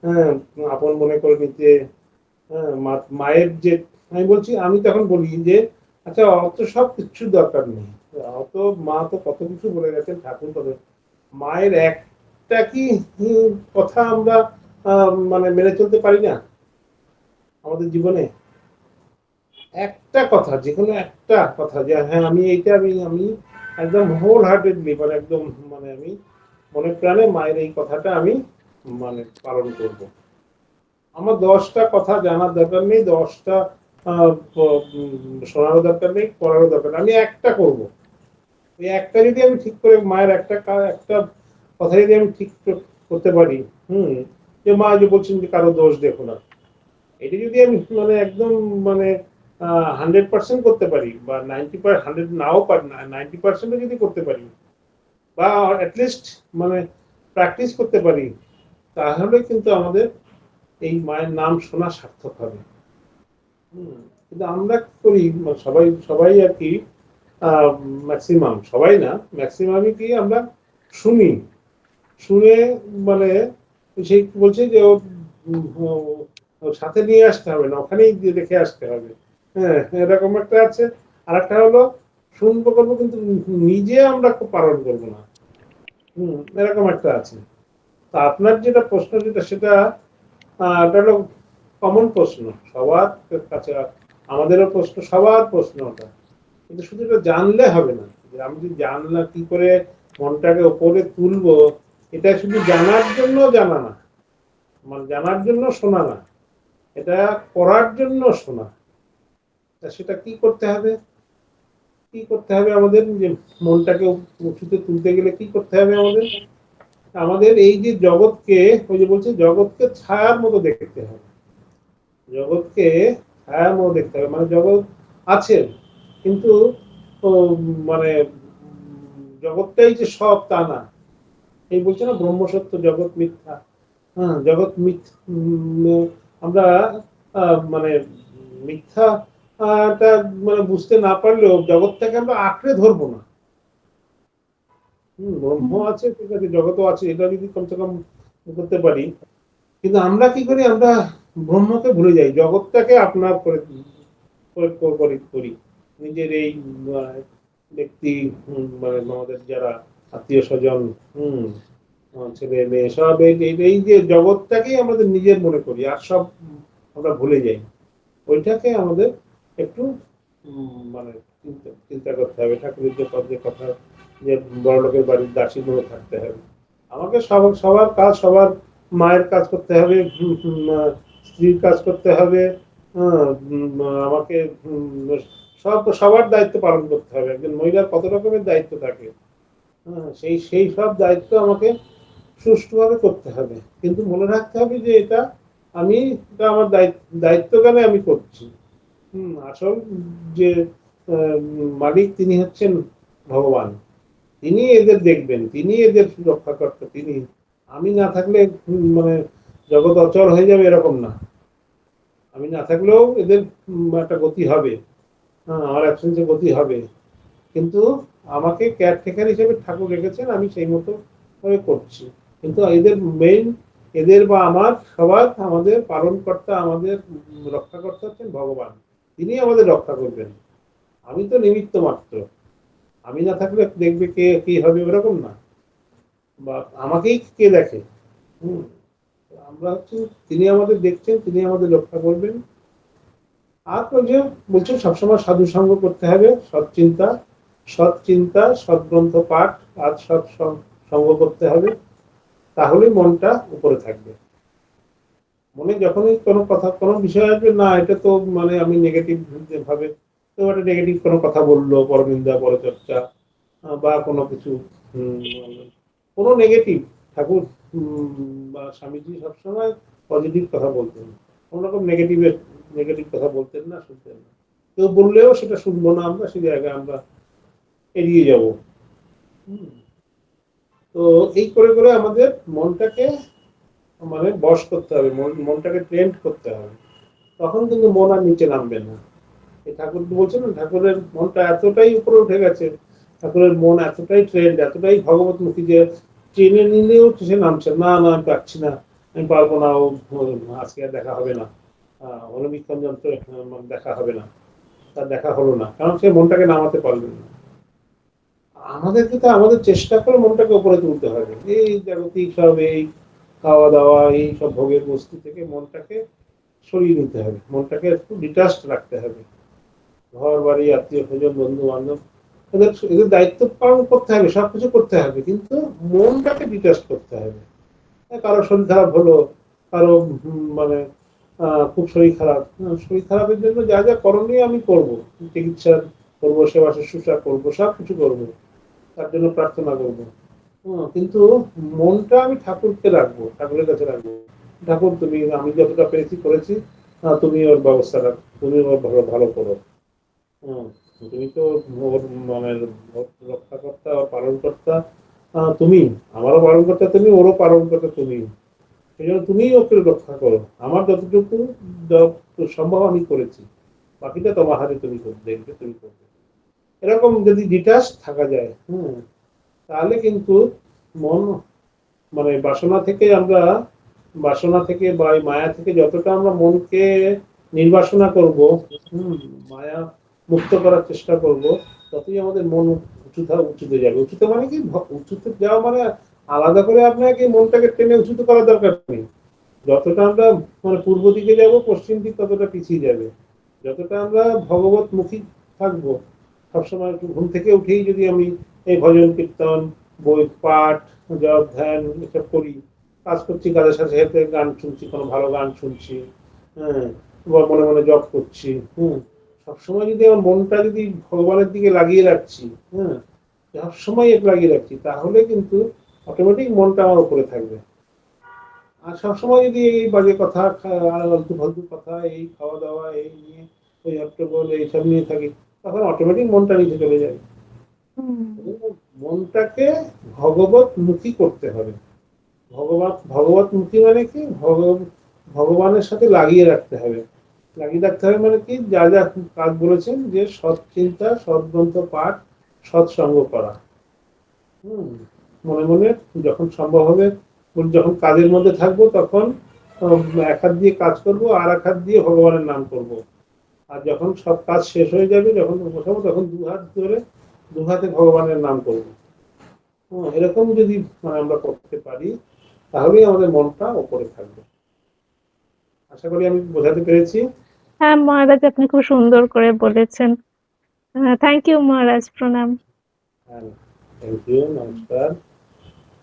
হ্যাঁ আপন মনে করে নিতে, হ্যাঁ মায়ের যে আমি বলছি, আমি তখন বলি যে আচ্ছা অত সব কিছু দরকার নেই, অত মা তো কত কিছু বলে গেছেন, ঠাকুর কত, মায়ের একটা কি কথা আমরা মানে মেনে চলতে পারি না আমাদের জীবনে? একটা কথা, যে কোনো একটা কথা, যে হ্যাঁ আমি এইটা আমি একদম হোল হার্টেডলি, মানে একদম মানে আমি মনে প্রাণে মায়ের এই কথাটা আমি মানে পালন করব। আমার 10টা কথা জানার দরকার নেই, 10টা শোনারও দরকার নেই, করারও দরকার নেই, আমি একটা করব। ওই একটা যদি আমি ঠিক করে, মায়ের একটা কথা যদি আমি ঠিক করতে পারি, যে মা যে বলছেন যে কারো দোষ দেখো না, এটা যদি আমি মানে একদম মানে 100% করতে পারি, বা 100 নাও পারি, 90% যদি করতে পারি, বা অ্যাটলিস্ট মানে প্র্যাকটিস করতে পারি, তাহলে কিন্তু আমাদের এই মায়ের নাম শোনা সার্থক হবে। কিন্তু আমরা কি করি, সবাই সবাই আর কি, ম্যাক্সিমাম, সবাই না, ম্যাক্সিমামই কি আমরা শুনি, শুনে মানে সেই বলছে যে সাথে নিয়ে আসতে হবে না, ওখানেই দিয়ে রেখে আসতে হবে, হ্যাঁ এরকম একটা আছে। আর একটা হলো শুনবো করবো কিন্তু নিজে আমরা পালন করবো না, এরকম একটা আছে। তা আপনার যেটা প্রশ্ন, যেটা সেটা এটা হলো কমন প্রশ্ন সবার কাছে, আমাদেরও প্রশ্ন, সবার প্রশ্ন ওটা। কিন্তু শুধু এটা জানলে হবে না, যে আমি যদি জানলাম কি করে মনটাকে উপরে তুলবো, এটা শুধু জানার জন্য জানা না, মানে জানার জন্য শোনা না, এটা করার জন্য শোনা। তা সেটা কি করতে হবে, কি করতে হবে আমাদের, যে মনটাকে উঁচুতে তুলতে গেলে কি করতে হবে আমাদের? আমাদের এই যে জগৎকে, ওই যে বলছে জগৎকে ছায়ার মতো দেখতে হবে, জগৎকে ছায়ার মতো দেখতে হবে, মানে জগৎ আছে কিন্তু মানে জগৎটাই যে সব তা না। এই বলছে না ব্রহ্ম সত্য জগৎ মিথ্যা, হ্যাঁ জগৎ আমরা মানে মিথ্যা টা মানে বুঝতে না পারলেও জগৎটাকে আমরা আঁকড়ে ধরবো না। ব্রহ্ম আছে ঠিক আছে, জগৎও আছে, এটা যদি কমসে কম করতে পারি। কিন্তু আমরা কি করি, আমরা ব্রহ্মকে ভুলে যাই, জগৎটাকে আপনার করে করি। নিজের এই ব্যক্তি, মানে আমাদের যারা আত্মীয় স্বজন, ছেলে মেয়ে সব, এই যে জগৎটাকেই আমাদের নিজের মনে করি, আর সব আমরা ভুলে যাই। ওইটাকে আমাদের একটু মানে চিন্তা করতে হবে। ঠাকুরের যে কথা, যে বড় লোকের বাড়ির দাসী মনে থাকতে হবে, আমাকে সবার কাজ, সবার মায়ের কাজ করতে হবে, স্ত্রীর কাজ করতে হবে, আমাকে সবার দায়িত্ব পালন করতে হবে। একজন মহিলার কত রকমের দায়িত্ব থাকে, সেই সব দায়িত্ব আমাকে সুষ্ঠুভাবে করতে হবে। কিন্তু মনে রাখতে হবে যে এটা আমার দায়িত্ব জ্ঞানে আমি করছি। আসল যে মালিক তিনি হচ্ছেন ভগবান, তিনি এদের দেখবেন, তিনি এদের রক্ষা করতে, তিনি, আমি না থাকলে মানে জগৎ অচল হয়ে যাবে এরকম না, আমি না থাকলেও এদের একটা গতি হবে, আমার অ্যাবসেন্সে গতি হবে। কিন্তু আমাকে কেয়ারটেকার হিসেবে ঠাকুর রেখেছেন, আমি সেই মতো করে করছি। কিন্তু এদের মেইন, এদের বা আমার সবার, আমাদের পালনকর্তা, আমাদের রক্ষাকর্তা হচ্ছেন ভগবান, তিনি আমাদের রক্ষা করবেন। আমি তো নিমিত্ত মাত্র, আমি না থাকলে দেখবে কে কি হবে এরকম না, বা আমাকেই কে দেখে। আমরা হচ্ছে, তিনি আমাদের দেখছেন, তিনি আমাদের রক্ষা করবেন। আর বলছেন সবসময় সাধু সঙ্গ করতে হবে, সৎ চিন্তা, সৎগ্রন্থ পাঠ আর সৎ সঙ্গ করতে হবে, তাহলেই মনটা উপরে থাকবে। মনে যখনই কোনো কথা, কোনো বিষয় আসবে না, এটা তো মানে আমি নেগেটিভ ভাবে, তো একটা নেগেটিভ কোনো কথা বললো, পরনিন্দা, পরচর্চা, বা কোনো কিছু কোনো নেগেটিভ, ঠাকুর বা স্বামীজি সবসময় পজিটিভ কথা বলতেন, কোন রকম নেগেটিভ কথা বলতেন না, শুনতেন না। কেউ বললেও সেটা শুনবো না, আমরা সেই জায়গায় আমরা এড়িয়ে যাব। তো এই করে করে আমাদের মনটাকে মানে বশ করতে হবে, মনটাকে ট্রেন্ড করতে হবে, তখন কিন্তু মন আর নিচে নামবে না। এই ঠাকুর বলছেন না, ঠাকুরের মনটা এতটাই উপরে উঠে গেছে, ঠাকুরের মন এতটাই ট্রেন্ড, এতটাই ভগবতমুখী যে ট্রেনে নিলেও সে নামছে না, না আমি পারছি না, আমি পারবো না, আজকে আর দেখা হবে না, অনুবীক্ষণ যন্ত্র দেখা হবে না, তার দেখা হলো না, কারণ সে মনটাকে নামাতে পারলেন না। আমাদেরকে তো আমাদের চেষ্টা করে মনটাকে উপরে তুলতে হবে, এই জাগতিক সব এই খাওয়া দাওয়া এই সব ভোগের বস্তু থেকে মনটাকে সরিয়ে নিতে হবে, মনটাকে একটু ডিটাচড রাখতে হবে। ঘর বাড়ি আত্মীয় স্বজন বন্ধু বান্ধব এদের দায়িত্ব পালন করতে হবে, সবকিছু করতে হবে, কিন্তু মনটাকে ডিটাচ করতে হবে। কারো শরীর খারাপ হলো, কারো মানে খুব শরীর খারাপ, শরীর খারাপের জন্য যা যা করণীয় আমি করব, চিকিৎসা করবো, সেবা শুশ্রূষা করবো, সবকিছু করবো, তার জন্য প্রার্থনা করবো, কিন্তু মনটা আমি ঠাকুরকে রাখবো, ঠাকুরের কাছে রাখবো। ঠাকুর তুমি, আমি যতটা পেরেছি করেছি, তুমি ওর ব্যবস্থা রাখো, তুমি ওর ভালো ভালো করো, তুমি তো ওর মানে রক্ষাকর্তা ও পালনকর্তা, তুমি আমারও পালনকর্তা, তুমি ওরও পালনকর্তা, তুমি, সেই জন্য তুমিই ওকে রক্ষা করো, আমার যতটুকু সম্ভব আমি করেছি, বাকিটা তোমার হাতে, তুমি দেখবে, তুমি করবে। এরকম যদি ডিটাচ থাকা যায়, তাহলে কিন্তু মন মানে বাসনা থেকে বা মায়া থেকে যতটা আমরা মনকে নির্বাসনা করব, মায়া মুক্ত করার চেষ্টা করব, ততই আমাদের মন উঁচুতে যাবে। উঁচুতে মানে কি, উঁচুতে যাওয়া মানে আলাদা করে আপনাকে মনটাকে টেনে উঁচুতে করার দরকার নেই। যতটা আমরা মানে পূর্ব দিকে যাব, পশ্চিম দিক ততটা পিছিয়ে যাবে। যতটা আমরা ভগবত মুখী থাকবো, সবসময় একটু ঘুম থেকে উঠেই যদি আমি এই ভজন কীর্তন, বই পাঠ, জপ ধ্যান এসব করি, কাজ করছি, কাজের সাথে সাথে গান শুনছি, কোনো ভালো গান শুনছি, বা মনে মনে জপ করছি, সবসময় যদি আমার মনটা যদি ভগবানের দিকে লাগিয়ে রাখছি, সবসময় লাগিয়ে রাখছি, তাহলে কিন্তু অটোমেটিক মনটা আমার উপরে থাকবে। আর সবসময় যদি এই বাজে কথা, আলতু ফালতু কথা, এই খাওয়া দাওয়া, এই নিয়ে ওই হট্টগোল এইসব নিয়ে থাকি, তখন অটোমেটিক মনটা নিচে চলে যায়। মনটাকে ভগবত মুখী করতে হবে। ভগবত মুখী মানে কি, ভগবানের সাথে লাগিয়ে রাখতে হবে। লাগিয়ে রাখতে হবে মানে কি, যা যা কাজ বলেছেন, যে সৎ চিন্তা, সৎগ্রন্থ পাঠ, সৎসঙ্গ করা, মনে মনে যখন সম্ভব হবে, যখন কাজের মধ্যে থাকবো, তখন এক হাত দিয়ে কাজ করবো, আর এক হাত দিয়ে ভগবানের নাম করব। আর যখন সব কাজ শেষ হয়ে যাবে, যখন বসাবো, তখন দু হাত ধরে দু হাতে ভগবানের নাম করবো। এরকম যদি আমরা করতে পারি, তাহলেই আমাদের মনটা উপরে থাকবে। আশা করি আমি বোঝাতে পেরেছি। হ্যাঁ মহারাজ, আপনি খুব সুন্দর করে বলেছেন। থ্যাংক ইউ মহারাজ, প্রণাম। থ্যাংক ইউ, নমস্কার।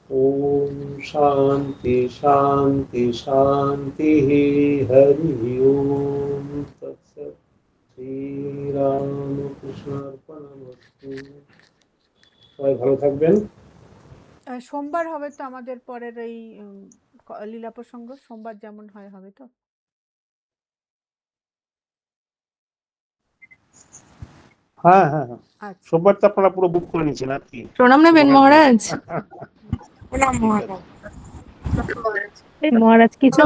ওম শান্তি শান্তি শান্তি, হরি ওম তৎসৎ। শ্রীরামকৃষ্ণার্পণমস্তু। সবাই ভালো থাকবেন। সোমবার হবে তো আমাদের পরের এই লীলা প্রসঙ্গ, সোমবার যেমন হয় হবে তো? হ্যাঁ হ্যাঁ হ্যাঁ, আচ্ছা, সোমবার তো আপনারা পুরো বুক করে নিয়েছেন আর কি। প্রণাম নেবেন মহারাজ। ঠিক আছে। মহারাজ কিছু